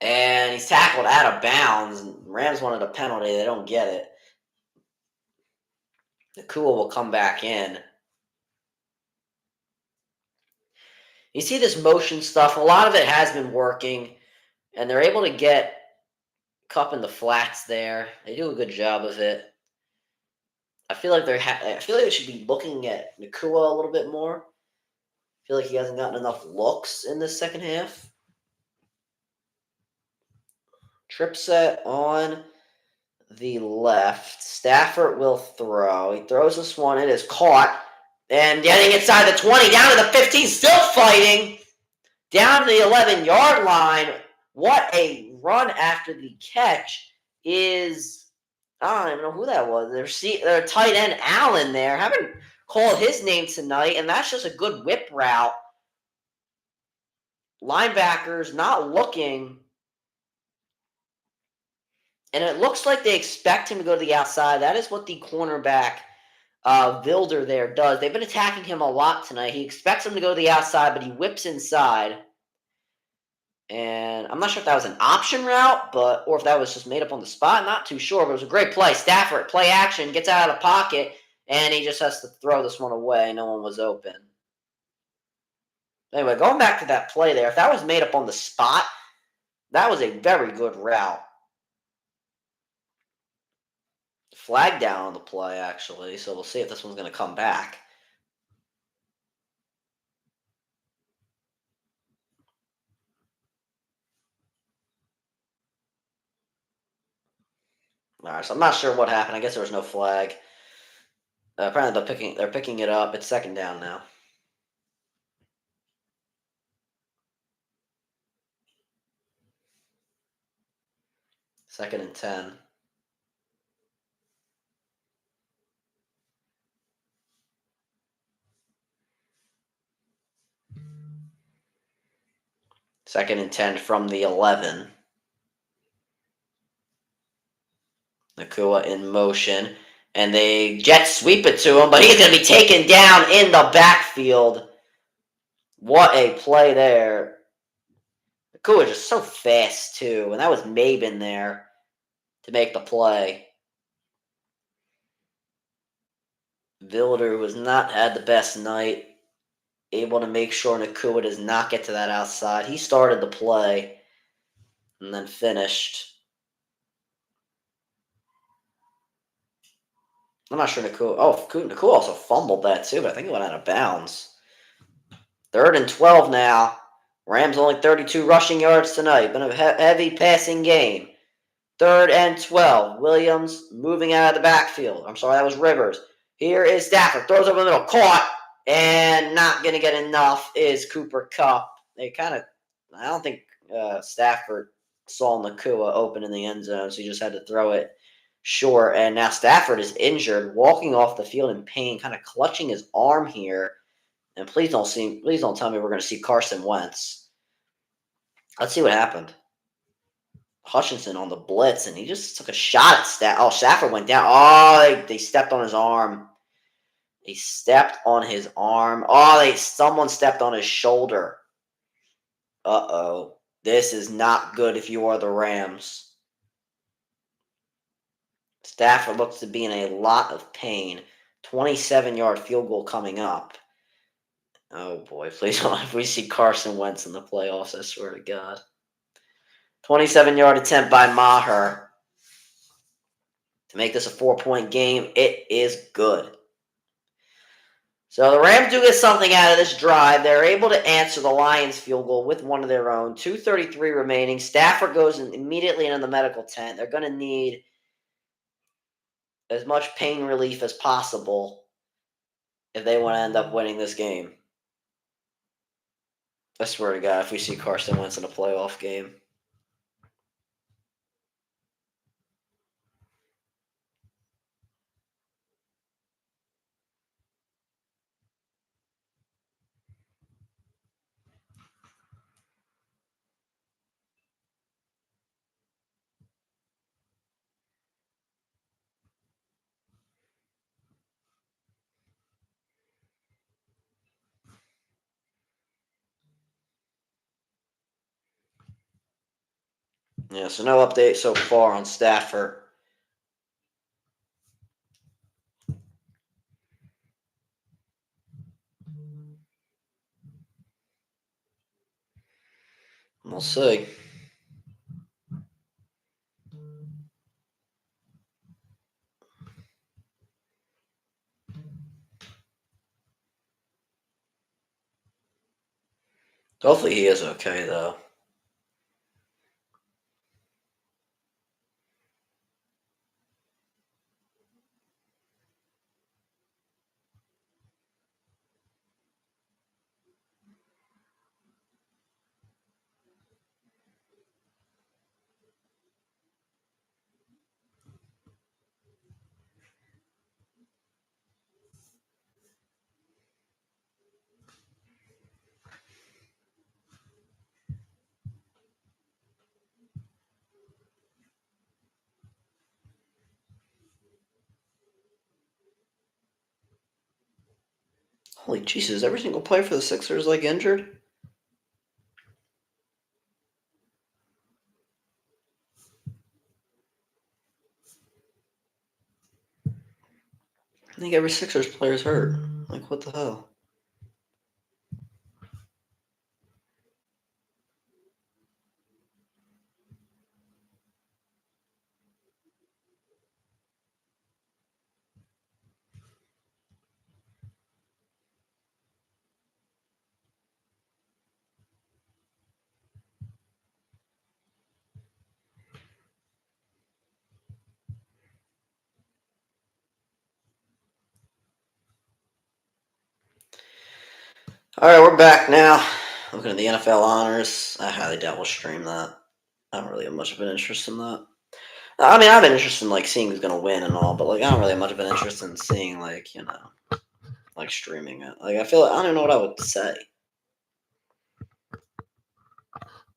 And he's tackled out of bounds. Rams wanted a penalty. They don't get it. Nakua will come back in. You see this motion stuff. A lot of it has been working. And they're able to get Kupp in the flats there. They do a good job of it. I feel like they should be looking at Nakua a little bit more. I feel like he hasn't gotten enough looks in this second half. Trip set on the left. Stafford will throw. He throws this one. It is caught. And getting inside the 20, down to the 15, still fighting. down to the 11-yard line. What a run after the catch is. I don't even know who that was. Their tight end Allen there. Haven't called his name tonight, and that's just a good whip route. Linebackers not looking. And it looks like they expect him to go to the outside. That is what the cornerback Vilder there does. They've been attacking him a lot tonight. He expects him to go to the outside, but he whips inside. And I'm not sure if that was an option route, or if that was just made up on the spot. Not too sure, but it was a great play. Stafford, play action, gets out of the pocket, and he just has to throw this one away. No one was open. Anyway, going back to that play there, if that was made up on the spot, that was a very good route. Flag down on the play, actually, so we'll see if this one's going to come back. All right, so I'm not sure what happened. I guess there was no flag. Apparently they're picking it up. It's second down now. Second and 10. Second and 10 from the 11. Nakua in motion. And they jet sweep it to him, but he's going to be taken down in the backfield. What a play there. Nakua just so fast, too. And that was Mabin there to make the play. Vilder, who has not had the best night, able to make sure Nakua does not get to that outside. He started the play and then finished. I'm not sure Nakua. Oh, Nakua also fumbled that too, but I think it went out of bounds. 3rd and 12 now. Rams only 32 rushing yards tonight. Been a heavy passing game. 3rd and 12. Williams moving out of the backfield. I'm sorry, that was Rivers. Here is Stafford. Throws over the middle. Caught. And not going to get enough is Cooper Kupp. I don't think Stafford saw Nakua open in the end zone, so he just had to throw it short. And now Stafford is injured, walking off the field in pain, kind of clutching his arm here. And please don't tell me we're going to see Carson Wentz. Let's see what happened. Hutchinson on the blitz, and he just took a shot at Stafford. Oh, Stafford went down. Oh, they stepped on his arm. He stepped on his arm. Oh, someone stepped on his shoulder. Uh-oh. This is not good if you are the Rams. Stafford looks to be in a lot of pain. 27-yard field goal coming up. Oh, boy. Please don't if we see Carson Wentz in the playoffs, I swear to God. 27-yard attempt by Maher. To make this a 4-point game, it is good. So the Rams do get something out of this drive. They're able to answer the Lions field goal with one of their own. 2:33 remaining. Stafford goes immediately into the medical tent. They're going to need as much pain relief as possible if they want to end up winning this game. I swear to God, if we see Carson Wentz in a playoff game. Yeah, so no update so far on Stafford. We'll see. Hopefully he is okay, though. Holy Jesus, every single player for the Sixers like injured? I think every Sixers player's hurt. Like, what the hell? Alright, we're back now. Looking at the NFL honors. I highly doubt we'll stream that. I don't really have much of an interest in that. I mean, I have an interest in like seeing who's gonna win and all, but like I don't really have much of an interest in seeing like, like streaming it. Like I feel like I don't even know what I would say.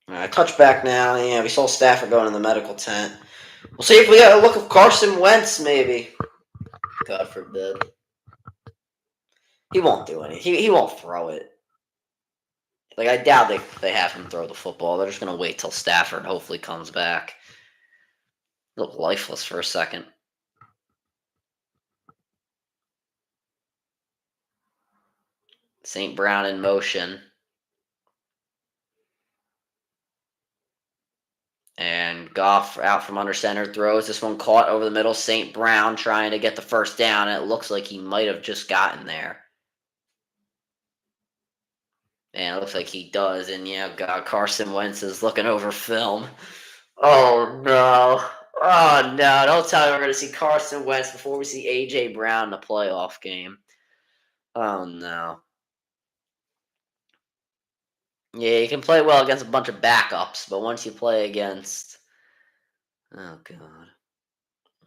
Alright, touchback now. Yeah, we saw Stafford going in the medical tent. We'll see if we got a look of Carson Wentz, maybe. God forbid. He won't do anything. He won't throw it. Like I doubt they have him throw the football. They're just gonna wait till Stafford hopefully comes back. Look lifeless for a second. St. Brown in motion. And Goff out from under center throws. This one caught over the middle. St. Brown trying to get the first down. And it looks like he might have just gotten there. And it looks like he does. And yeah, God, Carson Wentz is looking over film. Oh no. Oh no. Don't tell me we're going to see Carson Wentz before we see A.J. Brown in the playoff game. Oh no. Yeah, you can play well against a bunch of backups, but once you play against. Oh god.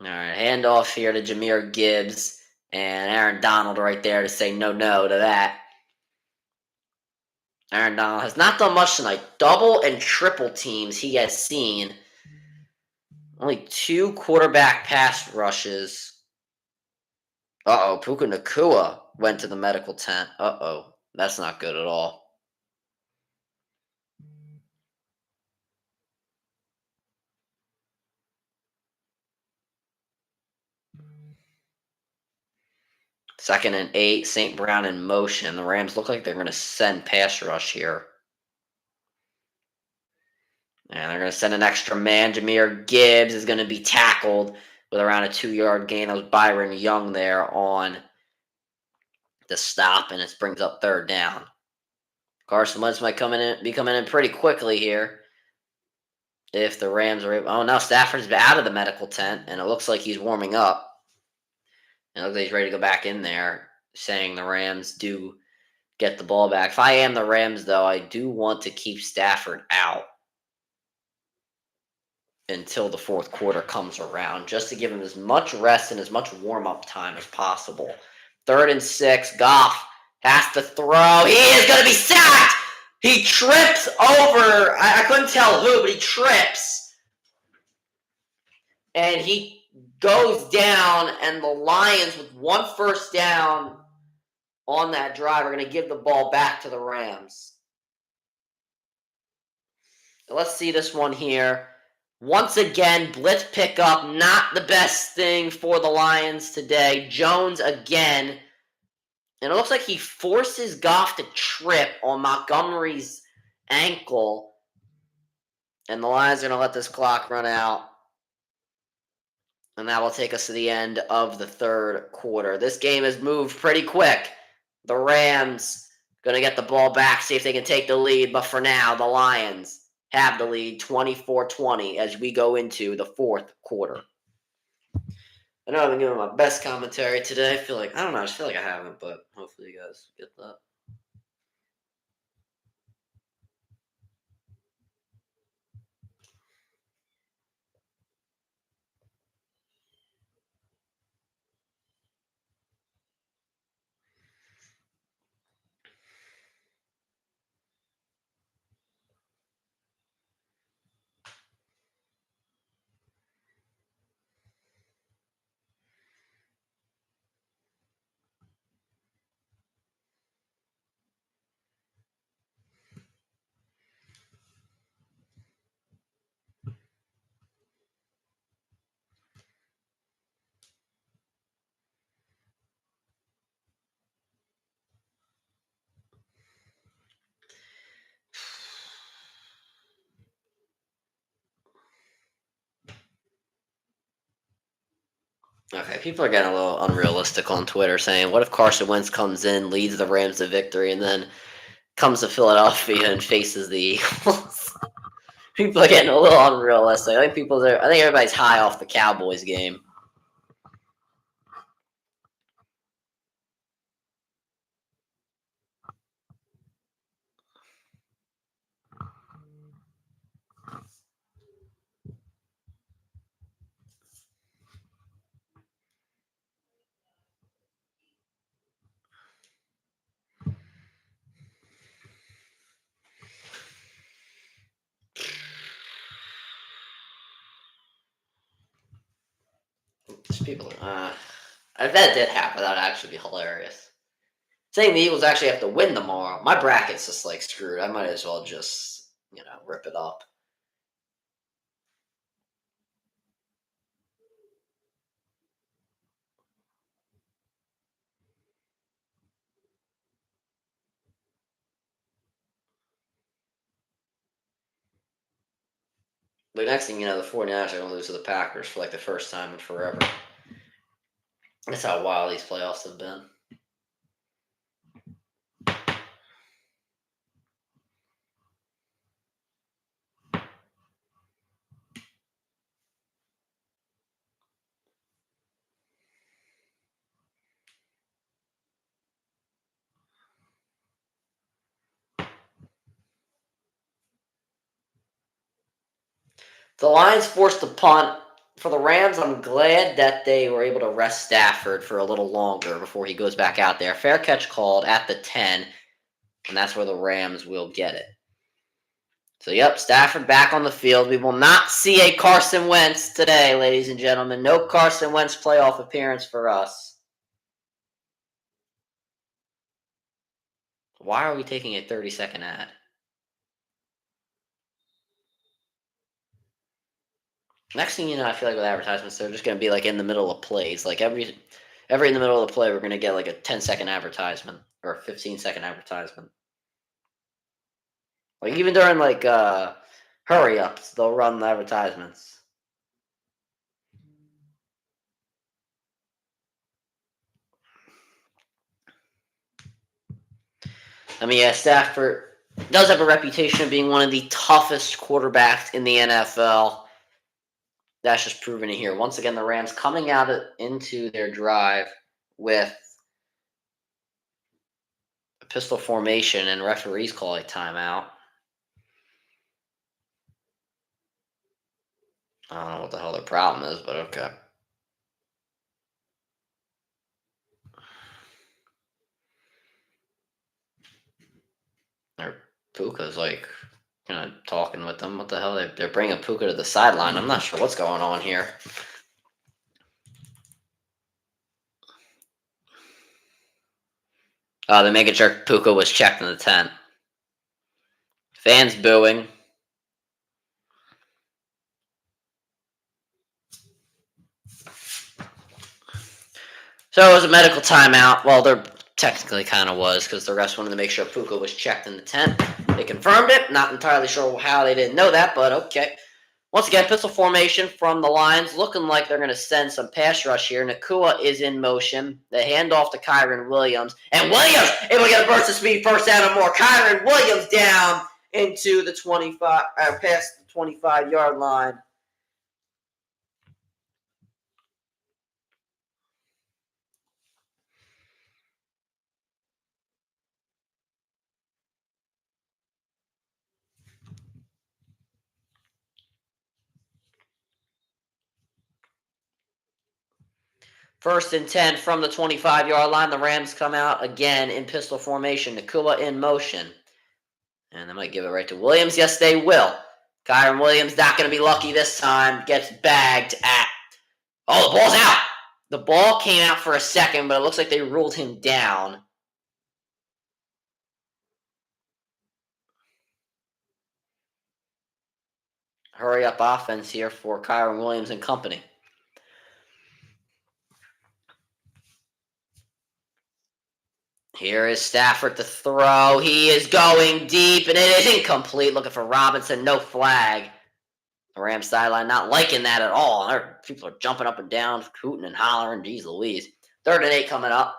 All right, handoff here to Jahmyr Gibbs and Aaron Donald right there to say no to that. Aaron Donald has not done much tonight. Double and triple teams he has seen. Only 2 quarterback pass rushes. Uh-oh, Puka Nacua went to the medical tent. Uh-oh, that's not good at all. Second and 8, St. Brown in motion. The Rams look like they're going to send pass rush here. And they're going to send an extra man. Jahmyr Gibbs is going to be tackled with around a 2-yard gain. That was Byron Young there on the stop, and it brings up third down. Carson Wentz might be coming in pretty quickly here if the Rams are able. Oh, no, Stafford's out of the medical tent, and it looks like he's warming up. And it looks like he's ready to go back in there, saying the Rams do get the ball back. If I am the Rams, though, I do want to keep Stafford out until the fourth quarter comes around, just to give him as much rest and as much warm-up time as possible. 3rd and 6, Goff has to throw. He is going to be sacked! He trips over. I couldn't tell who, but he trips. And he goes down, and the Lions, with 1 first down on that drive, are going to give the ball back to the Rams. Let's see this one here. Once again, blitz pickup, not the best thing for the Lions today. Jones again. And it looks like he forces Goff to trip on Montgomery's ankle. And the Lions are going to let this clock run out. And that will take us to the end of the third quarter. This game has moved pretty quick. The Rams going to get the ball back, see if they can take the lead. But for now, the Lions have the lead 24-20 as we go into the fourth quarter. I know I've been giving my best commentary today. I just feel like I haven't, but hopefully you guys get that. Okay, people are getting a little unrealistic on Twitter, saying, "What if Carson Wentz comes in, leads the Rams to victory, and then comes to Philadelphia and faces the Eagles?" People are getting a little unrealistic. I think everybody's high off the Cowboys game. Just people. If that did happen, that'd actually be hilarious. Saying the Eagles actually have to win tomorrow, my bracket's just like screwed. I might as well just rip it up. But next thing you know, the 49ers are going to lose to the Packers for like the first time in forever. That's how wild these playoffs have been. The Lions forced a punt. For the Rams, I'm glad that they were able to rest Stafford for a little longer before he goes back out there. Fair catch called at the 10, and that's where the Rams will get it. So, yep, Stafford back on the field. We will not see a Carson Wentz today, ladies and gentlemen. No Carson Wentz playoff appearance for us. Why are we taking a 30-second ad? Next thing you know, I feel like with advertisements, they're just going to be like in the middle of plays. Like every in the middle of the play, we're going to get like a 10-second advertisement or a 15-second advertisement. Like even during like hurry ups, they'll run the advertisements. I mean, yeah, Stafford does have a reputation of being one of the toughest quarterbacks in the NFL. That's just proven it here. Once again, the Rams coming out into their drive with a pistol formation and referees call a timeout. I don't know what the hell their problem is, but okay. Or Puka's like talking with them. What the hell? They're bringing Puka to the sideline. I'm not sure what's going on here. They're making sure Puka was checked in the tent. Fans booing. So it was a medical timeout. Well, there technically kind of was because the refs wanted to make sure Puka was checked in the tent. They confirmed it. Not entirely sure how they didn't know that, but okay. Once again, pistol formation from the Lions, looking like they're going to send some pass rush here. Nakua is in motion. The handoff to Kyren Williams. And Williams able to get a burst of speed first down and more. Kyren Williams down into the 25, past the 25-yard line. First and 10 from the 25-yard line. The Rams come out again in pistol formation. Nakua in motion. And they might give it right to Williams. Yes, they will. Kyren Williams not going to be lucky this time. Gets bagged at. Oh, the ball's out. The ball came out for a second, but it looks like they ruled him down. Hurry up offense here for Kyren Williams and company. Here is Stafford to throw. He is going deep, and it is incomplete. Looking for Robinson. No flag. The Rams sideline not liking that at all. People are jumping up and down, hooting and hollering. Geez Louise. 3rd and 8 coming up.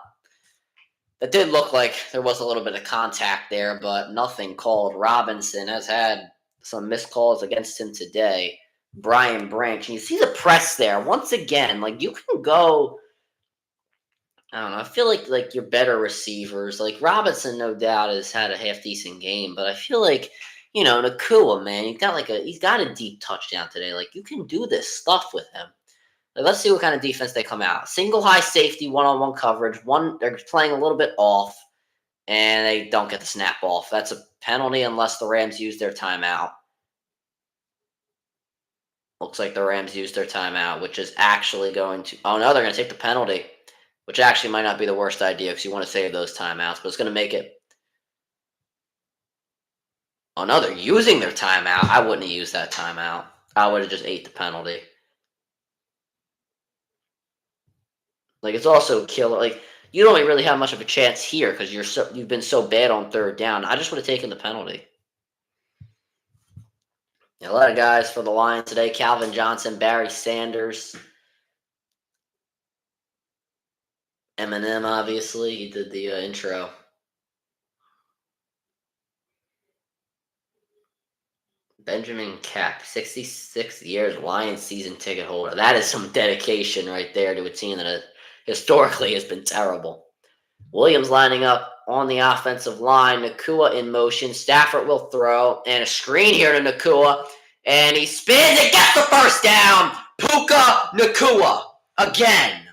That did look like there was a little bit of contact there, but nothing called. Robinson has had some missed calls against him today. Brian Branch. And you see the press there. Once again, like you can go. I don't know. I feel like your better receivers, like Robinson, no doubt has had a half decent game, but I feel like Nakua, man, he's got a deep touchdown today. Like you can do this stuff with him. Like, let's see what kind of defense they come out. Single high safety, one-on-one coverage. They're playing a little bit off, and they don't get the snap off. That's a penalty unless the Rams use their timeout. Looks like the Rams used their timeout, which is actually going to. Oh no, they're going to take the penalty. Which actually might not be the worst idea because you want to save those timeouts, but it's going to make it. Oh, no, they're using their timeout. I wouldn't have used that timeout. I would have just ate the penalty. Like, it's also killer. Like, you don't really have much of a chance here because you've been so bad on 3rd down. I just would have taken the penalty. A lot of guys for the Lions today. Calvin Johnson, Barry Sanders. Eminem, obviously. He did the intro. Benjamin Cap, 66 years, Lions season ticket holder. That is some dedication right there to a team that historically has been terrible. Williams lining up on the offensive line. Nakua in motion. Stafford will throw. And a screen here to Nakua. And he spins and gets the first down. Puka Nakua again.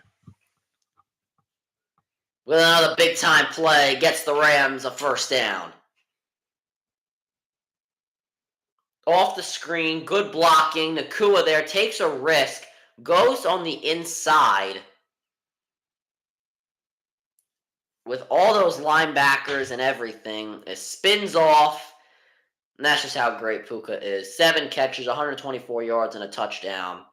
With another big-time play. Gets the Rams a first down. Off the screen, good blocking. Nakua there takes a risk, goes on the inside with all those linebackers and everything. It spins off, and that's just how great Puka is. 7 catches, 124 yards, and a touchdown.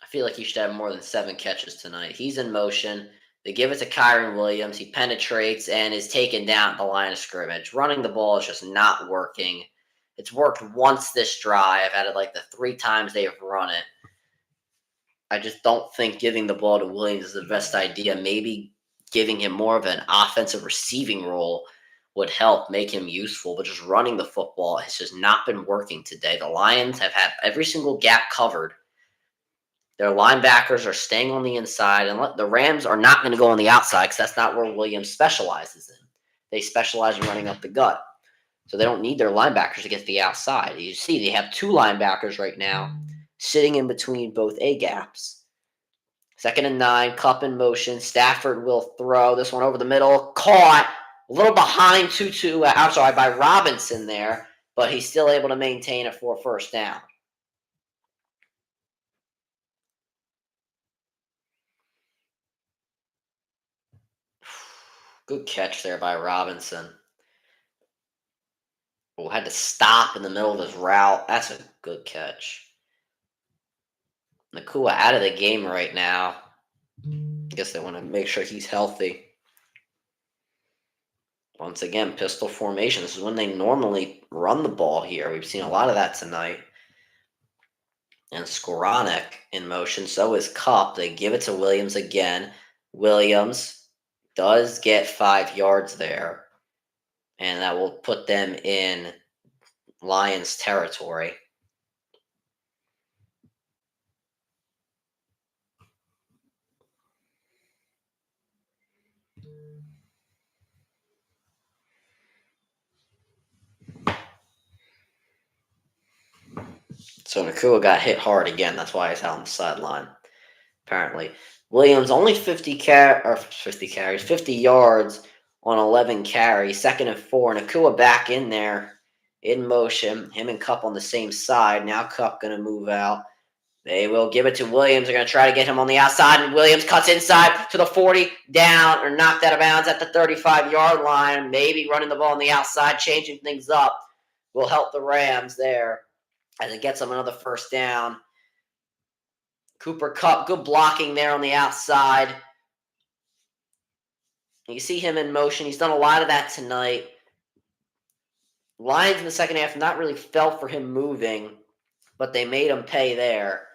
I feel like he should have more than 7 catches tonight. He's in motion. They give it to Kyron Williams. He penetrates and is taken down at the line of scrimmage. Running the ball is just not working. It's worked once this drive out of like the 3 times they have run it. I just don't think giving the ball to Williams is the best idea. Maybe giving him more of an offensive receiving role would help make him useful, but just running the football has just not been working today. The Lions have had every single gap covered. Their linebackers are staying on the inside, and the Rams are not going to go on the outside because that's not where Williams specializes in. They specialize in running up the gut. So they don't need their linebackers to get to the outside. You see, they have 2 linebackers right now sitting in between both A-gaps. 2nd and 9, Cup in motion. Stafford will throw this one over the middle. Caught a little behind by Robinson there, but he's still able to maintain it for a first down. Good catch there by Robinson. Had to stop in the middle of his route. That's a good catch. Nakua out of the game right now. I guess they want to make sure he's healthy. Once again, pistol formation. This is when they normally run the ball here. We've seen a lot of that tonight. And Skoranek in motion. So is Cup. They give it to Williams again. Williams does get 5 yards there. And that will put them in Lions territory. So Nakua got hit hard again. That's why he's out on the sideline, apparently. Williams only 50 carries, 50 yards on 11 carries. 2nd and 4. Nakua back in there in motion. Him and Cup on the same side. Now Cup going to move out. They will give it to Williams. They're going to try to get him on the outside, and Williams cuts inside to the 40, down, or knocked out of bounds at the 35-yard line. Maybe running the ball on the outside, changing things up will help the Rams there as it gets them another first down. Cooper Kupp, good blocking there on the outside. You see him in motion. He's done a lot of that tonight. Lions in the second half not really felt for him moving. but they made him pay there.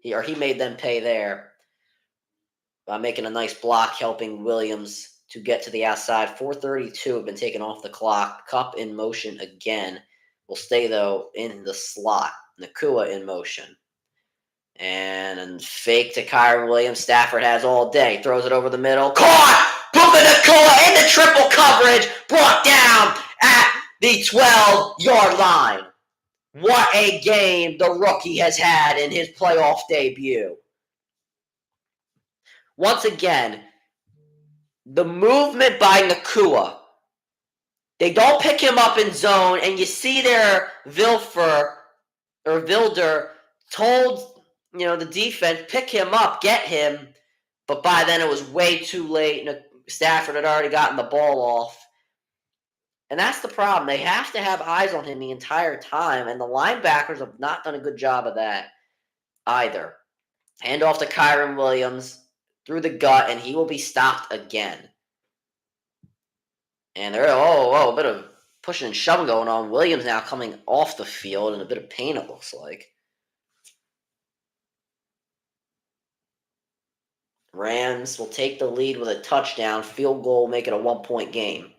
He made them pay there by making a nice block, helping Williams to get to the outside. 4:32 have been taken off the clock. Cup in motion again. Will stay, though, in the slot. Nakua in motion. And fake to Kyron Williams. Stafford has all day. Throws it over the middle. Caught! Puka Nakua in the triple coverage. Brought down at the 12-yard line. What a game the rookie has had in his playoff debut. Once again, the movement by Nakua. They don't pick him up in zone, and you see there Vilder told the defense, pick him up, get him, but by then it was way too late. Stafford had already gotten the ball off. And that's the problem. They have to have eyes on him the entire time, and the linebackers have not done a good job of that either. Hand off to Kyron Williams through the gut, and he will be stopped again. And there, a bit of pushing and shoving going on. Williams now coming off the field in a bit of pain, it looks like. Rams will take the lead with a touchdown. Field goal, make it a 1-point game.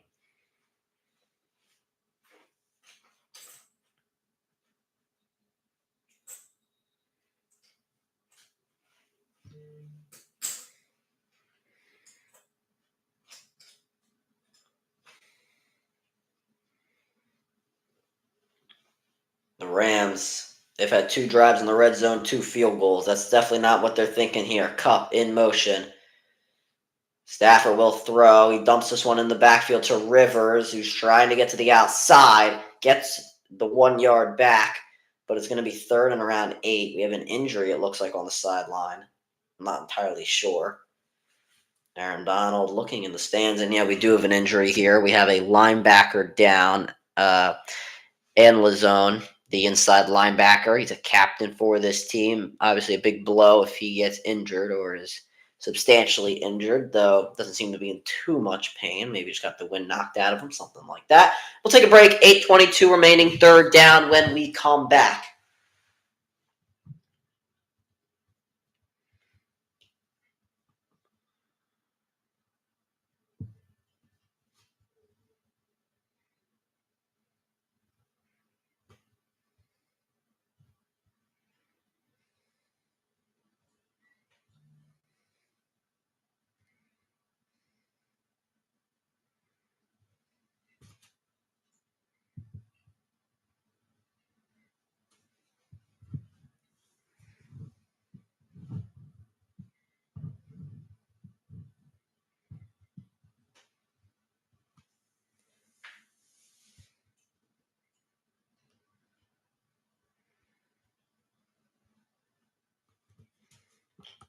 The Rams, they've had 2 drives in the red zone, 2 field goals. That's definitely not what they're thinking here. Cup in motion. Stafford will throw. He dumps this one in the backfield to Rivers, who's trying to get to the outside. Gets the 1 yard back, but it's going to be 3rd and around 8. We have an injury, it looks like, on the sideline. I'm not entirely sure. Aaron Donald looking in the stands, and yeah, we do have an injury here. We have a linebacker down, and Lazone, the inside linebacker. He's a captain for this team. Obviously, a big blow if he gets injured or is substantially injured, though doesn't seem to be in too much pain. Maybe just got the wind knocked out of him, something like that. We'll take a break. 8:22 remaining, 3rd down when we come back.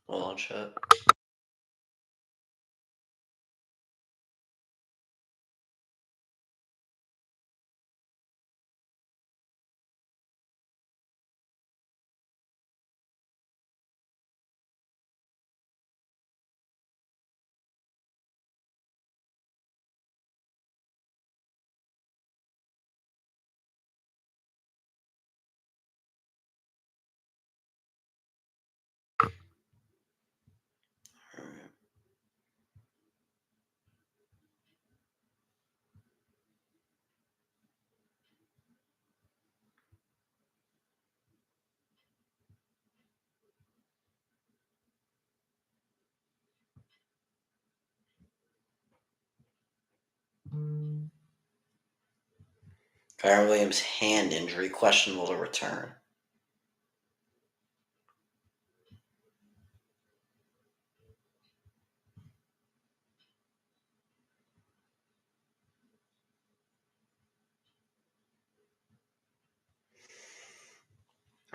Hold on, chat. Kyron Williams' hand injury, questionable to return.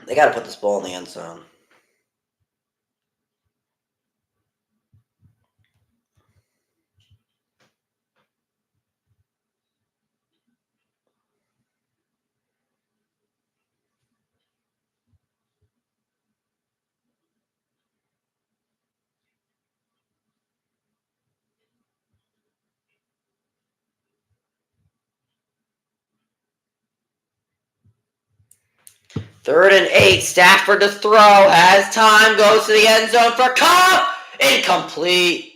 They got to put this ball in the end zone. 3rd and 8. Stafford to throw. Has time. Goes to the end zone for Goff. Incomplete.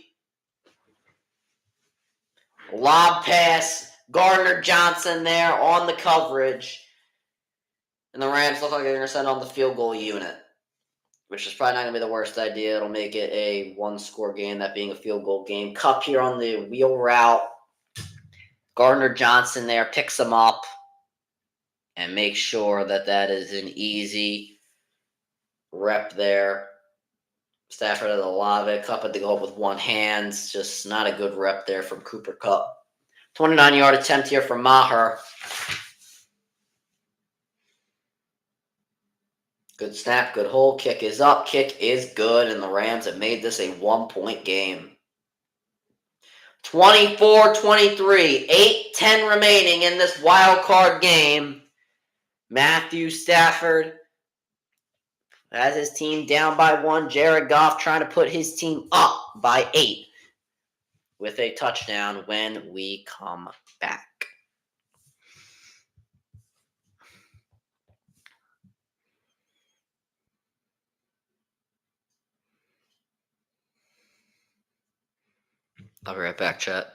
Lob pass. Gardner Johnson there on the coverage. And the Rams look like they're going to send on the field goal unit, which is probably not going to be the worst idea. It'll make it a one-score game, that being a field goal game. Kupp here on the wheel route. Gardner Johnson there picks him up and makes sure that is an easy rep there. Stafford had a lot of it. Kupp had to go up with one hand. It's just not a good rep there from Cooper Kupp. 29-yard attempt here from Maher. Good snap, good hold. Kick is up. Kick is good, and the Rams have made this a one-point game. 24-23. 8-10 remaining in this wild card game. Matthew Stafford has his team down by 1. Jared Goff trying to put his team up by 8 with a touchdown when we come back. I'll be right back, chat.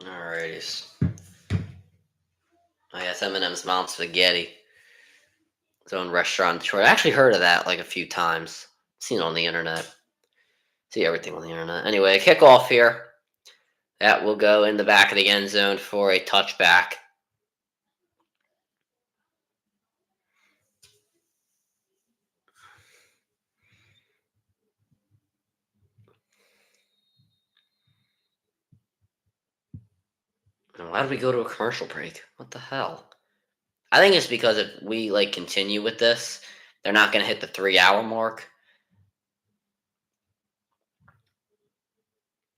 Alrighty. I guess Eminem's Mom Spaghetti. His own restaurant in Detroit. I actually heard of that like a few times. Seen it on the internet. See everything on the internet. Anyway, kickoff here. That will go in the back of the end zone for a touchback. Why did we go to a commercial break? What the hell? I think it's because if we continue with this, they're not going to hit the 3-hour mark.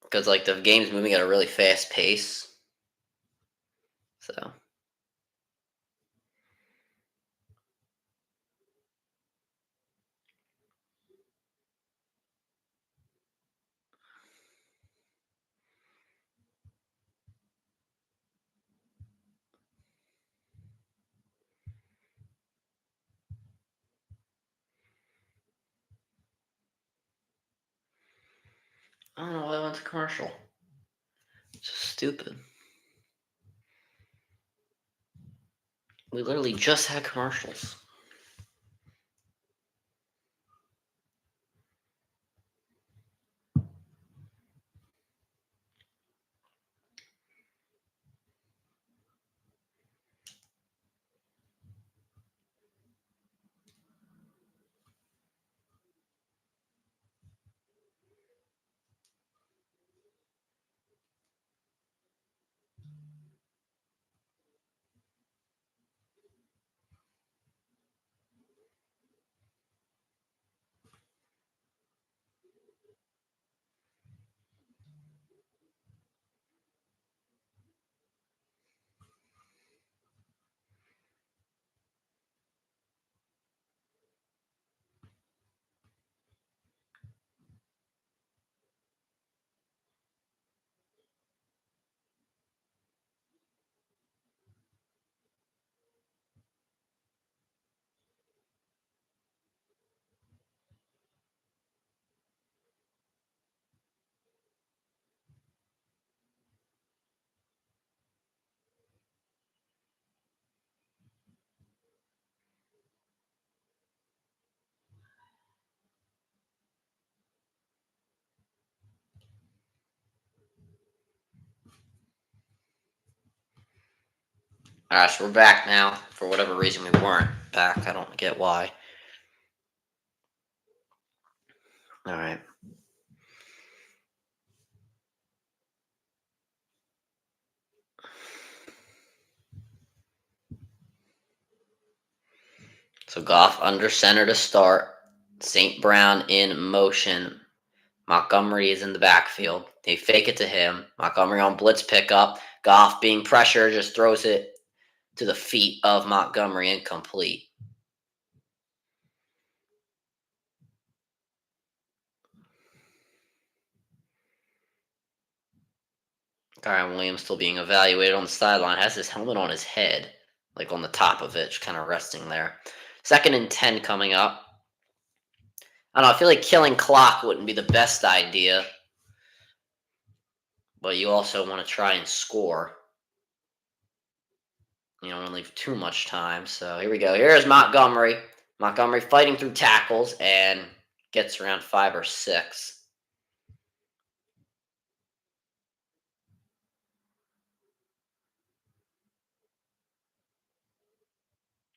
Because the game's moving at a really fast pace. So I don't know why I went to commercial. It's just stupid. We literally just had commercials. Alright, so we're back now. For whatever reason, we weren't back. I don't get why. Alright. So Goff under center to start. St. Brown in motion. Montgomery is in the backfield. They fake it to him. Montgomery on blitz pickup. Goff being pressured just throws it to the feet of Montgomery, incomplete. Kyron Williams still being evaluated on the sideline. Has his helmet on his head, like on the top of it, just kind of resting there. 2nd and 10 coming up. I don't know. I feel like killing clock wouldn't be the best idea, but you also want to try and score. You don't want to leave too much time. So here we go. Here's Montgomery. Montgomery fighting through tackles and gets around 5 or 6.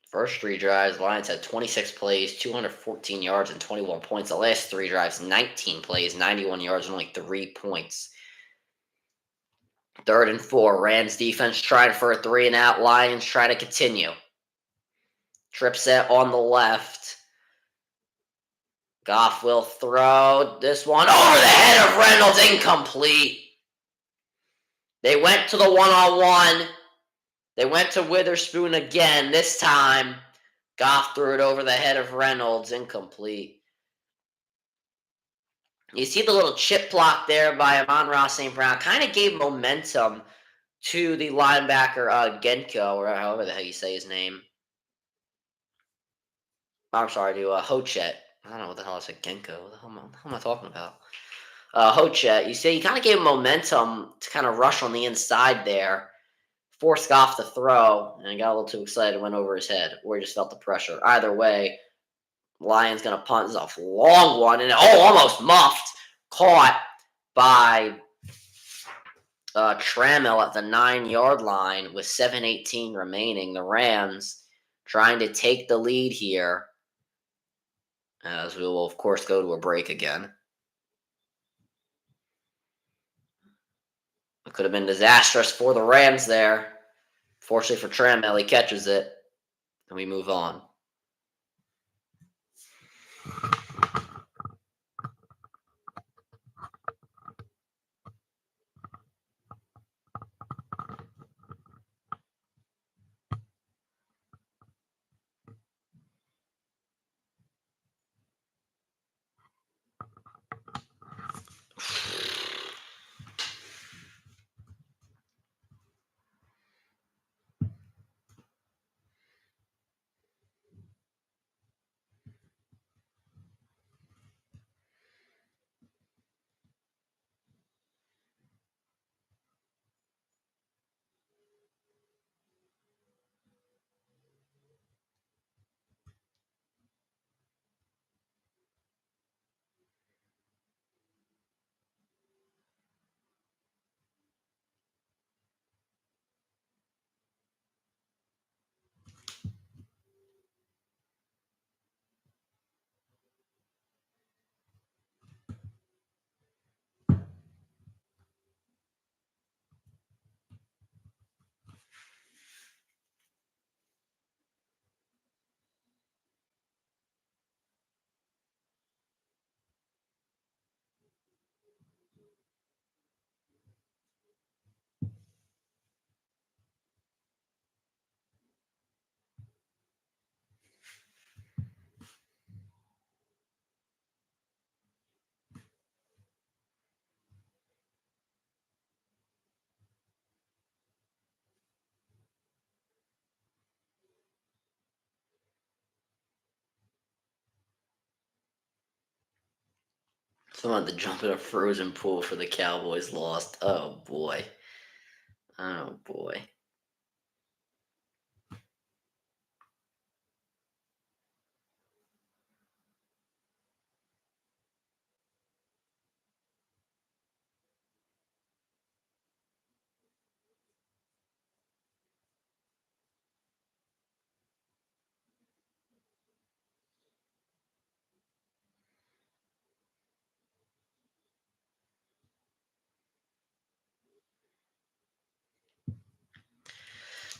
First 3 drives, Lions had 26 plays, 214 yards, and 21 points. The last 3 drives, 19 plays, 91 yards, and only 3 points. 3rd and 4, Rams defense trying for a 3 and out. Lions try to continue. Trip set on the left. Goff will throw this one over the head of Reynolds, incomplete. They went to the one-on-one. They went to Witherspoon again. This time, Goff threw it over the head of Reynolds, incomplete. You see the little chip block there by Amon-Ra St. Brown. Kind of gave momentum to the linebacker Genko, or however the hell you say his name. I'm sorry, to Hochet. I don't know what the hell I said, Genko. What the hell am I talking about? Hochet. You see, he kind of gave momentum to kind of rush on the inside there. Forced Goff to throw, and he got a little too excited and went over his head, or he just felt the pressure. Either way, Lions going to punt. This is a long one, and almost muffed. Caught by Trammell at the 9-yard line with 7:18 remaining. The Rams trying to take the lead here, as we will, of course, go to a break again. It could have been disastrous for the Rams there. Fortunately for Trammell, he catches it, and we move on. Someone had to jump in a frozen pool for the Cowboys lost. Oh, boy. Oh, boy.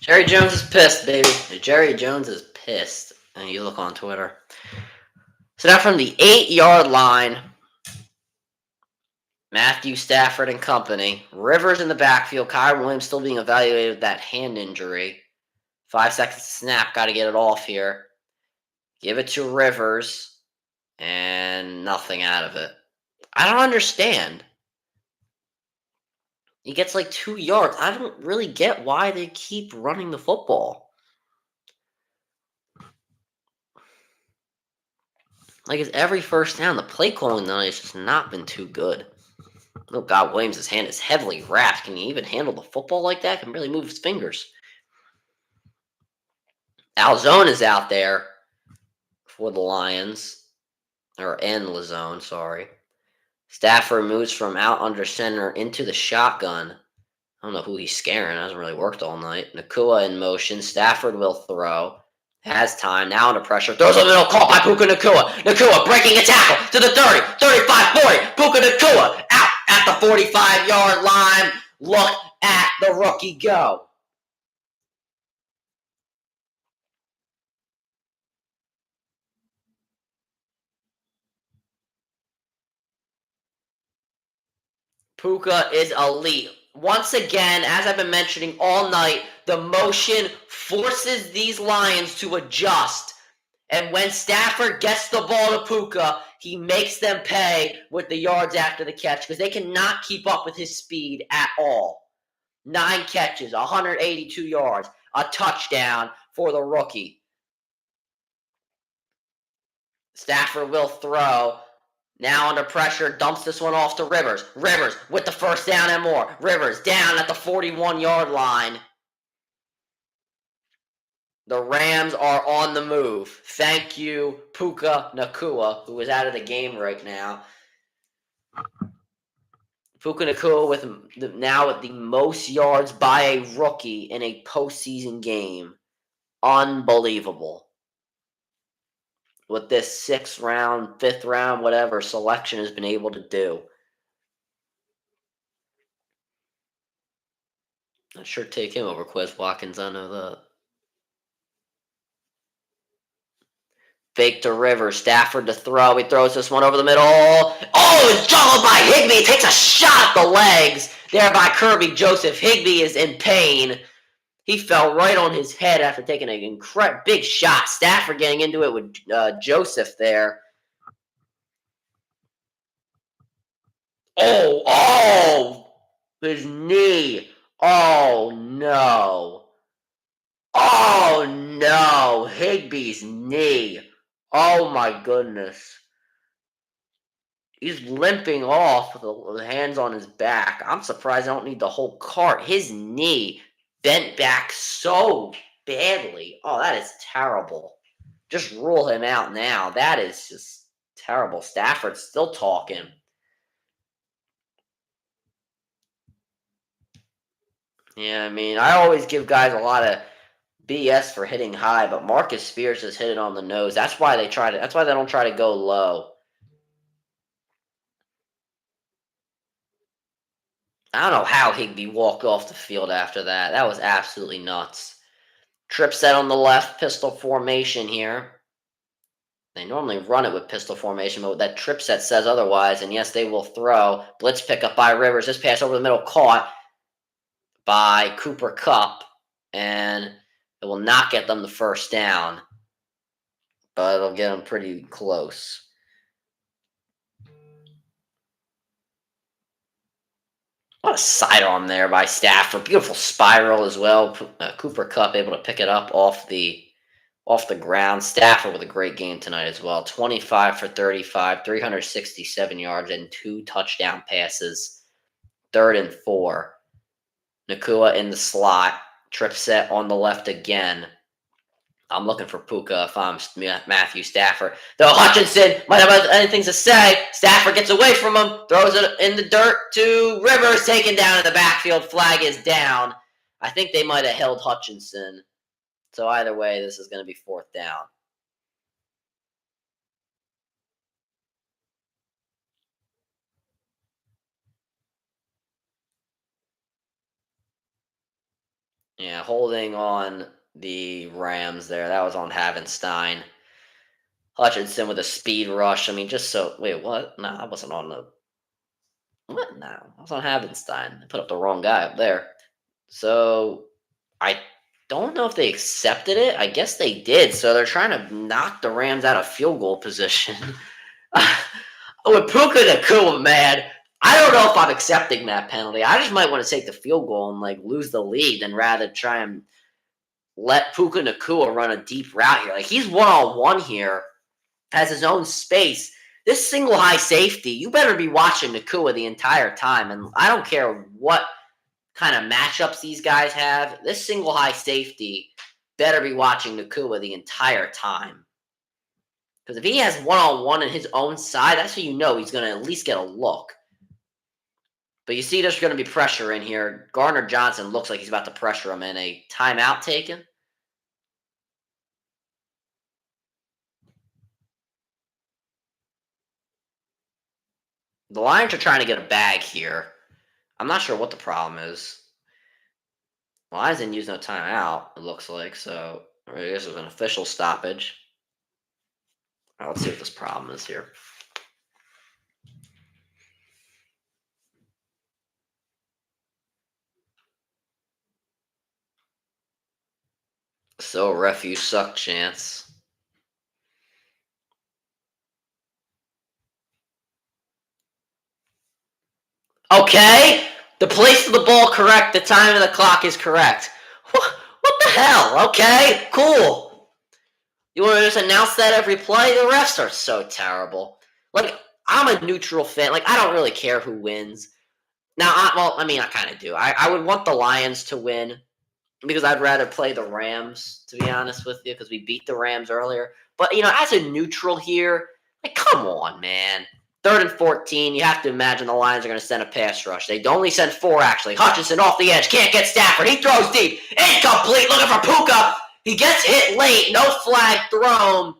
Jerry Jones is pissed, baby. Jerry Jones is pissed. And you look on Twitter. So now from the 8-yard line, Matthew Stafford and company. Rivers in the backfield. Kyron Williams still being evaluated with that hand injury. 5 seconds to snap. Got to get it off here. Give it to Rivers. And nothing out of it. I don't understand. He gets like 2 yards. I don't really get why they keep running the football. Like, it's every first down. The play calling tonight has just not been too good. Oh, God, Williams' hand is heavily wrapped. Can he even handle the football like that? Can barely move his fingers. Alzone is out there for the Lions. Or Lazone, sorry. Stafford moves from out under center into the shotgun. I don't know who he's scaring. It hasn't really worked all night. Nakua in motion. Stafford will throw. Has time. Now under pressure. Throws a middle call by Puka Nakua. Nakua breaking a tackle to the 30, 35, 40. Puka Nakua out at the 45-yard line. Look at the rookie go. Puka is elite. Once again, as I've been mentioning all night, the motion forces these Lions to adjust. And when Stafford gets the ball to Puka, he makes them pay with the yards after the catch because they cannot keep up with his speed at all. 9 catches, 182 yards, a touchdown for the rookie. Stafford will throw. Now under pressure, dumps this one off to Rivers. Rivers with the first down and more. Rivers down at the 41-yard line. The Rams are on the move. Thank you, Puka Nakua, who is out of the game right now. Puka Nakua with the most yards by a rookie in a postseason game. Unbelievable. What this 6th round, 5th round, whatever selection has been able to do. I'd sure take him over Quez Watkins. I know that. Fake to Rivers. Stafford to throw. He throws this one over the middle. Oh, it's juggled by Higbee. Takes a shot at the legs there by Kirby Joseph. Higbee is in pain. He fell right on his head after taking an big shot. Stafford getting into it with Joseph there. Oh, his knee. Oh, no. Oh, no. Higbee's knee. Oh, my goodness. He's limping off with the hands on his back. I'm surprised I don't need the whole cart. His knee bent back so badly. Oh, that is terrible. Just rule him out now. That is just terrible. Stafford's still talking. Yeah, I mean, I always give guys a lot of BS for hitting high, but Marcus Spears has hit it on the nose. That's why they don't try to go low. I don't know how Higbee walked off the field after that. That was absolutely nuts. Trip set on the left, pistol formation here. They normally run it with pistol formation, but that trip set says otherwise. And yes, they will throw. Blitz pickup by Rivers. This pass over the middle caught by Cooper Kupp. And it will not get them the first down, but it'll get them pretty close. What a sidearm there by Stafford. Beautiful spiral as well. Cooper Kupp able to pick it up off the ground. Stafford with a great game tonight as well. 25 for 35, 367 yards, and 2 touchdown passes. 3rd and 4. Nakua in the slot. Trip set on the left again. I'm looking for Puka if I'm Matthew Stafford. Though Hutchinson might have anything to say. Stafford gets away from him. Throws it in the dirt to Rivers. Taken down in the backfield. Flag is down. I think they might have held Hutchinson. So either way, this is going to be 4th down. Yeah, holding on the Rams there. That was on Havenstein. Hutchinson with a speed rush. I mean, just so. Wait, what? No, I wasn't on the. What? No, I was on Havenstein. I put up the wrong guy up there. So I don't know if they accepted it. I guess they did. So they're trying to knock the Rams out of field goal position. With Puka Nakua, man, I don't know if I'm accepting that penalty. I just might want to take the field goal and like lose the lead than rather try and let Puka Nakua run a deep route here. Like he's 1-on-1 here, has his own space. This single high safety, you better be watching Nakua the entire time. And I don't care what kind of matchups these guys have. This single high safety better be watching Nakua the entire time. Because if he has 1-on-1 in his own side, that's how you know he's going to at least get a look. But you see there's going to be pressure in here. Gardner Johnson looks like he's about to pressure him in. A timeout taken. The Lions are trying to get a bag here. I'm not sure what the problem is. The Lions didn't use no timeout, it looks like. So I guess it was an official stoppage. All right, let's see what this problem is here. So, ref, you suck, Chance. Okay, the place of the ball correct. The time of the clock is correct. What the hell? Okay, cool. You want to just announce that every play? The refs are so terrible. Like, I'm a neutral fan. Like, I don't really care who wins. Now, I kind of do. I would want the Lions to win because I'd rather play the Rams, to be honest with you, because we beat the Rams earlier. But, as a neutral here, like, come on, man. 3rd and 14, you have to imagine the Lions are going to send a pass rush. They only send 4, actually. Hutchinson off the edge, can't get Stafford. He throws deep. Incomplete, looking for Puka. He gets hit late, no flag thrown.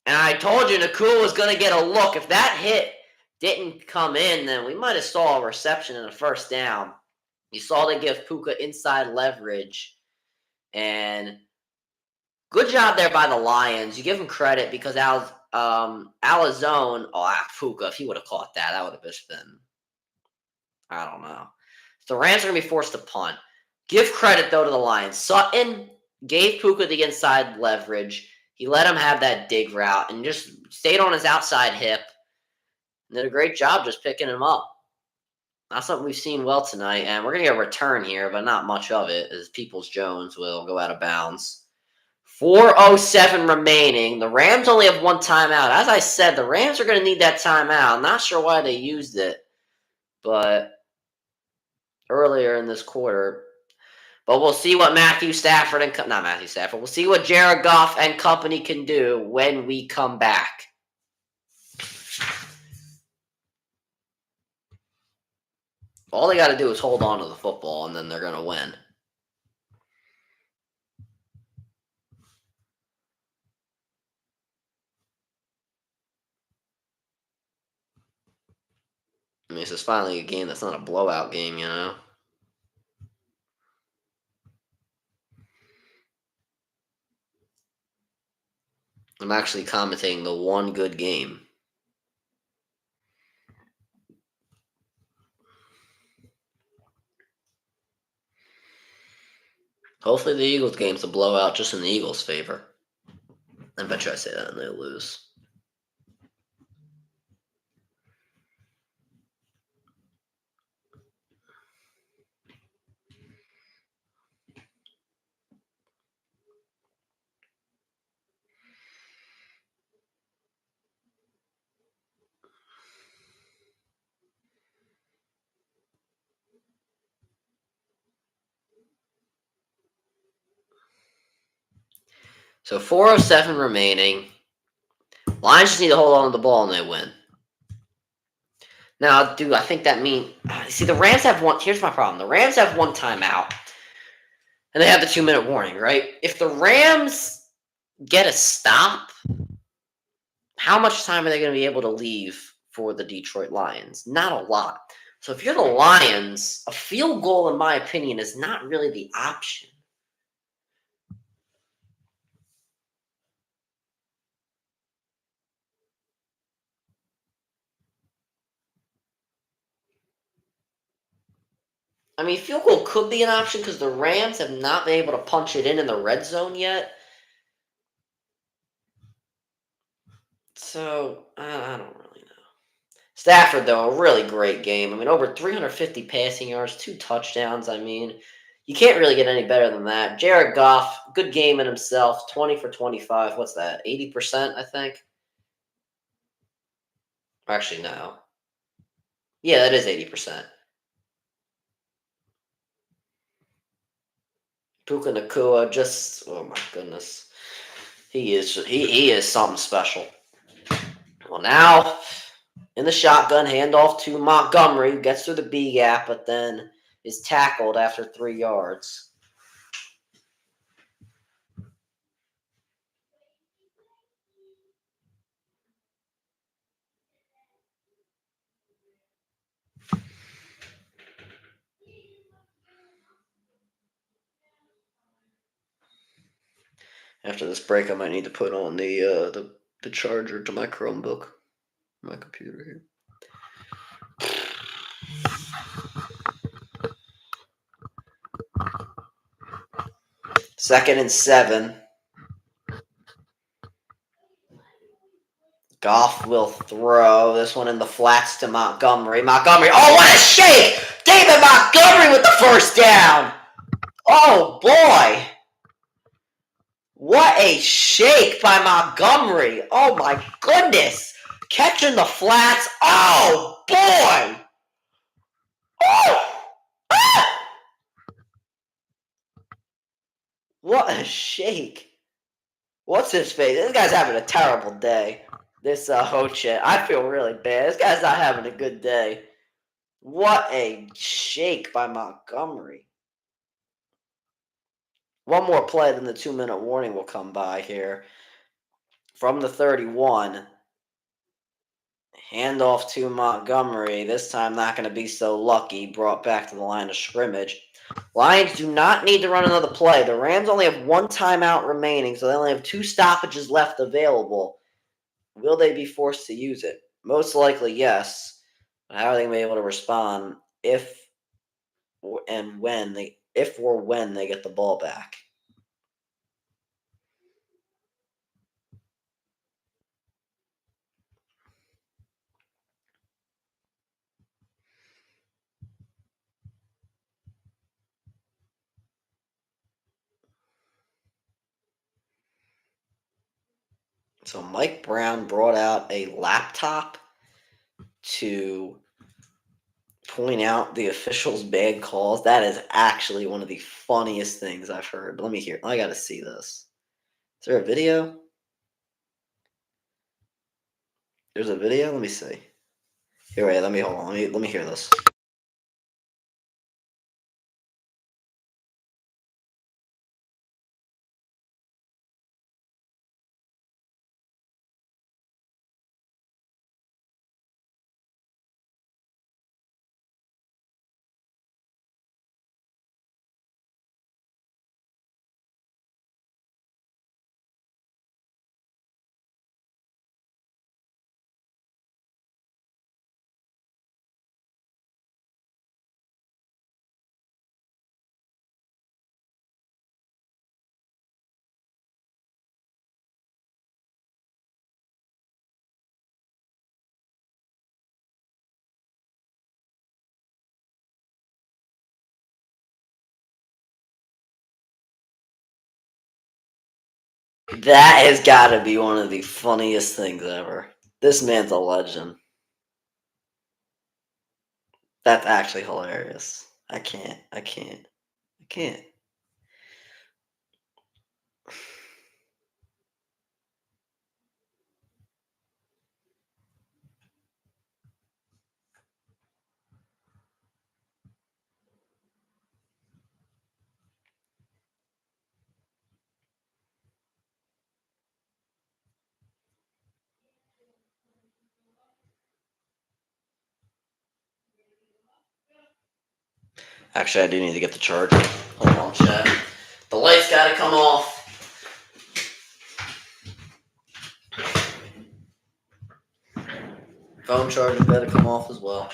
And I told you Nakua was going to get a look. If that hit didn't come in, then we might have saw a reception and a first down. You saw they give Puka inside leverage. And good job there by the Lions. You give him credit because Alizone, Puka, if he would have caught that, that would have just been, I don't know. So the Rams are going to be forced to punt. Give credit, though, to the Lions. Sutton gave Puka the inside leverage. He let him have that dig route and just stayed on his outside hip. And did a great job just picking him up. Not something we've seen well tonight. And we're going to get a return here, but not much of it, as Peoples-Jones will go out of bounds. 4:07 remaining. The Rams only have one timeout. As I said, the Rams are going to need that timeout. Not sure why they used it, but earlier in this quarter. But we'll see what Matthew Stafford not Matthew Stafford. We'll see what Jared Goff and company can do when we come back. All they got to do is hold on to the football, and then they're going to win. I mean, this is finally a game that's not a blowout game, I'm actually commentating the one good game. Hopefully the Eagles game's a blowout just in the Eagles' favor. I bet you I say that and they lose. So 4:07 remaining. Lions just need to hold on to the ball and they win. Now, I think that means... See, the Rams have one... Here's my problem. The Rams have one timeout. And they have the 2-minute warning, right? If the Rams get a stop, how much time are they going to be able to leave for the Detroit Lions? Not a lot. So if you're the Lions, a field goal, in my opinion, is not really the option. I mean, field goal could be an option because the Rams have not been able to punch it in the red zone yet. So I don't really know. Stafford, though, a really great game. I mean, over 350 passing yards, 2 touchdowns. I mean, you can't really get any better than that. Jared Goff, good game in himself, 20 for 25. What's that? 80%, I think. Actually, no. Yeah, that is 80%. Puka Nakua, just oh my goodness, he is something special. Well, now in the shotgun handoff to Montgomery, who gets through the B gap, but then is tackled after 3 yards. After this break, I might need to put on the charger to my Chromebook, my computer here. Second and 7. Goff will throw this one in the flats to Montgomery. Montgomery, oh, what a shake! David Montgomery with the first down! Oh, boy! What a shake by Montgomery! Oh, my goodness! Catching the flats. Oh, boy! Oh! Ah! What a shake. What's his face? This guy's having a terrible day. This Hochet. I feel really bad. This guy's not having a good day. What a shake by Montgomery. One more play, then the 2-minute warning will come by here. From the 31. Handoff to Montgomery. This time not going to be so lucky. Brought back to the line of scrimmage. Lions do not need to run another play. The Rams only have 1 timeout remaining, so they only have 2 stoppages left available. Will they be forced to use it? Most likely, yes. But how are they going to be able to respond if or when they get the ball back? So Mike Brown brought out a laptop to point out the officials' bad calls. That is actually one of the funniest things I've heard. Let me hear. I got to see this. Is there a video? There's a video? Let me see. Here, wait, let me hold on. Let me hear this. That has got to be one of the funniest things ever. This man's a legend. That's actually hilarious. I can't. Actually, I do need to get the charger. Hold on, chat. The lights gotta come off. Phone charger gotta come off as well.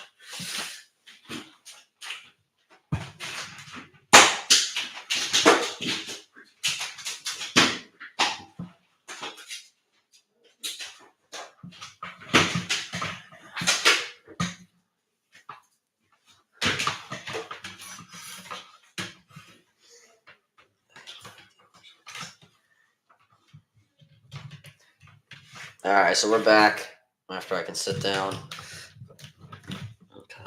Alright, so we're back after I can sit down. Okay.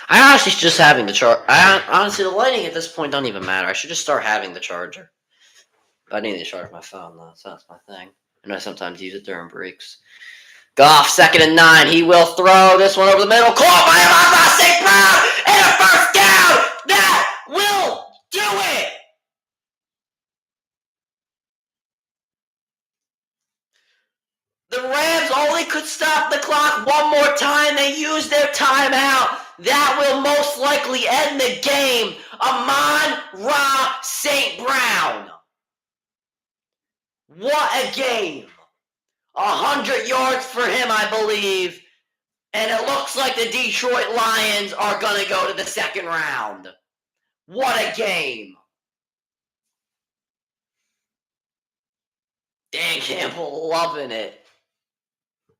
I honestly just having the charger. Honestly, the lighting at this point don't even matter. I should just start having the charger. But I need to charge my phone, though, so that's my thing. And I sometimes use it during breaks. Goff, 2nd and 9. He will throw this one over the middle. Caught by St. Brown! And a first down! That will do it! The Rams only could stop the clock one more time. They used their timeout. That will most likely end the game. Amon-Ra St. Brown. What a game. 100 yards for him, I believe. And it looks like the Detroit Lions are going to go to the second round. What a game. Dan Campbell loving it.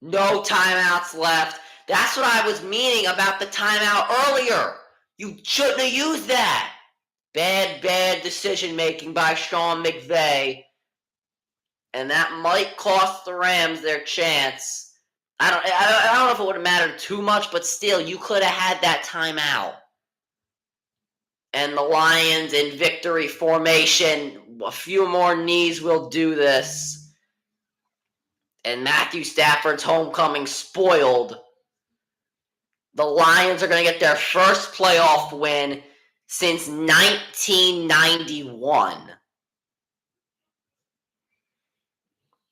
No timeouts left. That's what I was meaning about the timeout earlier. You shouldn't have used that. Bad decision making by Sean McVay. And that might cost the Rams their chance. I don't know if it would have mattered too much, but still, you could have had that timeout. And the Lions in victory formation. A few more knees will do this. And Matthew Stafford's homecoming spoiled. The Lions are going to get their first playoff win since 1991.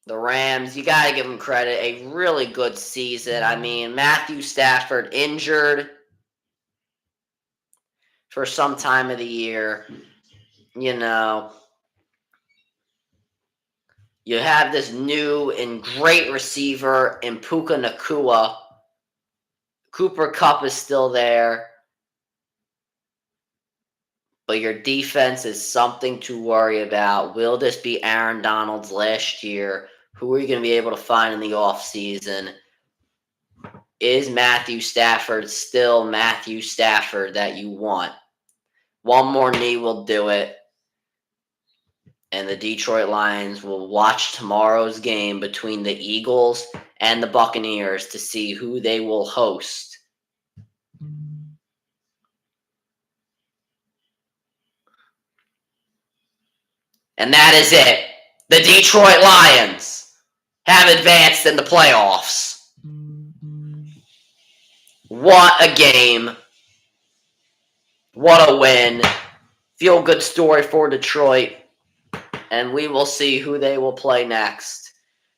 The Rams, you got to give them credit. A really good season. I mean, Matthew Stafford injured for some time of the year. You know, you have this new and great receiver in Puka Nacua. Cooper Kupp is still there. But your defense is something to worry about. Will this be Aaron Donald's last year? Who are you going to be able to find in the offseason? Is Matthew Stafford still Matthew Stafford that you want? One more knee will do it. And the Detroit Lions will watch tomorrow's game between the Eagles and the Buccaneers to see who they will host. And that is it. The Detroit Lions have advanced in the playoffs. What a game. What a win. Feel good story for Detroit. And we will see who they will play next.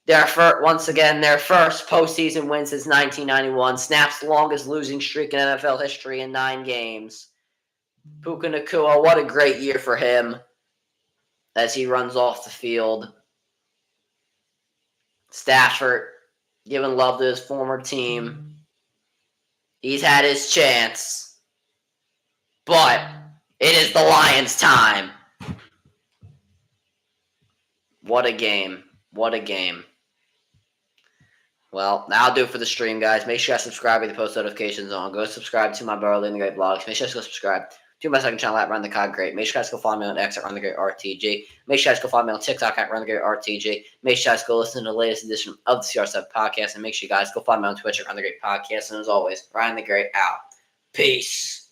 Once again, their first postseason win since 1991. Snap's longest losing streak in NFL history in 9 games. Puka Nacua, what a great year for him as he runs off the field. Stafford giving love to his former team. He's had his chance. But it is the Lions' time. What a game. What a game. Well, that'll do it for the stream, guys. Make sure you guys subscribe with the post notifications on. Go subscribe to my Barley and the Great blogs. Make sure you guys go subscribe to my second channel at Run the Cog Great. Make sure you guys go follow me on X at Run the Great RTG. Make sure you guys go follow me on TikTok at Run the Great RTG. Make sure you guys go listen to the latest edition of the CR7 podcast. And make sure you guys go follow me on Twitch at Run the Great Podcast. And as always, Ryan the Great out. Peace.